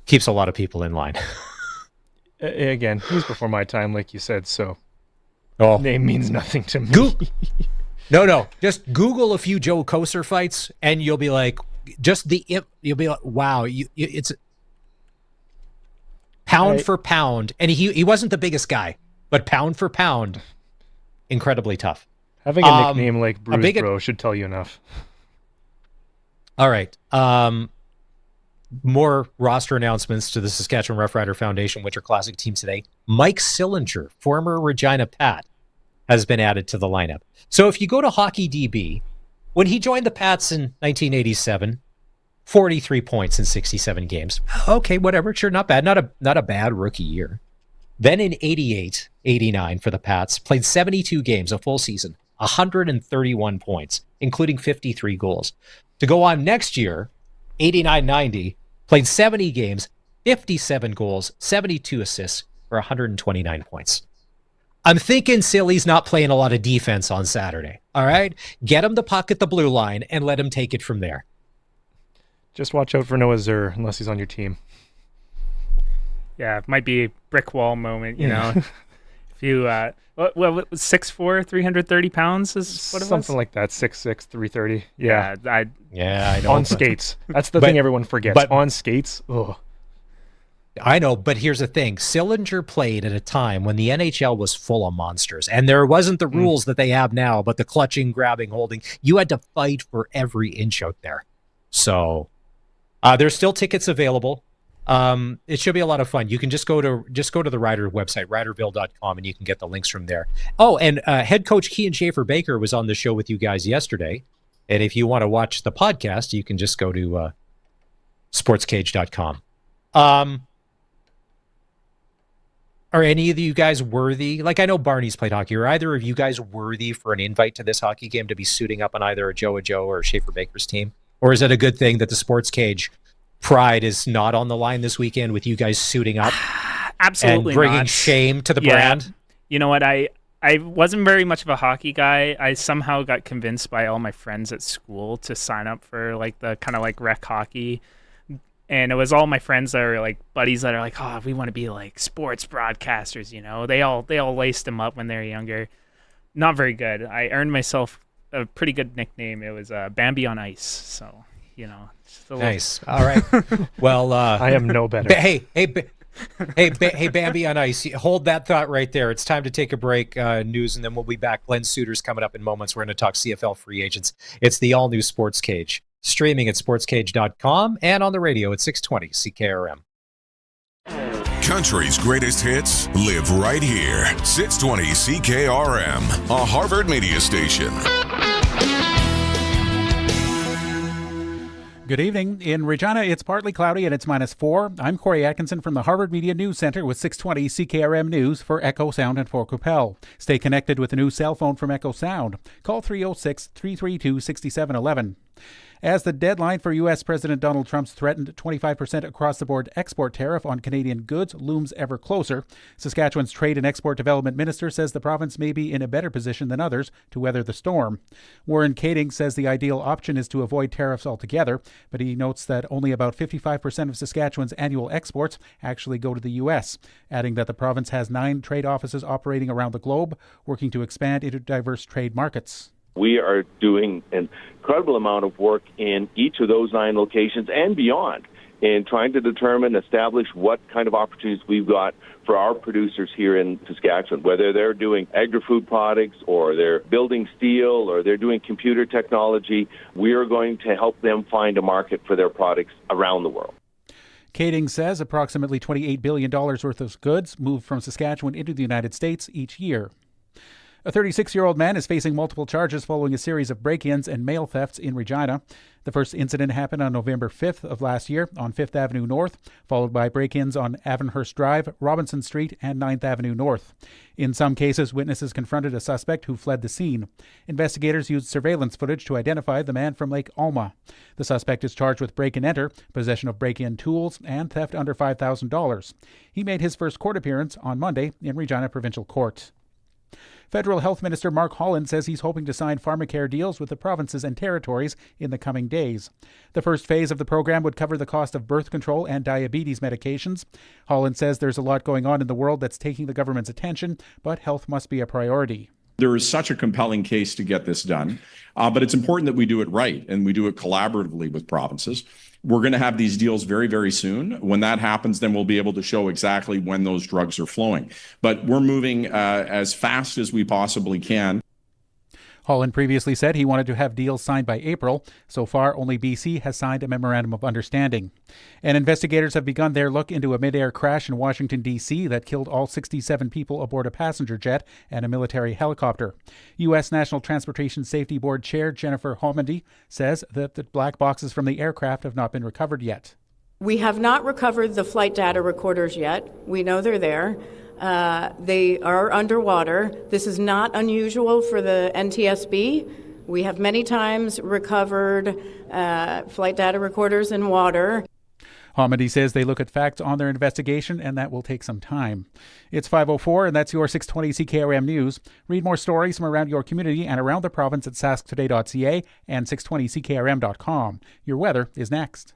keeps a lot of people in line. Again, he was before my time, like you said, so name means nothing to me. No. Just Google a few Joe Koser fights, and you'll be like, you'll be like, wow, it's pound for pound. And he wasn't the biggest guy, but pound for pound, incredibly tough. Having a nickname like Bruce Bro should tell you enough. All right. More roster announcements to the Saskatchewan Roughrider Foundation Winter Classic team today. Mike Sillinger, former Regina Pat, has been added to the lineup. So if you go to Hockey DB, when he joined the Pats in 1987, 43 points in 67 games. Okay, whatever. Sure, not bad. Not a bad rookie year. Then in 88, 89 for the Pats, played 72 games, a full season, 131 points, including 53 goals. To go on next year, 89, 90, played 70 games, 57 goals, 72 assists for 129 points. I'm thinking Silly's not playing a lot of defense on Saturday. All right? Get him the puck at the blue line and let him take it from there. Just watch out for Noah Zur unless he's on your team. Yeah, it might be a brick wall moment, you know. If you, what 6'4", 330 pounds is what it was? Something like that, 6'6", 330. Yeah, I know. On skates. That's the thing everyone forgets. But on skates, ugh. I know, but here's the thing. Sillinger played at a time when the NHL was full of monsters, and there wasn't the rules that they have now, but the clutching, grabbing, holding. You had to fight for every inch out there. So there's still tickets available. It should be a lot of fun. You can just go to the Rider website, riderville.com, and you can get the links from there. Oh, and head coach Kean Schaefer-Baker was on the show with you guys yesterday. And if you want to watch the podcast, you can just go to sportscage.com. Are any of you guys worthy? Like, I know Barney's played hockey. Are either of you guys worthy for an invite to this hockey game to be suiting up on either a Joe or Schaefer-Baker's team? Or is it a good thing that the Sports Cage pride is not on the line this weekend with you guys suiting up? Absolutely and bringing not. shame to the brand? You know what? I wasn't very much of a hockey guy. I somehow got convinced by all my friends at school to sign up for like the kind of like rec hockey. And it was all my friends that are like buddies that are like, oh, we want to be like sports broadcasters, you know. They all laced them up when they were younger. Not very good. I earned myself a pretty good nickname. It was Bambi on Ice. So, you know. Nice. All right. Well, I am no better. Hey, Bambi on Ice. Hold that thought right there. It's time to take a break. News, and then we'll be back. Glenn Suter's coming up in moments. We're going to talk CFL free agents. It's the all-new Sports Cage. Streaming at sportscage.com and on the radio at 620 CKRM. Country's greatest hits live right here. 620 CKRM, a Harvard media station. Good evening. In Regina, it's partly cloudy and it's -4. I'm Corey Atkinson from the Harvard Media News Center with 620 CKRM News for Echo Sound and for Coupel. Stay connected with the new cell phone from Echo Sound. Call 306-332-6711. As the deadline for U.S. President Donald Trump's threatened 25% across-the-board export tariff on Canadian goods looms ever closer, Saskatchewan's Trade and Export Development Minister says the province may be in a better position than others to weather the storm. Warren Kading says the ideal option is to avoid tariffs altogether, but he notes that only about 55% of Saskatchewan's annual exports actually go to the U.S., adding that the province has 9 trade offices operating around the globe, working to expand into diverse trade markets. We are doing an incredible amount of work in each of those 9 locations and beyond in trying to establish what kind of opportunities we've got for our producers here in Saskatchewan, whether they're doing agri-food products or they're building steel or they're doing computer technology. We are going to help them find a market for their products around the world. Kading says approximately $28 billion worth of goods move from Saskatchewan into the United States each year. A 36-year-old man is facing multiple charges following a series of break-ins and mail thefts in Regina. The first incident happened on November 5th of last year on 5th Avenue North, followed by break-ins on Avonhurst Drive, Robinson Street, and 9th Avenue North. In some cases, witnesses confronted a suspect who fled the scene. Investigators used surveillance footage to identify the man from Lake Alma. The suspect is charged with break-and-enter, possession of break-in tools, and theft under $5,000. He made his first court appearance on Monday in Regina Provincial Court. Federal Health Minister Mark Holland says he's hoping to sign pharmacare deals with the provinces and territories in the coming days. The first phase of the program would cover the cost of birth control and diabetes medications. Holland says there's a lot going on in the world that's taking the government's attention, but health must be a priority. There is such a compelling case to get this done, but it's important that we do it right and we do it collaboratively with provinces. We're going to have these deals very, very soon. When that happens, then we'll be able to show exactly when those drugs are flowing. But we're moving as fast as we possibly can. Holland previously said he wanted to have deals signed by April. So far, only BC has signed a memorandum of understanding. And investigators have begun their look into a mid-air crash in Washington, D.C. that killed all 67 people aboard a passenger jet and a military helicopter. U.S. National Transportation Safety Board Chair Jennifer Homendy says that the black boxes from the aircraft have not been recovered yet. We have not recovered the flight data recorders yet. We know they're there. They are underwater. This is not unusual for the NTSB. We have many times recovered flight data recorders in water. Homendy says they look at facts on their investigation, and that will take some time. It's 5:04, and that's your 620 CKRM News. Read more stories from around your community and around the province at sasktoday.ca and 620ckrm.com. Your weather is next.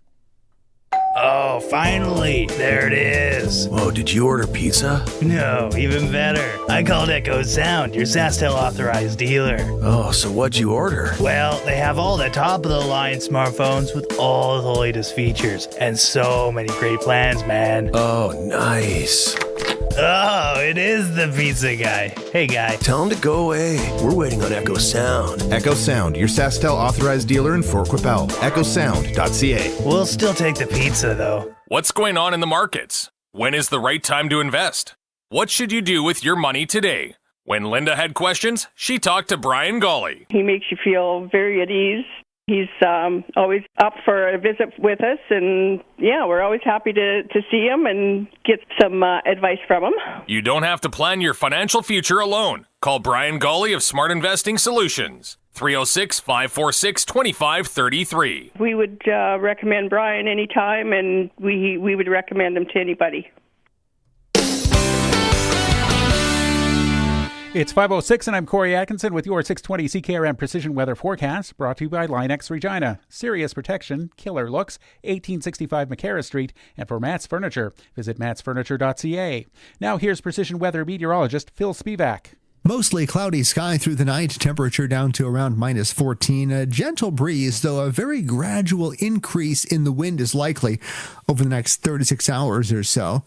Oh, finally, there it is. Whoa, did you order pizza? No, even better. I called Echo Sound, your SaskTel authorized dealer. Oh, so what'd you order? Well, they have all the top-of-the-line smartphones with all the latest features and so many great plans, man. Oh, nice. Oh, it is the pizza guy. Hey, guy. Tell him to go away. We're waiting on Echo Sound. Echo Sound, your SaskTel authorized dealer in Fort Qu'Appelle. EchoSound.ca. We'll still take the pizza, though. What's going on in the markets? When is the right time to invest? What should you do with your money today? When Linda had questions, she talked to Brian Golly. He makes you feel very at ease. He's always up for a visit with us, and yeah, we're always happy to see him and get some advice from him. You don't have to plan your financial future alone. Call Brian Golly of Smart Investing Solutions, 306-546-2533. We would recommend Brian anytime, and we would recommend him to anybody. It's 5:06, and I'm Corey Atkinson with your 620 CKRM Precision Weather Forecast, brought to you by Linex Regina. Serious protection, killer looks, 1865 McCarra Street. And for Matt's Furniture, visit mattsfurniture.ca. Now here's Precision Weather meteorologist Phil Spivak. Mostly cloudy sky through the night, temperature down to around -14. A gentle breeze, though a very gradual increase in the wind is likely over the next 36 hours or so.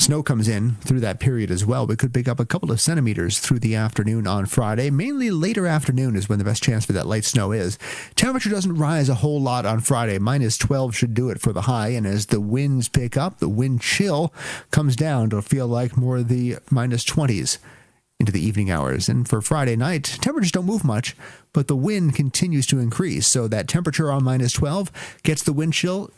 Snow comes in through that period as well. We could pick up a couple of centimeters through the afternoon on Friday. Mainly later afternoon is when the best chance for that light snow is. Temperature doesn't rise a whole lot on Friday. -12 should do it for the high. And as the winds pick up, the wind chill comes down to feel like more of the -20s into the evening hours. And for Friday night, temperatures don't move much, but the wind continues to increase. So that temperature on -12 gets the wind chill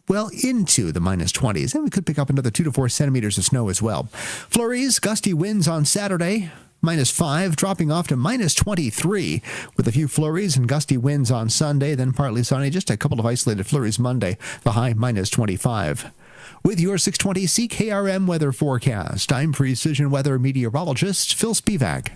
well into the -20s, and we could pick up another 2 to 4 centimeters of snow as well. Flurries, gusty winds on Saturday, -5, dropping off to -23, with a few flurries and gusty winds on Sunday, then partly sunny, just a couple of isolated flurries Monday, the high -25. With your 620 CKRM weather forecast, I'm Precision Weather meteorologist Phil Spivak.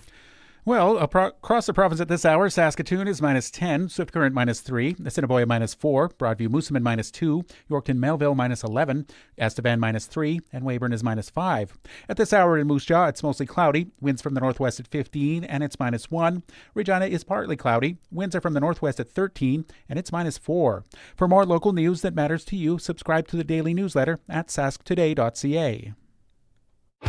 Well, across the province at this hour, Saskatoon is -10, Swift Current -3, Assiniboia -4, Broadview Moosomin -2, Yorkton Melville -11, Estevan -3, and Weyburn is -5. At this hour in Moose Jaw, it's mostly cloudy, winds from the northwest at 15, and it's -1. Regina is partly cloudy, winds are from the northwest at 13, and it's -4. For more local news that matters to you, subscribe to the daily newsletter at sasktoday.ca.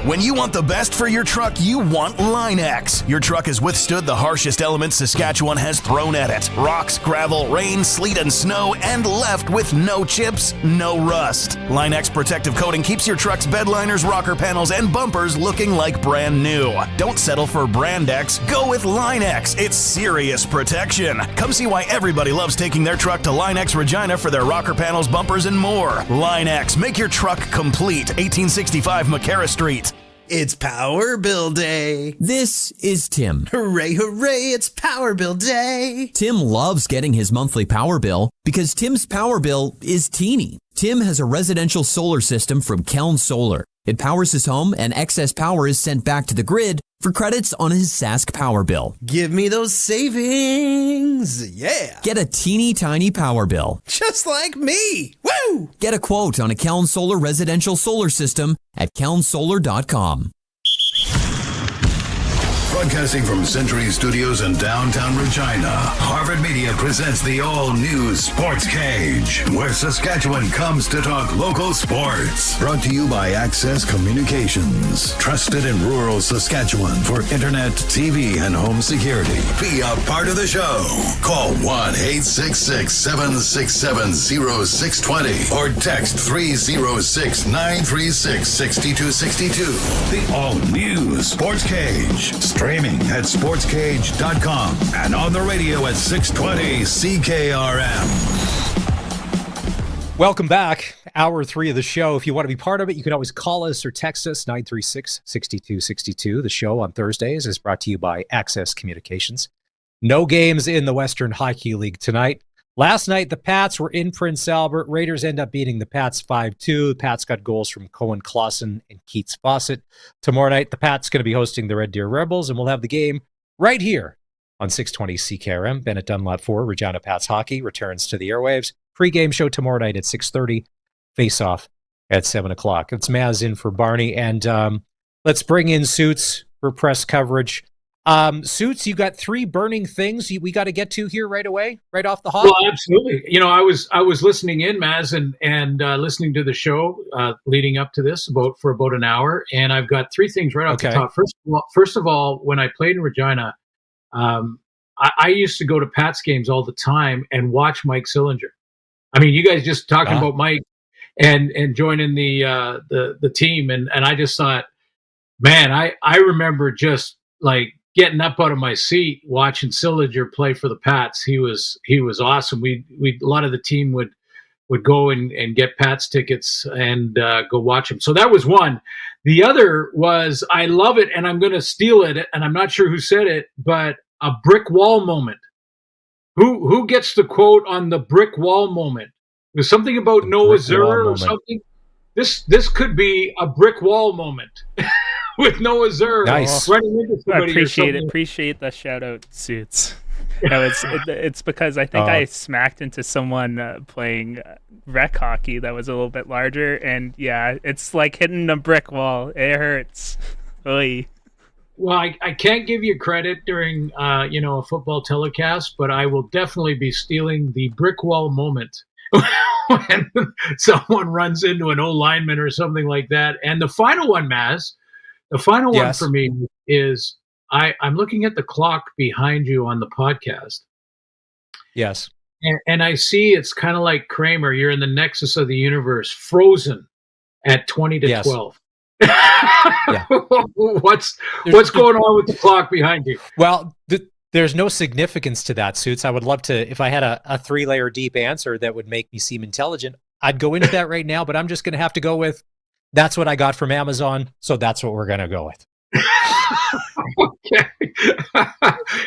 When you want the best for your truck, you want Line-X. Your truck has withstood the harshest elements Saskatchewan has thrown at it. Rocks, gravel, rain, sleet, and snow, and left with no chips, no rust. Line-X protective coating keeps your truck's bed liners, rocker panels, and bumpers looking like brand new. Don't settle for Brand X. Go with Line-X. It's serious protection. Come see why everybody loves taking their truck to Line-X Regina for their rocker panels, bumpers, and more. Line-X. Make your truck complete. 1865 McCarra Street. It's Power Bill Day. This is Tim. Hooray, hooray, it's Power Bill Day. Tim loves getting his monthly power bill because Tim's power bill is teeny. Tim has a residential solar system from Keln Solar. It powers his home, and excess power is sent back to the grid for credits on his Sask power bill. Give me those savings. Yeah. Get a teeny tiny power bill. Just like me. Woo! Get a quote on a Keln Solar residential solar system at kelnsolar.com. Broadcasting from Century Studios in downtown Regina, Harvard Media presents the all-new Sports Cage, where Saskatchewan comes to talk local sports. Brought to you by Access Communications, trusted in rural Saskatchewan for internet, TV, and home security. Be a part of the show. Call 1-866-767-0620 or text 306-936-6262. The all-new Sports Cage. Streaming at sportscage.com and on the radio at 620 CKRM. Welcome back. Hour 3 of the show. If you want to be part of it, you can always call us or text us, 936-6262. The show on Thursdays is brought to you by Access Communications. No games in the Western Hockey League tonight. Last night, the Pats were in Prince Albert. Raiders end up beating the Pats 5-2. The Pats got goals from Cohen Clausen and Keats Fawcett. Tomorrow night, the Pats going to be hosting the Red Deer Rebels, and we'll have the game right here on 620 CKRM. Bennett Dunlap 4, Regina Pats Hockey returns to the airwaves. Pre-game show tomorrow night at 6:30. Face-off at 7 o'clock. It's Maz in for Barney, and let's bring in Suits for press coverage. Suits, you got 3 burning things we got to get to here right away, right off the hop. Well, absolutely. You know, I was listening in, Maz, and listening to the show leading up to this for about an hour, and I've got 3 things right off the top. First of all, when I played in Regina, I used to go to Pats games all the time and watch Mike Sillinger. I mean, you guys just talking about Mike and joining the team, and I just thought, man, I remember just like getting up out of my seat watching Sillinger play for the Pats. He was awesome. We a lot of the team would go and get Pats tickets and go watch him. So that was one. The other was, I love it, and I'm going to steal it, and I'm not sure who said it, but a brick wall moment. Who gets the quote on the brick wall moment? It was something about Noah Zerr or something. This could be a brick wall moment. With Noah Zerr running into somebody. I appreciate the shout out, Suits. No, it's because I think I smacked into someone playing rec hockey that was a little bit larger, and yeah, it's like hitting a brick wall. It hurts. Oy. Well, I can't give you credit during a football telecast, but I will definitely be stealing the brick wall moment when someone runs into an old lineman or something like that. And the final one, Maz. The final one for me is I'm looking at the clock behind you on the podcast. Yes. And I see it's kind of like Kramer. You're in the nexus of the universe, frozen at 20 to 12. Yeah. What's going on with the clock behind you? Well, there's no significance to that, Suits. I would love to, if I had a 3-layer deep answer that would make me seem intelligent, I'd go into that right now, but I'm just going to have to go with, that's what I got from Amazon, so that's what we're going to go with. Okay.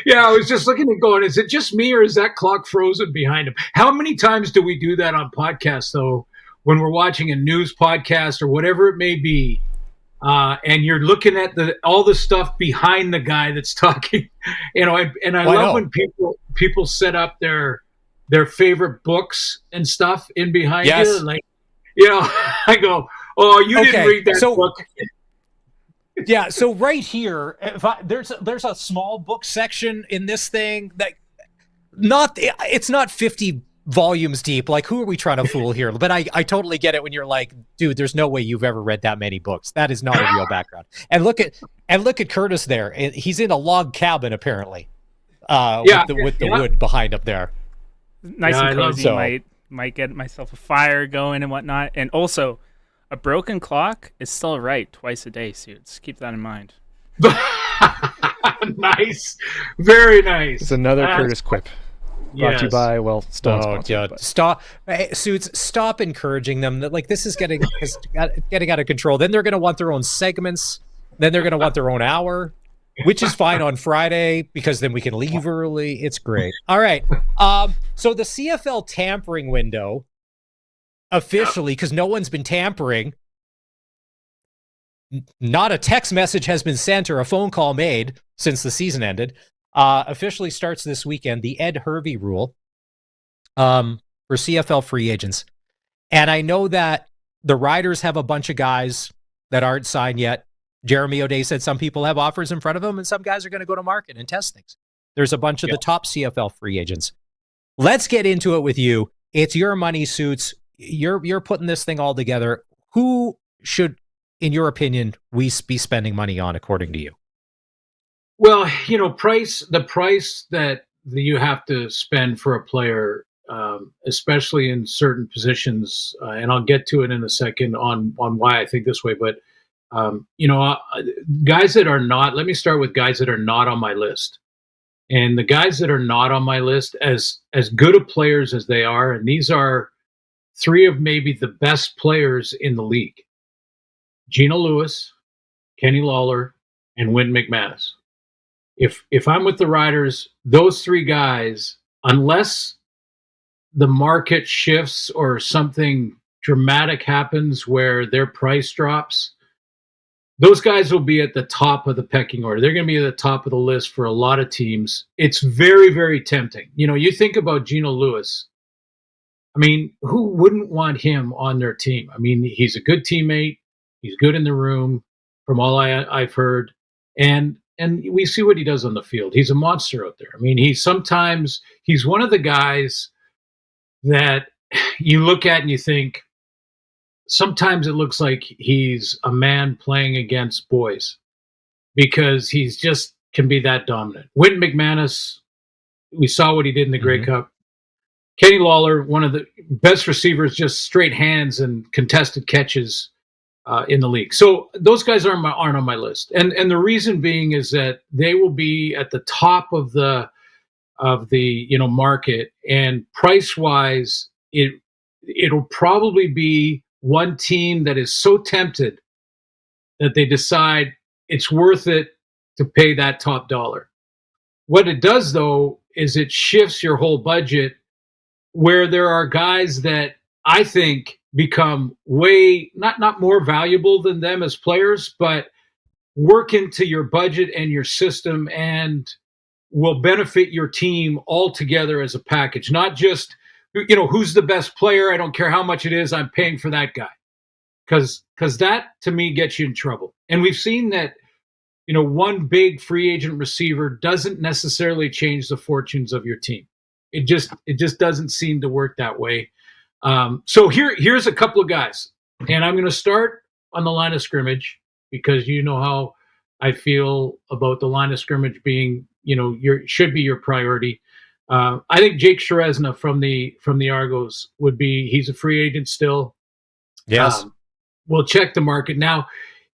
Yeah, I was just looking at going, is it just me or is that clock frozen behind him? How many times do we do that on podcasts, though, when we're watching a news podcast or whatever it may be, and you're looking at all the stuff behind the guy that's talking, and I love when people set up their favorite books and stuff in behind you, like, I go, oh, you didn't read that book. Yeah, so right here, there's a small book section in this thing that it's not 50 volumes deep. Like, who are we trying to fool here? But I totally get it when you're like, dude, there's no way you've ever read that many books. That is not a real background. And look at Curtis there. He's in a log cabin apparently. With the wood behind up there. Nice and cozy. Might get myself a fire going and whatnot. And also, a broken clock is still right twice a day, Suits. Keep that in mind. Nice. Very nice. It's another Curtis quip. Brought to you by, Stop. Hey, Suits, stop encouraging them. Like, this is getting out of control. Then they're going to want their own segments. Then they're going to want their own hour, which is fine on Friday because then we can leave early. It's great. All right. So the CFL tampering window, officially, because no one's been tampering, not a text message has been sent or a phone call made since the season ended, officially starts this weekend, the Ed Hervey rule for CFL free agents. And I know that the Riders have a bunch of guys that aren't signed yet. Jeremy O'Day said some people have offers in front of them and some guys are going to go to market and test things. There's a bunch of the top CFL free agents. Let's get into it with you. It's your money, Suits. You're putting this thing all together. Who should, in your opinion, we be spending money on, according to you? Well, the price that you have to spend for a player, especially in certain positions, and I'll get to it in a second on why I think this way, but guys that are not, let me start with guys that are not on my list. And the guys that are not on my list, as good of players as they are, and these are three of maybe the best players in the league: Gino Lewis, Kenny Lawler, and Wynn McManus. If I'm with the Riders, those three guys, unless the market shifts or something dramatic happens where their price drops, those guys will be at the top of the pecking order. They're going to be at the top of the list for a lot of teams. It's very, very tempting. You think about Gino Lewis. I mean, who wouldn't want him on their team? I mean, he's a good teammate. He's good in the room, from all I've heard. And we see what he does on the field. He's a monster out there. I mean, he's one of the guys that you look at and you think, sometimes it looks like he's a man playing against boys because he's just can be that dominant. Wynn McManus, we saw what he did in the Grey Cup. Kenny Lawler, one of the best receivers, just straight hands and contested catches in the league. So those guys aren't on my list, and the reason being is that they will be at the top of the market, and price wise, it'll probably be one team that is so tempted that they decide it's worth it to pay that top dollar. What it does, though, is it shifts your whole budget, where there are guys that I think become way not more valuable than them as players, but work into your budget and your system and will benefit your team all together as a package. Not just, who's the best player? I don't care how much it is. I'm paying for that guy. Because that, to me, gets you in trouble. And we've seen that, one big free agent receiver doesn't necessarily change the fortunes of your team. It just doesn't seem to work that way. So here's a couple of guys. And I'm going to start on the line of scrimmage, because you know how I feel about the line of scrimmage being, should be your priority. I think Jake Sherezna from the Argos he's a free agent still. Yes. We'll check the market. Now,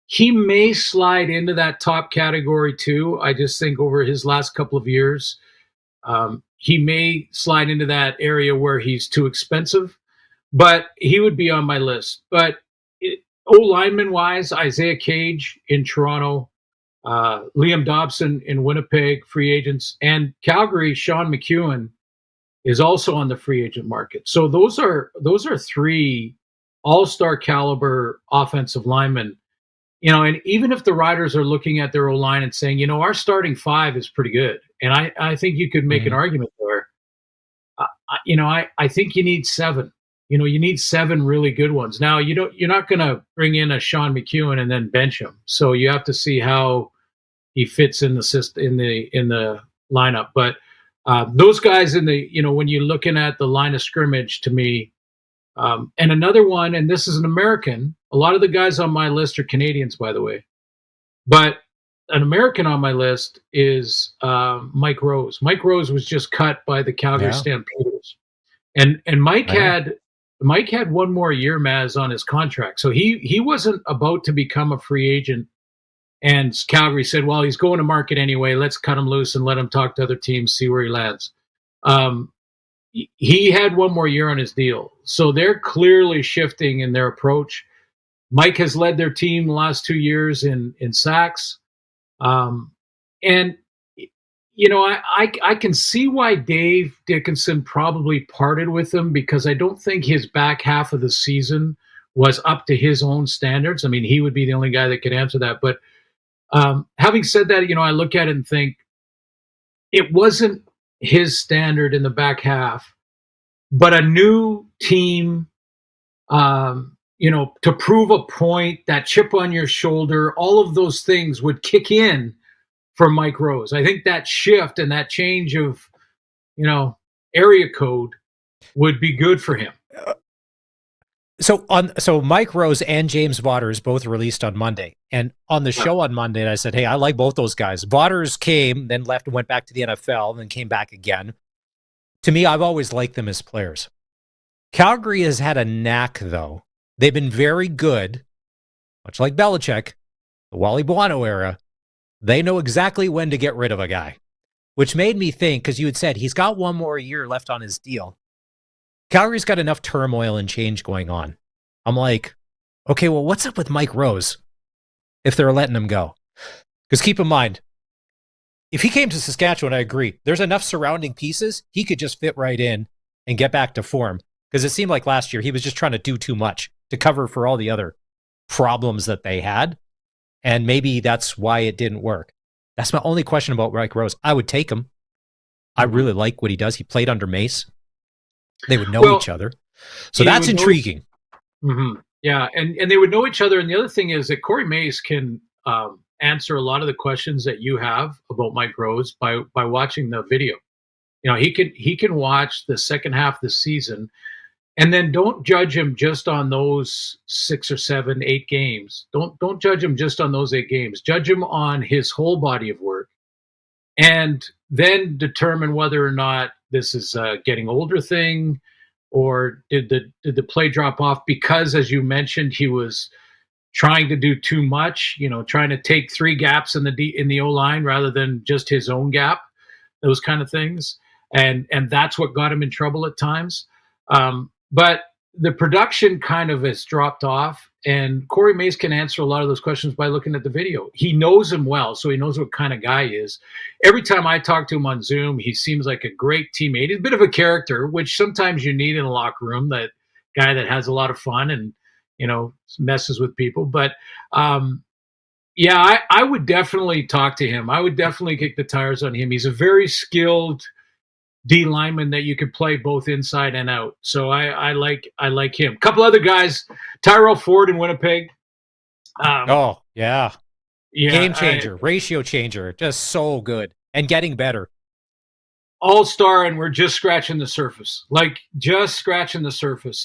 he may slide into that top category too. I just think over his last couple of years, he may slide into that area where he's too expensive, but he would be on my list. But O-lineman wise, Isaiah Cage in Toronto, Liam Dobson in Winnipeg, free agents, and Calgary, Sean McEwen is also on the free agent market. So those are three all-star caliber offensive linemen. And even if the Riders are looking at their O-line and saying, our starting five is pretty good, and I think you could make an argument there. I think you need seven. You need seven really good ones. Now, you're not going to bring in a Sean McEwen and then bench him. So you have to see how he fits in the system, in the lineup. But those guys when you're looking at the line of scrimmage, to me, and another one, and this is an American. A lot of the guys on my list are Canadians, by the way. But an American on my list is Mike Rose. Mike Rose was just cut by the Calgary Stampeders. And Mike had one more year, Maz, on his contract. So he wasn't about to become a free agent. And Calgary said, well, he's going to market anyway. Let's cut him loose and let him talk to other teams, see where he lands. He had one more year on his deal. So they're clearly shifting in their approach. Mike has led their team the last 2 years in sacks. And, I can see why Dave Dickinson probably parted with him, because I don't think his back half of the season was up to his own standards. I mean, he would be the only guy that could answer that. But having said that, I look at it and think it wasn't his standard in the back half, but a new team, to prove a point, that chip on your shoulder, all of those things would kick in for Mike Rose. I think that shift and that change of, area code would be good for him. So Mike Rose and James Vaughters both released on Monday. And on the show on Monday, I said, hey, I like both those guys. Vaughters came, then left and went back to the NFL, then came back again. To me, I've always liked them as players. Calgary has had a knack, though. They've been very good, much like Belichick, the Wally Buono era. They know exactly when to get rid of a guy, which made me think, because you had said he's got one more year left on his deal. Calgary's got enough turmoil and change going on. I'm like, okay, well, what's up with Mike Rose if they're letting him go? Because keep in mind, if he came to Saskatchewan, I agree, there's enough surrounding pieces, he could just fit right in and get back to form. Because it seemed like last year he was just trying to do too much to cover for all the other problems that they had. And maybe that's why it didn't work. That's my only question about Mike Rose. I would take him. I really like what he does. He played under Mace. They would know each other. So that's intriguing. Yeah, and they would know each other. And the other thing is that Corey Mace can answer a lot of the questions that you have about Mike Rose by watching the video. He can watch the second half of the season, and then don't judge him just on those 6 or 7, 8 games. Don't judge him just on those 8 games. Judge him on his whole body of work, and then determine whether or not this is a getting older thing, or did the play drop off because, as you mentioned, he was trying to do too much. Trying to take 3 gaps in the O-line rather than just his own gap. Those kind of things, and that's what got him in trouble at times. But the production kind of has dropped off, and Corey Mace can answer a lot of those questions by looking at the video. He knows him well, so he knows what kind of guy he is. Every time I talk to him on Zoom, he seems like a great teammate. He's a bit of a character, which sometimes you need in a locker room, that guy that has a lot of fun and, messes with people. But, I would definitely talk to him. I would definitely kick the tires on him. He's a very skilled D lineman that you could play both inside and out. So I like him. A couple other guys, Tyrell Ford in Winnipeg. Yeah, game changer, ratio changer, just so good and getting better. All-star, and we're just scratching the surface.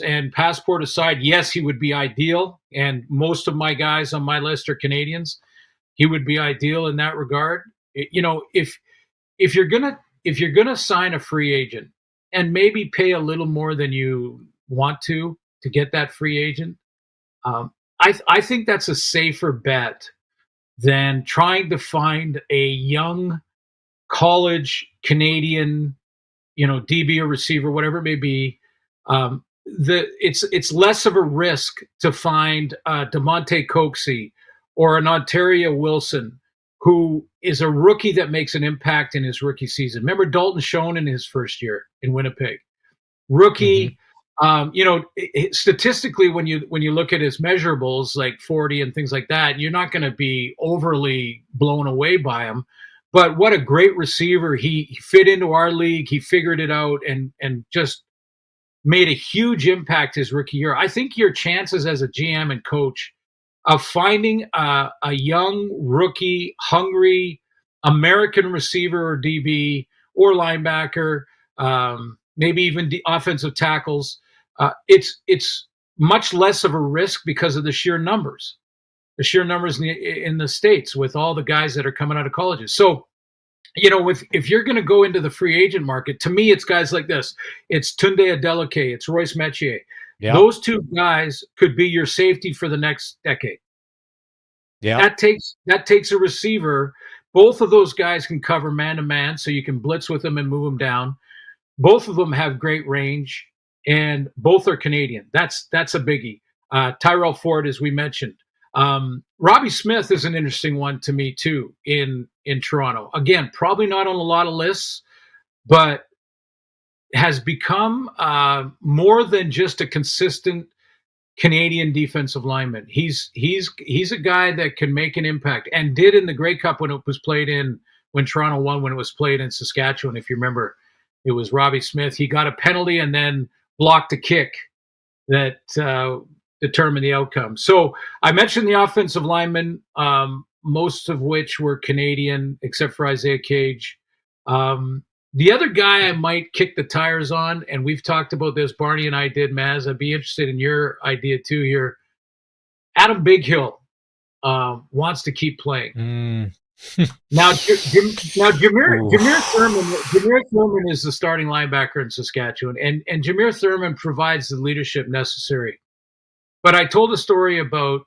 And passport aside, yes, he would be ideal. And most of my guys on my list are Canadians. He would be ideal in that regard. If you're gonna sign a free agent and maybe pay a little more than you want to get that free agent, I think that's a safer bet than trying to find a young college Canadian, DB or receiver, whatever it may be. It's less of a risk to find DeMonte Coxey or an Ontario Wilson, who is a rookie that makes an impact in his rookie season. Remember Dalton Schoen in his first year in Winnipeg, rookie. Statistically, when you look at his measurables like 40 and things like that, you're not going to be overly blown away by him. But what a great receiver. He fit into our league. He figured it out and just made a huge impact his rookie year. I think your chances as a GM and coach of finding a young, rookie, hungry American receiver or DB or linebacker, maybe even offensive tackles, it's much less of a risk because of the sheer numbers. The sheer numbers in the States with all the guys that are coming out of colleges. So, if you're going to go into the free agent market, to me, it's guys like this. It's Tunde Adeleke. It's Royce Metier. Yeah. Those 2 guys could be your safety for the next decade. Yeah. That takes a receiver. Both of those guys can cover man-to-man, so you can blitz with them and move them down. Both of them have great range, and both are Canadian. That's a biggie. Tyrell Ford, as we mentioned. Robbie Smith is an interesting one to me too in Toronto. Again, probably not on a lot of lists, but has become more than just a consistent Canadian defensive lineman. He's a guy that can make an impact and did in the Grey Cup when Toronto won, when it was played in Saskatchewan. If you remember, it was Robbie Smith. He got a penalty and then blocked a kick that determine the outcome. So I mentioned the offensive linemen, most of which were Canadian, except for Isaiah Cage. The other guy I might kick the tires on, and we've talked about this, Barney and I did, Maz. I'd be interested in your idea too here. Adam Bighill wants to keep playing. Now, Jameer Thurman is the starting linebacker in Saskatchewan, and Jameer Thurman provides the leadership necessary. But I told a story about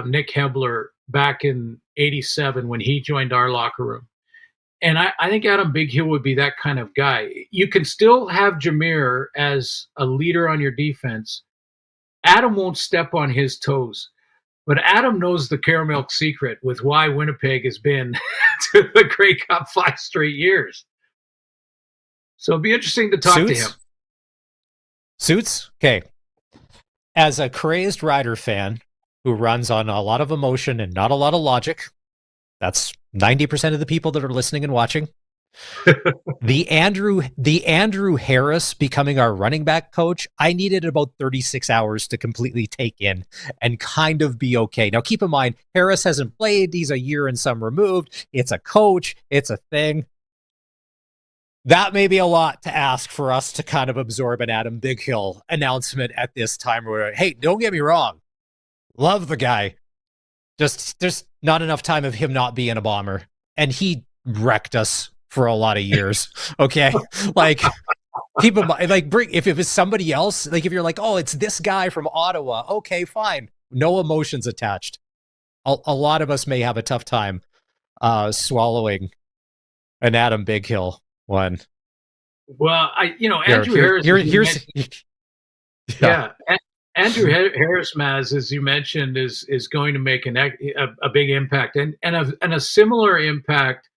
Nick Hebler back in '87 when he joined our locker room. And I think Adam Bighill would be that kind of guy. You can still have Jameer as a leader on your defense. Adam won't step on his toes. But Adam knows the caramel secret with why Winnipeg has been to the Grey Cup 5 straight years. So it'd be interesting to talk to him. Suits? Okay. As a crazed Rider fan who runs on a lot of emotion and not a lot of logic, that's 90% of the people that are listening and watching. The Andrew Harris becoming our running back coach, I needed about 36 hours to completely take in and kind of be okay. Now, keep in mind, Harris hasn't played. He's a year and some removed. It's a coach. It's a thing. That may be a lot to ask for us to kind of absorb an Adam Bighill announcement at this time. Where, hey, don't get me wrong. Love the guy. Just there's not enough time of him not being a Bomber. And he wrecked us for a lot of years. Okay. Like, keep in mind, like, if it was somebody else, like if you're like, oh, it's this guy from Ottawa. Okay, fine. No emotions attached. A lot of us may have a tough time swallowing an Adam Bighill one. Well, Andrew Harris. Andrew Harris, Maz, as you mentioned, is going to make a big impact and a similar impact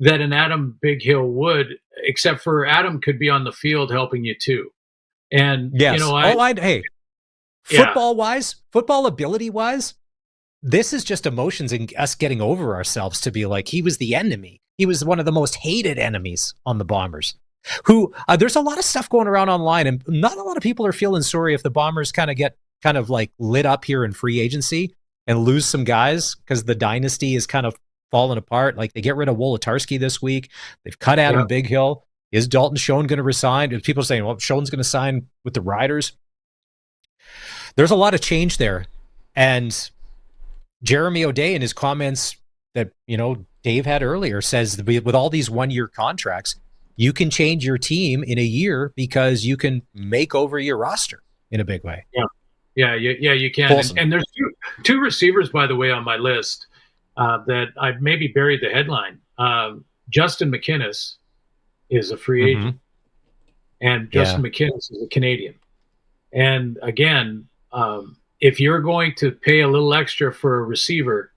that an Adam Bighill would, except for Adam could be on the field helping you too. And yes. Football ability wise, this is just emotions and us getting over ourselves to be like, he was the enemy. He was one of the most hated enemies on the Bombers. Who there's a lot of stuff going around online, and not a lot of people are feeling sorry if the Bombers get like lit up here in free agency and lose some guys because the dynasty is kind of falling apart. Like, they get rid of Wolotarski this week. They've cut Adam Bighill. Is Dalton Schoen going to resign? People are saying, well, Schoen's going to sign with the Riders. There's a lot of change there. And Jeremy O'Day, in his comments that, Dave had earlier, says with all these one-year contracts, you can change your team in a year because you can make over your roster in a big way. Yeah, you can. And there's two receivers, by the way, on my list that I maybe buried the headline. Justin McInnes is a free agent, and Justin McInnes is a Canadian. And again, if you're going to pay a little extra for a receiver,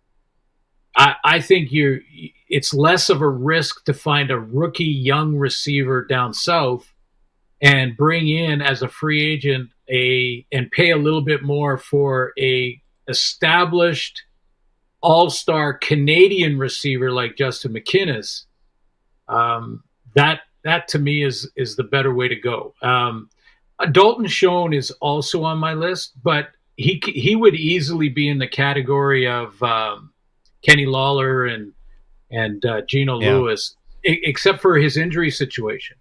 I think it's less of a risk to find a rookie young receiver down south and bring in as a free agent and pay a little bit more for a established all-star Canadian receiver like Justin McInnes. That to me is the better way to go. Dalton Schoen is also on my list, but he would easily be in the category of Kenny Lawler and Geno Lewis, except for his injury situation.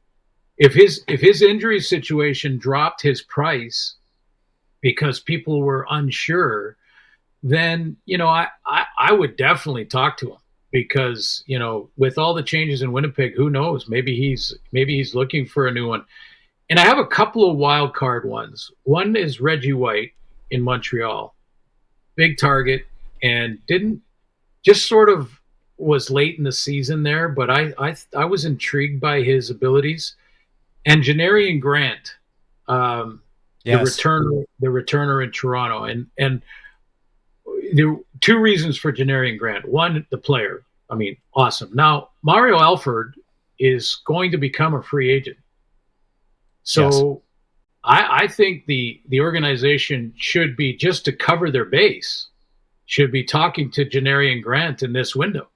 If his injury situation dropped his price because people were unsure, then I would definitely talk to him, because with all the changes in Winnipeg, who knows? Maybe he's looking for a new one. And I have a couple of wild card ones. One is Reggie White in Montreal, big target, and just sort of was late in the season there, but I was intrigued by his abilities. And Janarian Grant, the returner in Toronto, and there were two reasons for Janarian Grant. One, the player, awesome. Now Mario Alford is going to become a free agent, so I think the organization should be, just to cover their base, should be talking to Janarian Grant in this window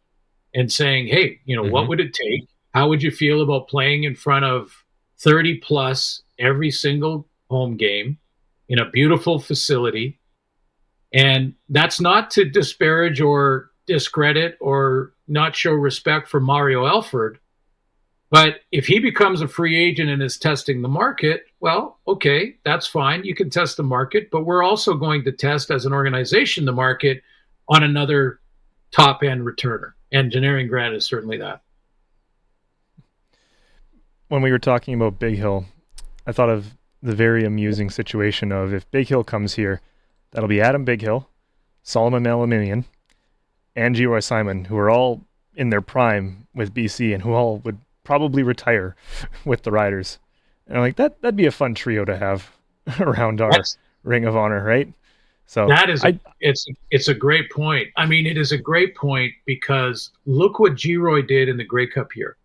and saying, hey, what would it take? How would you feel about playing in front of 30 plus every single home game in a beautiful facility And that's not to disparage or discredit or not show respect for Mario Alford. But if he becomes a free agent and is testing the market, well, okay, that's fine. You can test the market, but we're also going to test as an organization the market on another top-end returner. And Janarian Grant is certainly that. When we were talking about Big Hill, I thought of the very amusing situation of if Big Hill comes here, that'll be Adam Big Hill, Solomon Eliminian, and G.Y. Simon, who are all in their prime with BC and who all would probably retire with the Riders. And I'm like, that'd be a fun trio to have around our Ring of Honor, right? So that is it's a great point. I mean, it is a great point because look what G-Roy did in the Grey Cup year.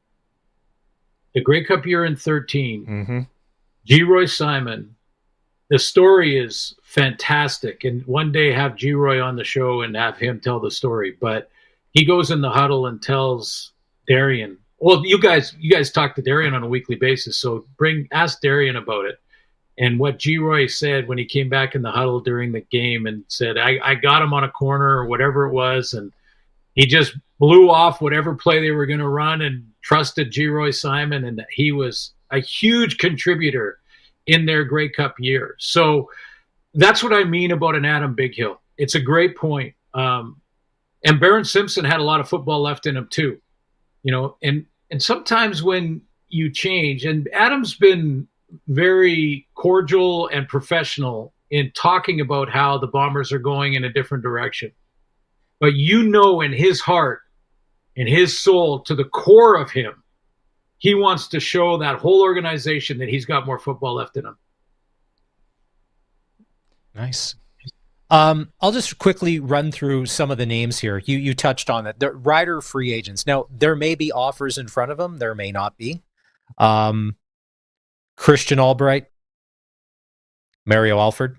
The Grey Cup year in 13, G-Roy Simon, the story is fantastic. And one day have G-Roy on the show and have him tell the story. But he goes in the huddle and tells Darian, well, you guys talk to Darian on a weekly basis, so ask Darian about it. And what G-Roy said when he came back in the huddle during the game and said, I got him on a corner or whatever it was, and he just blew off whatever play they were going to run and trusted G-Roy Simon, and he was a huge contributor in their Grey Cup year. So that's what I mean about an Adam Big Hill. It's a great point. And Barron Simpson had a lot of football left in him too, and sometimes when you change, and Adam's been very cordial and professional in talking about how the Bombers are going in a different direction. But in his heart, in his soul, to the core of him, he wants to show that whole organization that he's got more football left in him. Nice. I'll just quickly run through some of the names here. You touched on it. The Rider free agents. Now, there may be offers in front of them. There may not be. Christian Albright, Mario Alford,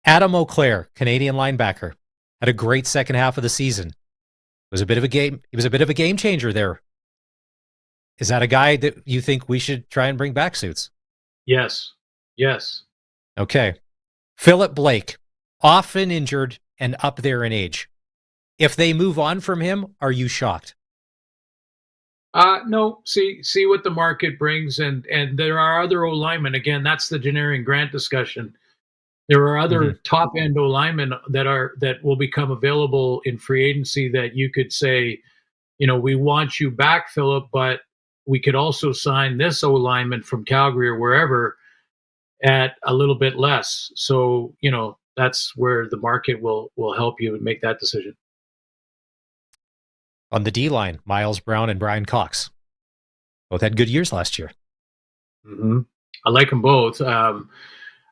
Adam Auclair, Canadian linebacker, had a great second half of the season. It was a bit of a game changer there. Is that a guy that you think we should try and bring back, Suits? Yes. Okay. Philip Blake, often injured and up there in age. If they move on from him, are you shocked? No. See what the market brings, and there are other O linemen. Again, that's the Janarian Grant discussion. There are other top end O linemen that will become available in free agency that you could say, we want you back, Philip, but we could also sign this O lineman from Calgary or wherever at a little bit less. So, that's where the market will help you make that decision. On the D-line, Miles Brown and Brian Cox. Both had good years last year. Mm-hmm. I like them both.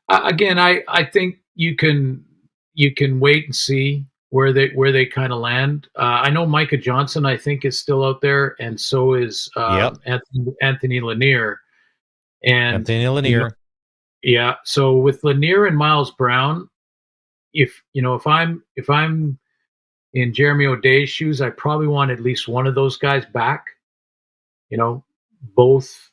Again, I think you can wait and see where they kind of land. I know Micah Johnson, I think, is still out there, and so is Anthony Lanier. And Anthony Lanier. Yeah. So with Lanier and Miles Brown, if I'm in Jeremy O'Day's shoes, I probably want at least one of those guys back. Both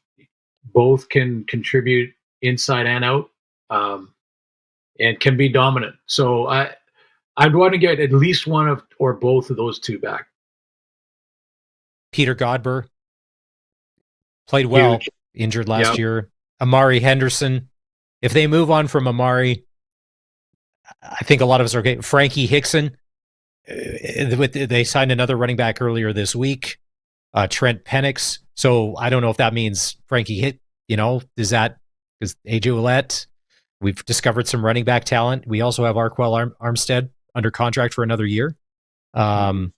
can contribute inside and out, and can be dominant. So I'd want to get at least one or both of those two back. Peter Godber played well, injured last year. Amari Henderson. If they move on from Amari, I think a lot of us are okay. Frankie Hickson. They signed another running back earlier this week, Trent Penix. So I don't know if that means Frankie hit. Is AJ Ouellette? We've discovered some running back talent. We also have Arquel Armstead under contract for another year. Godfrey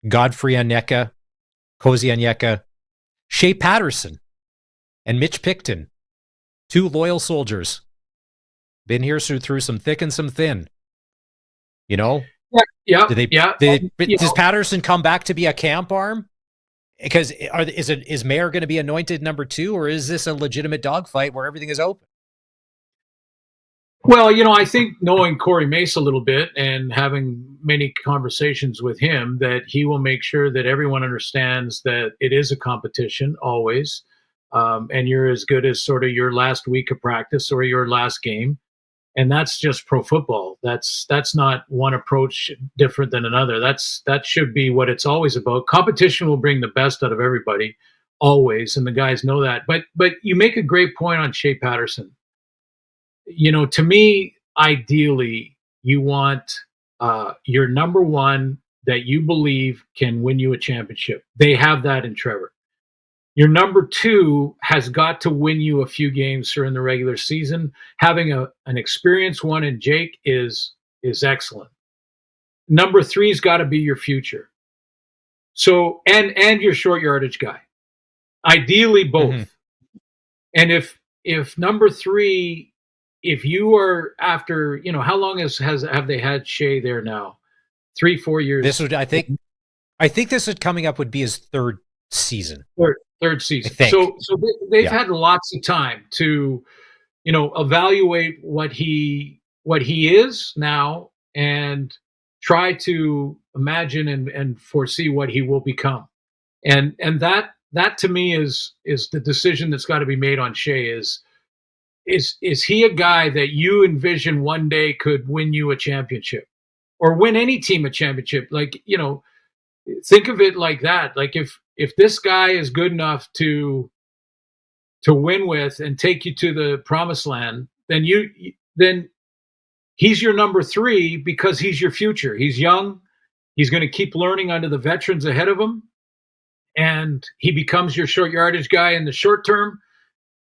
Onyeka, Cozy Onyeka, Shea Patterson, and Mitch Picton, two loyal soldiers. Been here through some thick and some thin. Yeah. Does Patterson come back to be a camp arm? Because is Mayer going to be anointed number 2, or is this a legitimate dogfight where everything is open? Well, I think knowing Corey Mace a little bit and having many conversations with him, that he will make sure that everyone understands that it is a competition always, and you're as good as sort of your last week of practice or your last game. And that's just pro football. That's not one approach different than another. That should be what it's always about. Competition will bring the best out of everybody, always, and the guys know that. But you make a great point on Shea Patterson. To me, ideally, you want your number one that you believe can win you a championship. They have that in Trevor. Your number two has got to win you a few games during the regular season. Having an experienced one in Jake is excellent. Number three's got to be your future. So and your short yardage guy. Ideally both. Mm-hmm. And if number three, if you are after, how long have they had Shea there now? 3-4 years. I think this is coming up would be his third season. Third season. So they've had lots of time to, evaluate what he is now and try to imagine and foresee what he will become. And that to me is the decision that's got to be made on Shea is he a guy that you envision one day could win you a championship or win any team a championship? Like, think of it like that. Like if this guy is good enough to win with and take you to the promised land, then he's your number three because he's your future. He's young. He's going to keep learning under the veterans ahead of him. And he becomes your short yardage guy in the short term.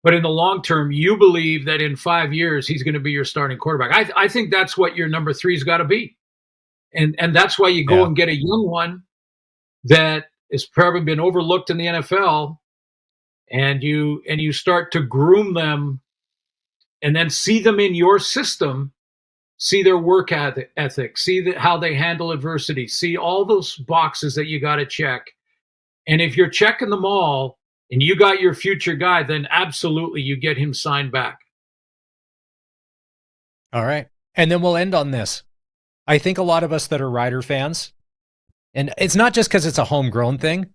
But in the long term, you believe that in 5 years, he's going to be your starting quarterback. I think that's what your number three's got to be. And that's why you go and get a young one that has probably been overlooked in the NFL, and you start to groom them and then see them in your system, see their work ethic, see how they handle adversity, see all those boxes that you got to check. And if you're checking them all and you got your future guy, then absolutely you get him signed back. All right. And then we'll end on this. I think a lot of us that are Rider fans, and it's not just because it's a homegrown thing,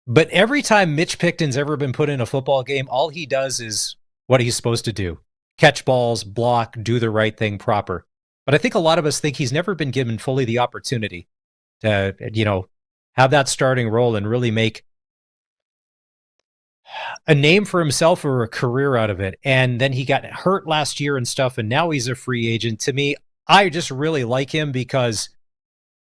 but every time Mitch Picton's ever been put in a football game, all he does is what he's supposed to do. Catch balls, block, do the right thing proper. But I think a lot of us think he's never been given fully the opportunity to, have that starting role and really make a name for himself or a career out of it. And then he got hurt last year and stuff, and now he's a free agent. To me, I just really like him because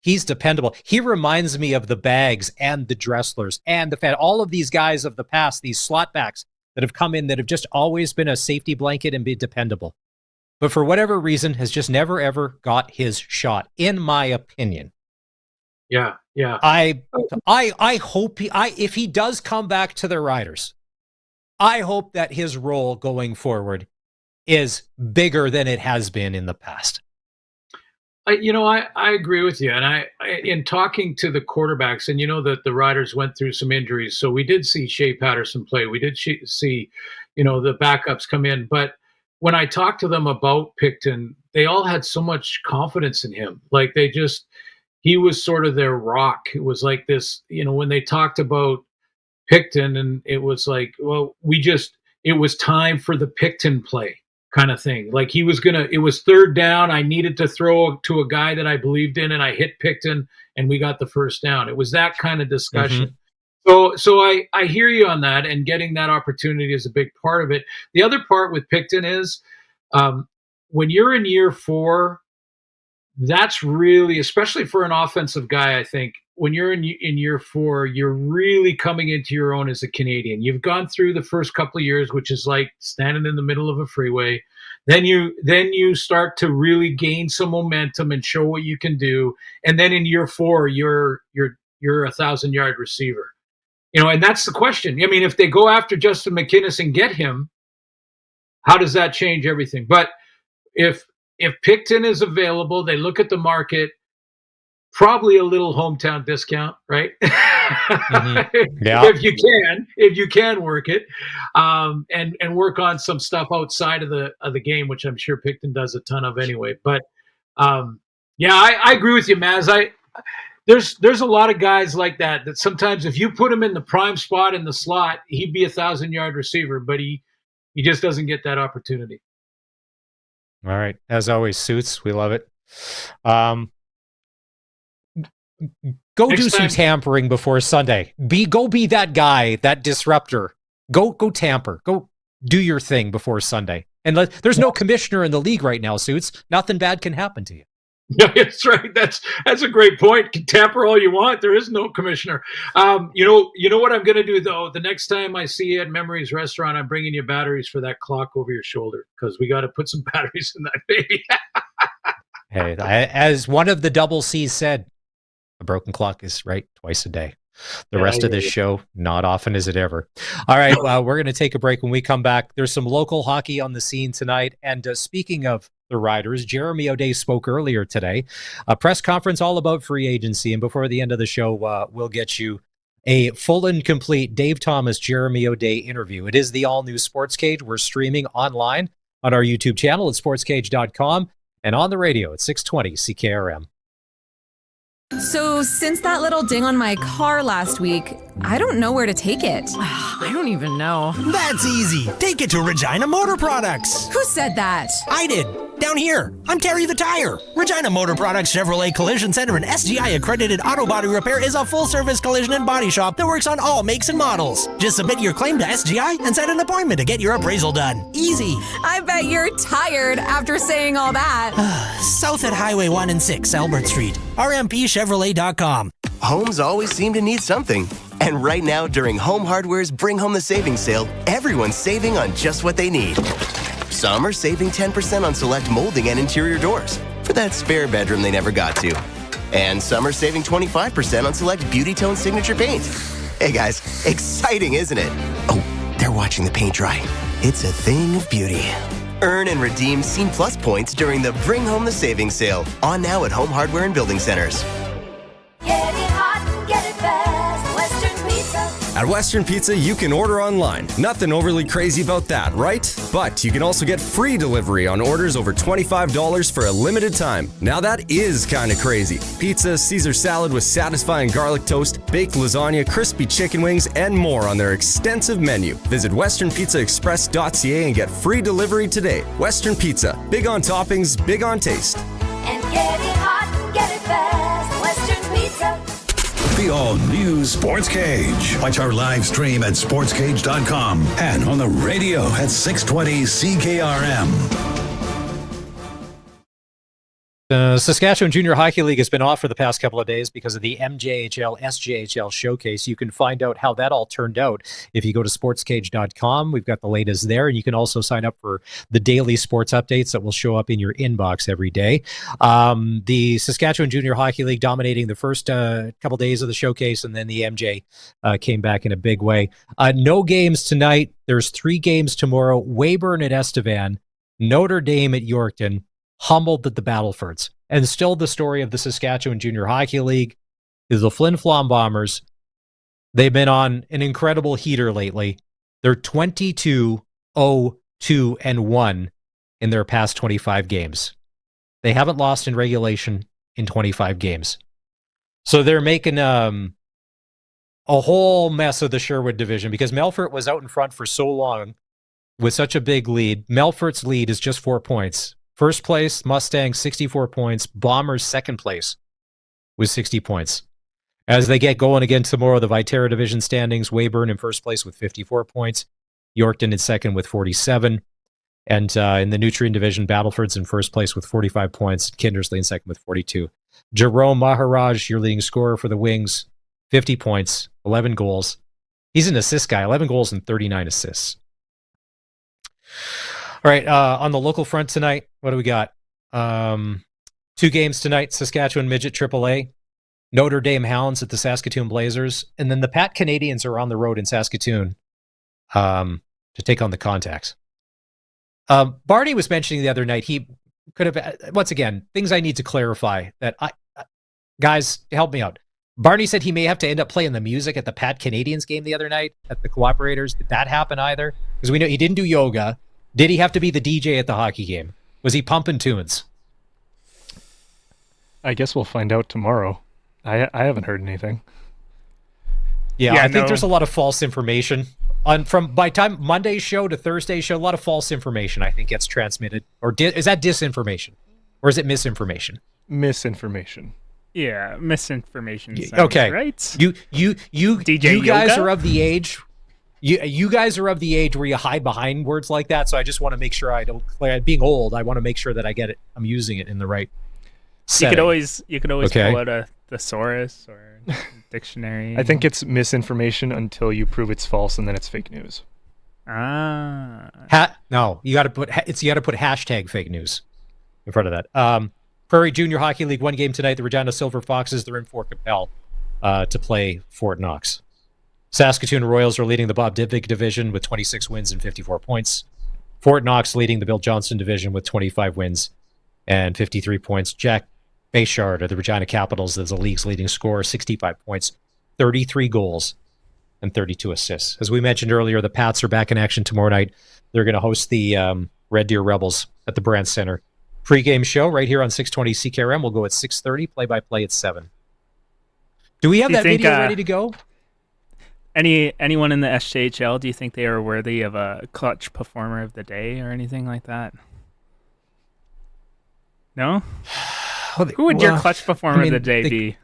he's dependable. He reminds me of the Bags and the Dresslers and all of these guys of the past, these slot backs that have come in that have just always been a safety blanket and been dependable. But for whatever reason, has just never, ever got his shot, in my opinion. Yeah. I hope if he does come back to the Riders, I hope that his role going forward is bigger than it has been in the past. I agree with you. And in talking to the quarterbacks, and that the Riders went through some injuries. So we did see Shea Patterson play. We did see, the backups come in. But when I talked to them about Picton, they all had so much confidence in him. Like he was sort of their rock. It was like this, when they talked about Picton, and it was like, well, it was time for the Picton play kind of thing. Like it was third down. I needed to throw to a guy that I believed in, and I hit Picton and we got the first down. It was that kind of discussion. Mm-hmm. So I hear you on that, and getting that opportunity is a big part of it. The other part with Picton is when you're in year 4, that's really, especially for an offensive guy, I think, when you're in year 4, you're really coming into your own as a Canadian. You've gone through the first couple of years, which is like standing in the middle of a freeway. Then you start to really gain some momentum and show what you can do. And then in year 4, you're a 1,000-yard receiver. And that's the question. I mean, if they go after Justin McInnis and get him, how does that change everything? But if Picton is available, they look at the market, probably a little hometown discount, right? Mm-hmm. Yeah. if you can work it, and work on some stuff outside of the game, which I'm sure Picton does a ton of anyway. But I agree with you, Maz. There's a lot of guys like that sometimes if you put him in the prime spot in the slot, he'd be a 1,000-yard receiver, but he just doesn't get that opportunity. All right. As always, Suits. We love it. Go do some tampering before Sunday. Go be that guy, that disruptor. Go tamper. Go do your thing before Sunday. And there's no commissioner in the league right now, Suits. Nothing bad can happen to you. Yeah, that's right. That's a great point. Tamper all you want. There is no commissioner. You know what I'm going to do though. The next time I see you at Memories Restaurant, I'm bringing you batteries for that clock over your shoulder because we got to put some batteries in that baby. Hey, as one of the double C's said, a broken clock is right twice a day. The rest of this show, not often is it ever. All right, we're going to take a break. When we come back, there's some local hockey on the scene tonight. And speaking of the Riders, Jeremy O'Day spoke earlier today. A press conference all about free agency. And before the end of the show, we'll get you a full and complete Dave Thomas, Jeremy O'Day interview. It is the all-new Sportscage. We're streaming online on our YouTube channel at sportscage.com and on the radio at 620 CKRM. So since that little ding on my car last week, I don't know where to take it. I don't even know. That's easy. Take it to Regina Motor Products. Who said that? I did. Down here. I'm Terry the Tire. Regina Motor Products Chevrolet Collision Center and SGI accredited auto body repair is a full-service collision and body shop that works on all makes and models. Just submit your claim to SGI and set an appointment to get your appraisal done. Easy. I bet you're tired after saying all that. South at Highway 1 and 6, Albert Street. RMPChevrolet.com. Homes always seem to need something. And right now, during Home Hardware's Bring Home the Savings sale, everyone's saving on just what they need. Some are saving 10% on select molding and interior doors for that spare bedroom they never got to. And some are saving 25% on select Beauty Tone Signature paint. Hey guys, exciting, isn't it? Oh, they're watching the paint dry. It's a thing of beauty. Earn and redeem Scene Plus points during the Bring Home the Savings sale, on now at Home Hardware and Building Centers. Get it hot and get it fast. Western Pizza. At Western Pizza, you can order online. Nothing overly crazy about that, right? But you can also get free delivery on orders over $25 for a limited time. Now that is kind of crazy. Pizza, Caesar salad with satisfying garlic toast, baked lasagna, crispy chicken wings, and more on their extensive menu. Visit westernpizzaexpress.ca and get free delivery today. Western Pizza. Big on toppings, big on taste. And get it hot and get it fast. Western Pizza. The all-new Sports Cage. Watch our live stream at sportscage.com and on the radio at 620 CKRM. The Saskatchewan Junior Hockey League has been off for the past couple of days because of the MJHL, SJHL showcase. You can find out how that all turned out if you go to sportscage.com. We've got the latest there, and you can also sign up for the daily sports updates that will show up in your inbox every day. The Saskatchewan Junior Hockey League dominating the first couple days of the showcase, and then the MJ came back in a big way. No games tonight. There's 3 games tomorrow. Weyburn at Estevan, Notre Dame at Yorkton, Humboldt at the Battlefords. And still the story of the Saskatchewan Junior Hockey League is the Flin Flon Bombers. They've been on an incredible heater lately. They're 22-0-2-1 in their past 25 games. They haven't lost in regulation in 25 games. So they're making a whole mess of the Sherwood division because Melfort was out in front for so long with such a big lead. Melfort's lead is just 4 points. First place, Mustangs, 64 points. Bombers, second place, with 60 points. As they get going again tomorrow, the Viterra division standings, Weyburn in first place with 54 points. Yorkton in second with 47. And in the Nutrien division, Battleford's in first place with 45 points. Kindersley in second with 42. Jerome Maharaj, your leading scorer for the Wings, 50 points, 11 goals. He's an assist guy, 11 goals and 39 assists. All right, on the local front tonight, what do we got? 2 games tonight, Saskatchewan Midget AAA, Notre Dame Hounds at the Saskatoon Blazers, and then the Pat Canadians are on the road in Saskatoon to take on the Contacts. Barney was mentioning the other night, he could have, once again, things I need to clarify that guys, help me out. Barney said he may have to end up playing the music at the Pat Canadians game the other night at the Cooperators. Did that happen either? Because we know he didn't do yoga. Did he have to be the DJ at the hockey game? Was he pumping tunes? I guess we'll find out tomorrow. I haven't heard anything. Yeah, I think there's a lot of false information By time Monday's show to Thursday's show, a lot of false information I think gets transmitted. Or is that disinformation, or is it misinformation? Misinformation. Yeah, misinformation. Okay, right. You guys Yoga? are of the age. You guys are of the age where you hide behind words like that. So I just want to make sure I don't. Being old, I want to make sure that I get it. I'm using it in the right setting. You could always pull out a thesaurus or a dictionary. I think it's misinformation until you prove it's false, and then it's fake news. No, you got to put hashtag fake news in front of that. Prairie Junior Hockey League, one game tonight. The Regina Silver Foxes, they're in Fort Capel to play Fort Knox. Saskatoon Royals are leading the Bob Dibvig division with 26 wins and 54 points. Fort Knox leading the Bill Johnston division with 25 wins and 53 points. Jack Bayshard of the Regina Capitals is the league's leading scorer, 65 points, 33 goals, and 32 assists. As we mentioned earlier, the Pats are back in action tomorrow night. They're going to host the Red Deer Rebels at the Brandt Center. Pre-game show right here on 620 CKRM. We'll go at 6:30. Play-by-play at 7. Do we have that video ready to go? Anyone in the SJHL, do you think they are worthy of a clutch performer of the day or anything like that? No? Who would your clutch performer of the day be?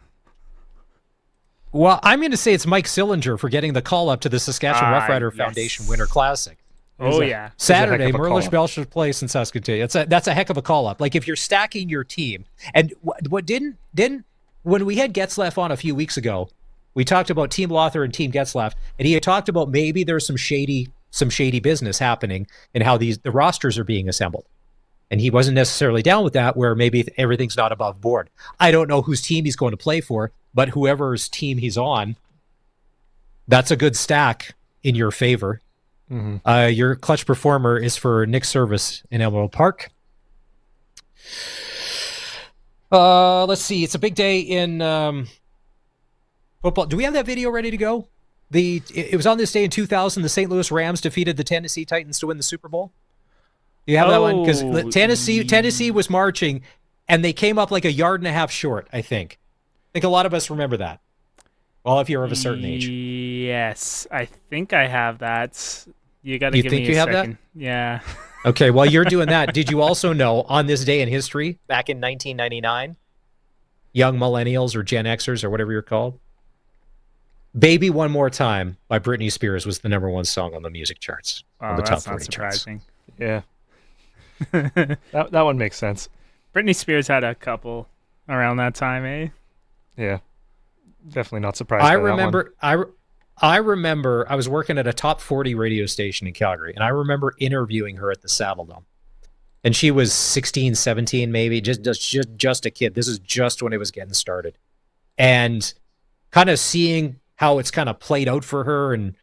Well, I'm going to say it's Mike Sillinger for getting the call-up to the Saskatchewan Roughrider Foundation Winter Classic. Yeah. Saturday, Merlish Belcher Place in Saskatoon. That's a heck of a call-up. Like, if you're stacking your team, and what didn't when we had Getzlaff on a few weeks ago, we talked about Team Lothar and Team Getzlaff, and he had talked about maybe there's some shady business happening in how the rosters are being assembled. And he wasn't necessarily down with that, where maybe everything's not above board. I don't know whose team he's going to play for, but whoever's team he's on, that's a good stack in your favor. Mm-hmm. Your clutch performer is for Nick Service in Emerald Park. Let's see. It's a big day in football. Do we have that video ready to go? It was on this day in 2000. The St. Louis Rams defeated the Tennessee Titans to win the Super Bowl. You have that one? Because Tennessee was marching, and they came up like 1.5 yards short, I think. I think a lot of us remember that. Well, if you're of a certain age. Yes, I think I have that. You got to give me a second. Yeah. Okay, while you're doing that, did you also know on this day in history, back in 1999, young millennials or Gen Xers or whatever you're called, Baby One More Time by Britney Spears was the #1 song on the music charts. On the top 40 surprising. Charts. Yeah. that one makes sense. Britney Spears had a couple around that time, eh? Yeah. Definitely not surprised. I remember I was working at a top 40 radio station in Calgary, and I remember interviewing her at the Saddle Dome. And she was 16, 17 maybe, just a kid. This is just when it was getting started. And kind of seeing how it's kind of played out for her, and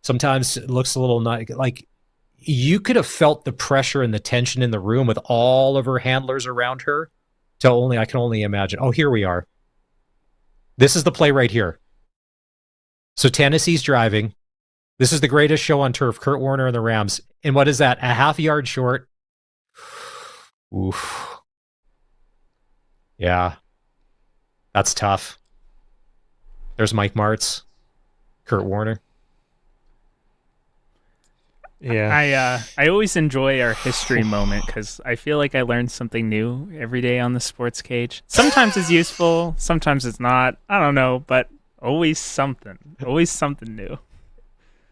sometimes it looks a little like you could have felt the pressure and the tension in the room with all of her handlers around her. I can only imagine. Oh, here we are. This is the play right here. So Tennessee's driving. This is the greatest show on turf, Kurt Warner and the Rams. And what is that? 1/2 yard short. Oof. Yeah. That's tough. There's Mike Martz, Kurt Warner. Yeah. I always enjoy our history moment because I feel like I learn something new every day on the Sportscage. Sometimes it's useful, sometimes it's not. I don't know, but always something new.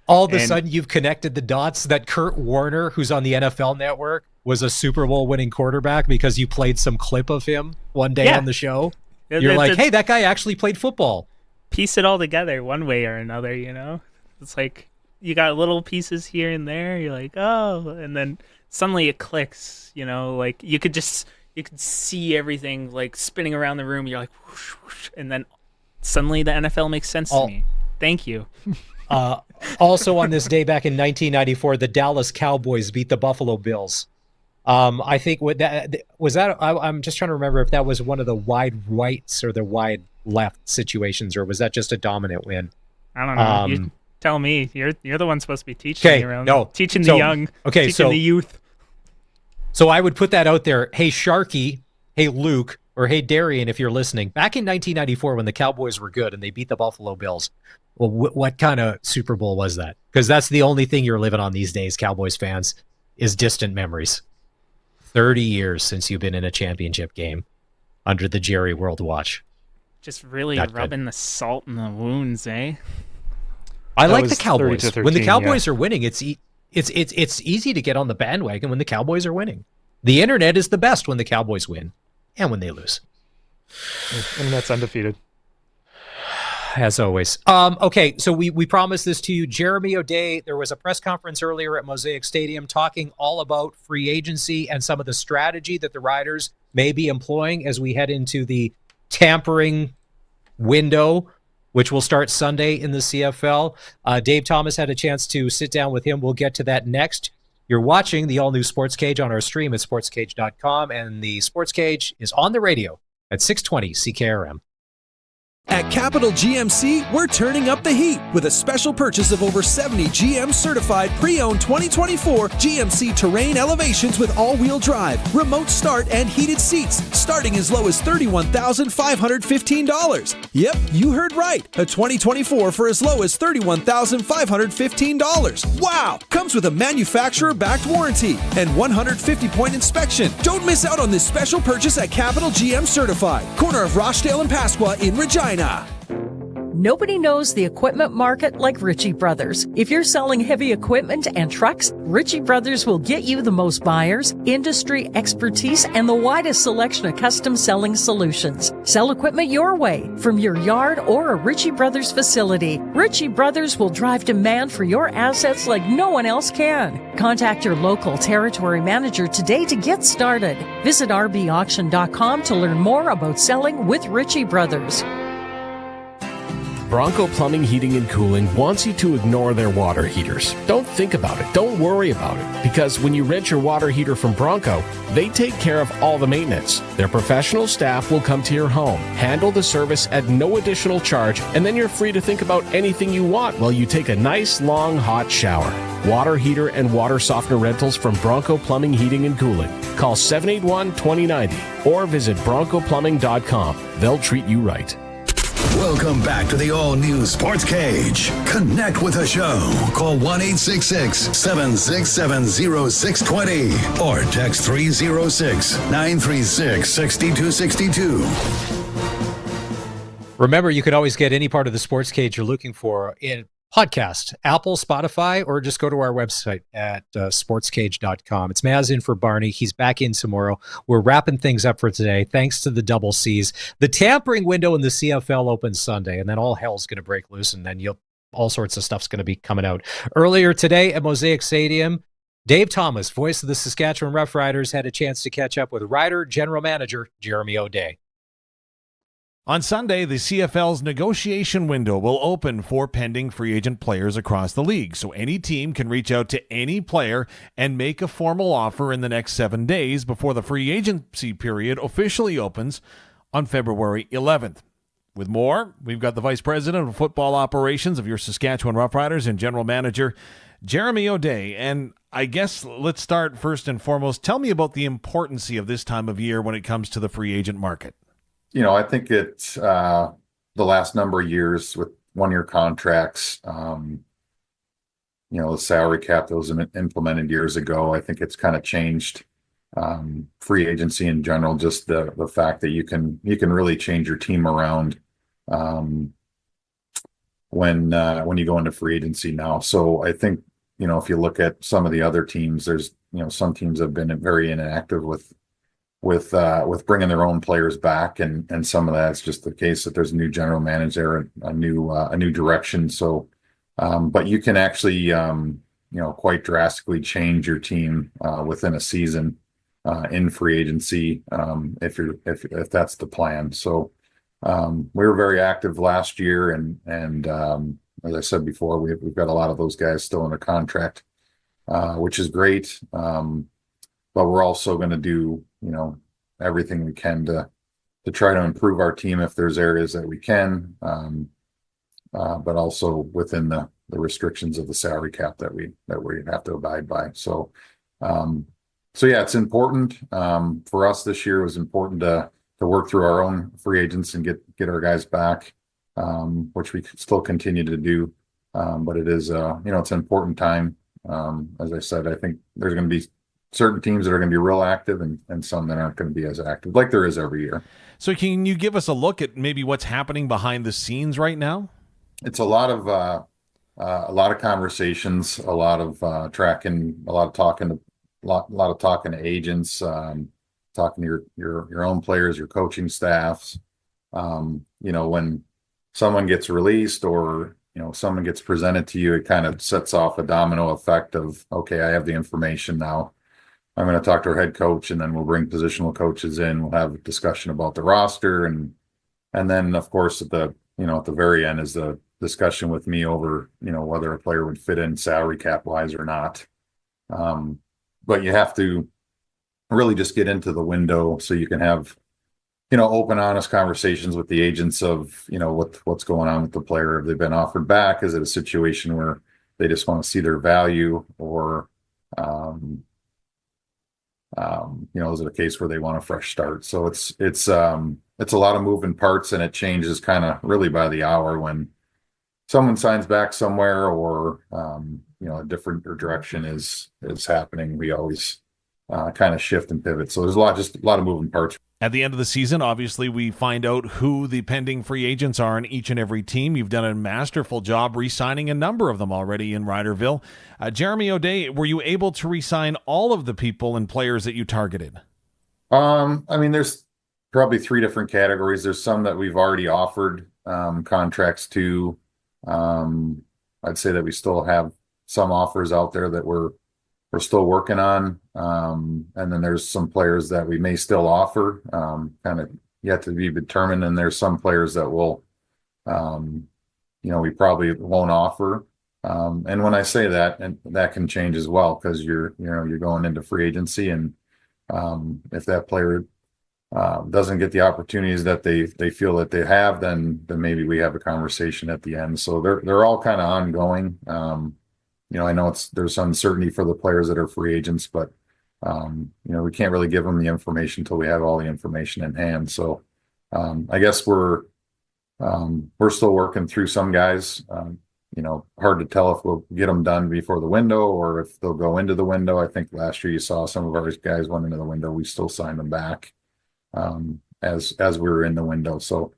All of a sudden, you've connected the dots that Kurt Warner, who's on the NFL Network, was a Super Bowl winning quarterback because you played some clip of him one day on the show. You're like, hey, that guy actually played football. Piece it all together one way or another, you know? It's like you got little pieces here and there. You're like, oh, and then suddenly it clicks, you know? Like you could see everything like spinning around the room. You're like, whoosh, whoosh, and then suddenly the NFL makes sense to me. Thank you. Also on this day back in 1994, the Dallas Cowboys beat the Buffalo Bills. I think I'm just trying to remember if that was one of the wide rights or the wide left situations, or was that just a dominant win? I don't know. You tell me. You're the one supposed to be teaching me around. Teaching the young. Okay, teaching the youth. So I would put that out there. Hey, Sharky. Hey, Luke. or hey, Darian, if you're listening, back in 1994 when the Cowboys were good and they beat the Buffalo Bills, well, what kind of Super Bowl was that? Because that's the only thing you're living on these days, Cowboys fans, is distant memories. 30 years since you've been in a championship game under the Jerry World Watch. Just really rubbing the salt in the wounds, eh? I like the Cowboys. When the Cowboys are winning, it's easy to get on the bandwagon when the Cowboys are winning. The internet is the best when the Cowboys win and when they lose. Internet's undefeated. As always. Okay, so we promised this to you. Jeremy O'Day, there was a press conference earlier at Mosaic Stadium talking all about free agency and some of the strategy that the Riders may be employing as we head into the tampering window, which will start Sunday in the CFL. Dave Thomas had a chance to sit down with him. We'll get to that next. You're watching the all-new Sportscage on our stream at sportscage.com, and the Sportscage is on the radio at 620 CKRM. At Capital GMC, we're turning up the heat with a special purchase of over 70 GM certified pre-owned 2024 GMC Terrain Elevations with all-wheel drive, remote start, and heated seats, starting as low as $31,515. Yep, you heard right. A 2024 for as low as $31,515. Wow! Comes with a manufacturer-backed warranty and 150-point inspection. Don't miss out on this special purchase at Capital GM Certified, corner of Rochdale and Pasqua in Regina. Nobody knows the equipment market like Ritchie Brothers. If you're selling heavy equipment and trucks, Ritchie Brothers will get you the most buyers, industry expertise, and the widest selection of custom selling solutions. Sell equipment your way, from your yard or a Ritchie Brothers facility. Ritchie Brothers will drive demand for your assets like no one else can. Contact your local territory manager today to get started. Visit rbauction.com to learn more about selling with Ritchie Brothers. Bronco Plumbing, Heating, and Cooling wants you to ignore their water heaters. Don't think about it. Don't worry about it. Because when you rent your water heater from Bronco, they take care of all the maintenance. Their professional staff will come to your home, handle the service at no additional charge, and then you're free to think about anything you want while you take a nice, long, hot shower. Water heater and water softener rentals from Bronco Plumbing, Heating, and Cooling. Call 781-2090 or visit broncoplumbing.com. They'll treat you right. Welcome back to the all-new Sports Cage. Connect with the show. Call 1-866-767-0620 or text 306-936-6262. Remember, you can always get any part of the Sports Cage you're looking for in podcast, Apple, Spotify, or just go to our website at sportscage.com. It's Maz in for Barney. He's back in tomorrow. We're wrapping things up for today, thanks to the double C's. The tampering window in the CFL opens Sunday, and then all hell's going to break loose, and then all sorts of stuff's going to be coming out. Earlier today at Mosaic Stadium, Dave Thomas, voice of the Saskatchewan Roughriders, had a chance to catch up with Rider General Manager Jeremy O'Day. On Sunday, the CFL's negotiation window will open for pending free agent players across the league, so any team can reach out to any player and make a formal offer in the next 7 days before the free agency period officially opens on February 11th. With more, we've got the Vice President of Football Operations of your Saskatchewan Roughriders and General Manager Jeremy O'Day. And I guess let's start first and foremost. Tell me about the importance of this time of year when it comes to the free agent market. I think it's the last number of years with one-year contracts, the salary cap that was implemented years ago. I think it's kind of changed free agency in general, just the fact that you can really change your team around when you go into free agency now. So I think, if you look at some of the other teams, there's, some teams have been very inactive with bringing their own players back, and some of that's just the case that there's a new general manager, a new direction. So, but you can actually, quite drastically change your team within a season in free agency if that's the plan. So, we were very active last year, and as I said before, we've got a lot of those guys still under contract, which is great. But we're also going to do, everything we can to try to improve our team if there's areas that we can, but also within the restrictions of the salary cap that we have to abide by. So yeah, it's important for us this year. It was important to work through our own free agents and get our guys back, which we still continue to do. But it is, it's an important time. As I said, I think there's going to be certain teams that are going to be real active and some that aren't going to be as active, like there is every year. So can you give us a look at maybe what's happening behind the scenes right now? It's a lot of conversations, a lot of tracking, a lot of talking to agents, talking to your own players, your coaching staffs. When someone gets released or someone gets presented to you, it kind of sets off a domino effect of, okay, I have the information now. I'm going to talk to our head coach, and then we'll bring positional coaches in. We'll have a discussion about the roster, and then of course at the very end is the discussion with me over whether a player would fit in salary cap wise or not. But you have to really just get into the window so you can have open, honest conversations with the agents of what's going on with the player. Have they been offered back? Is it a situation where they just want to see their value, or is it a case where they want a fresh start? So it's a lot of moving parts, and it changes kind of really by the hour when someone signs back somewhere, or a different direction is happening. We always kind of shift and pivot. So there's a lot of moving parts. At the end of the season, obviously, we find out who the pending free agents are in each and every team. You've done a masterful job re-signing a number of them already in Riderville. Jeremy O'Day, were you able to re-sign all of the people and players that you targeted? There's probably three different categories. There's some that we've already offered contracts to. I'd say that we still have some offers out there that we're still working on. And then there's some players that we may still offer, kind of yet to be determined. And there's some players that will, we probably won't offer. And when I say that, and that can change as well, because you're going into free agency, and if that player doesn't get the opportunities that they feel that they have, then maybe we have a conversation at the end. So they're all kind of ongoing. I know there's uncertainty for the players that are free agents, but we can't really give them the information until we have all the information in hand. So I guess we're still working through some guys. Hard to tell if we'll get them done before the window or if they'll go into the window. I think last year you saw some of our guys went into the window. We still signed them back as we were in the window. So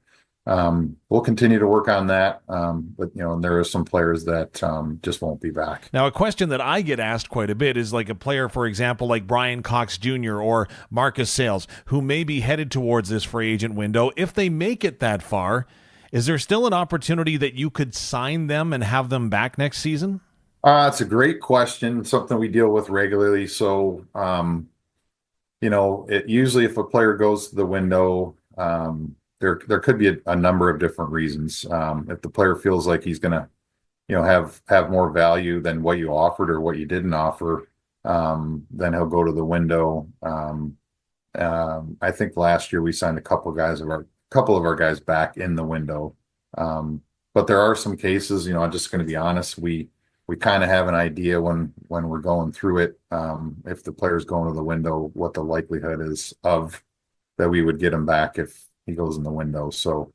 we'll continue to work on that. But there are some players that just won't be back. Now, a question that I get asked quite a bit is like a player, for example, like Brian Cox Jr. or Marcus Sales, who may be headed towards this free agent window. If they make it that far, is there still an opportunity that you could sign them and have them back next season? It's a great question. Something we deal with regularly. So, usually if a player goes to the window, there could be a number of different reasons. If the player feels like he's going to, have more value than what you offered or what you didn't offer, then he'll go to the window. I think last year we signed a couple of our guys back in the window. But there are some cases, I'm just going to be honest, we kind of have an idea when we're going through it, if the player's going to the window, what the likelihood is of that we would get him back if he goes in the window. So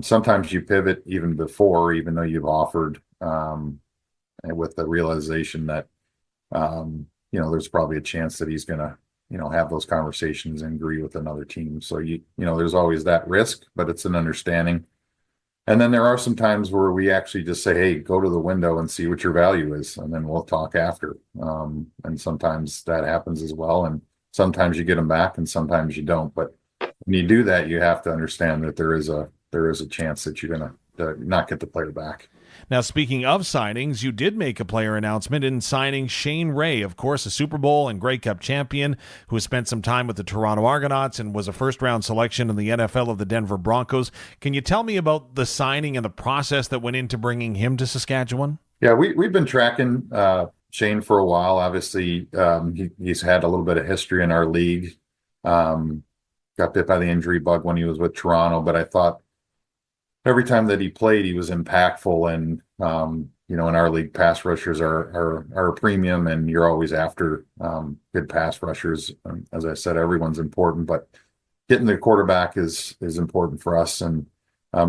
sometimes you pivot even before, even though you've offered, and with the realization that, there's probably a chance that he's going to, have those conversations and agree with another team. So, there's always that risk, but it's an understanding. And then there are some times where we actually just say, hey, go to the window and see what your value is, and then we'll talk after. And sometimes that happens as well. And sometimes you get them back and sometimes you don't. But when you do that, you have to understand that there is a chance that you're going to not get the player back. Now, speaking of signings, you did make a player announcement in signing Shane Ray, of course, a Super Bowl and Grey Cup champion who has spent some time with the Toronto Argonauts and was a first-round selection in the NFL of the Denver Broncos. Can you tell me about the signing and the process that went into bringing him to Saskatchewan? Yeah, we've been tracking Shane for a while. Obviously, he's had a little bit of history in our league. Got bit by the injury bug when he was with Toronto, but I thought every time that he played, he was impactful. And, in our league, pass rushers are a premium, and you're always after good pass rushers. As I said, everyone's important, but getting the quarterback is important for us. And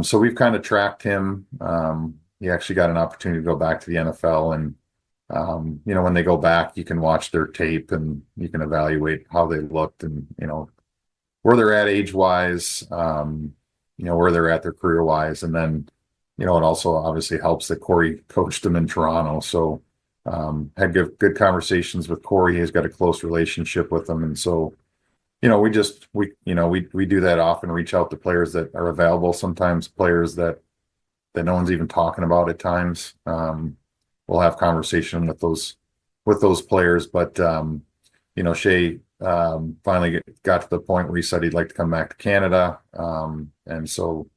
so we've kind of tracked him. He actually got an opportunity to go back to the NFL, and when they go back, you can watch their tape and you can evaluate how they looked and, where they're at age-wise, where they're at their career-wise. And then, it also obviously helps that Corey coached him in Toronto. So had good conversations with Corey. He's got a close relationship with him. And so, we do that often, reach out to players that are available, sometimes players that no one's even talking about at times. We'll have conversation with those players, but Shea finally got to the point where he said he'd like to come back to Canada, and so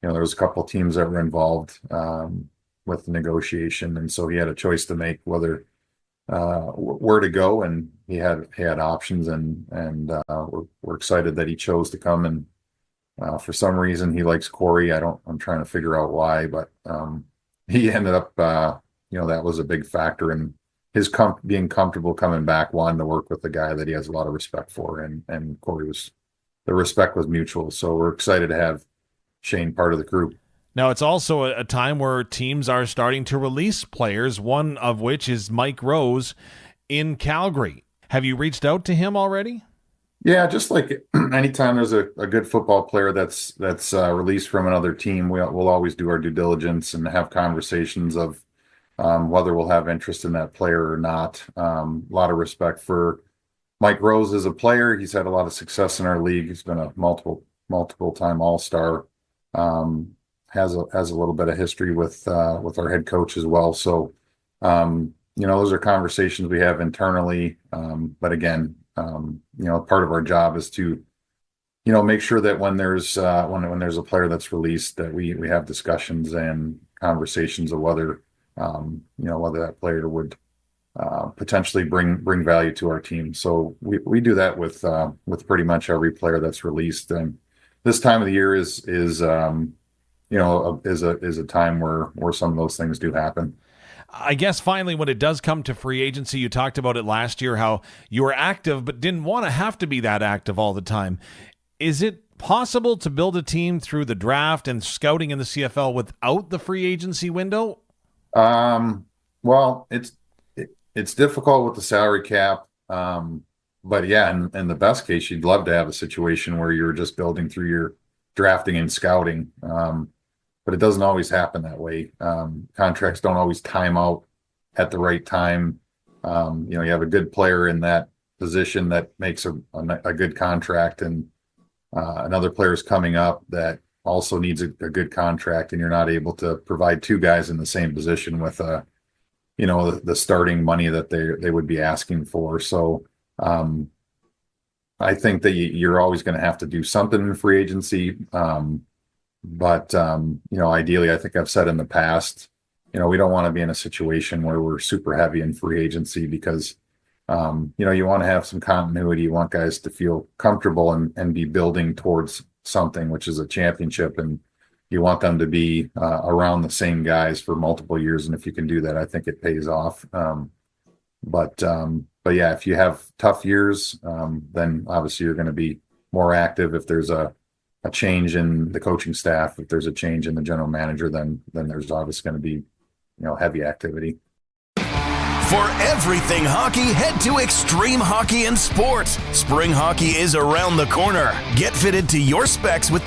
there was a couple of teams that were involved with the negotiation, and so he had a choice to make whether where to go, and he had options, and we're excited that he chose to come. And for some reason he likes Corey. I'm trying to figure out why, but he ended up that was a big factor in his being comfortable coming back, wanting to work with the guy that he has a lot of respect for, and Corey the respect was mutual. So we're excited to have Shane part of the group. Now, it's also a time where teams are starting to release players, one of which is Mike Rose in Calgary. Have you reached out to him already? Yeah, just like anytime there's a good football player that's released from another team, we'll always do our due diligence and have conversations of whether we'll have interest in that player or not. A lot of respect for Mike Rose as a player. He's had a lot of success in our league. He's been a multiple time All-Star. Has a little bit of history with our head coach as well. So, those are conversations we have internally. But again, part of our job is to, make sure that when there's a player that's released, that we have discussions and conversations of whether that player would potentially bring value to our team. So we do that with pretty much every player that's released. And this time of the year is a time where some of those things do happen. I guess finally, when it does come to free agency, you talked about it last year, how you were active but didn't want to have to be that active all the time. Is it possible to build a team through the draft and scouting in the CFL without the free agency window? Well, it's difficult with the salary cap. But yeah, in the best case, you'd love to have a situation where you're just building through your drafting and scouting. But it doesn't always happen that way. Contracts don't always time out at the right time. You have a good player in that position that makes a good contract, and another player is coming up that also needs a good contract, and you're not able to provide two guys in the same position with the starting money that they would be asking for. So I think that you're always going to have to do something in free agency. But ideally, I think I've said in the past, we don't want to be in a situation where we're super heavy in free agency, because, you want to have some continuity. You want guys to feel comfortable and be building towards something, which is a championship. And you want them to be around the same guys for multiple years. And if you can do that, I think it pays off. But yeah, if you have tough years, then obviously you're going to be more active. If there's a change in the coaching staff, if there's a change in the general manager, then there's obviously going to be, heavy activity. For everything hockey, head to Extreme Hockey and Sports. Spring hockey is around the corner. Get fitted to your specs with the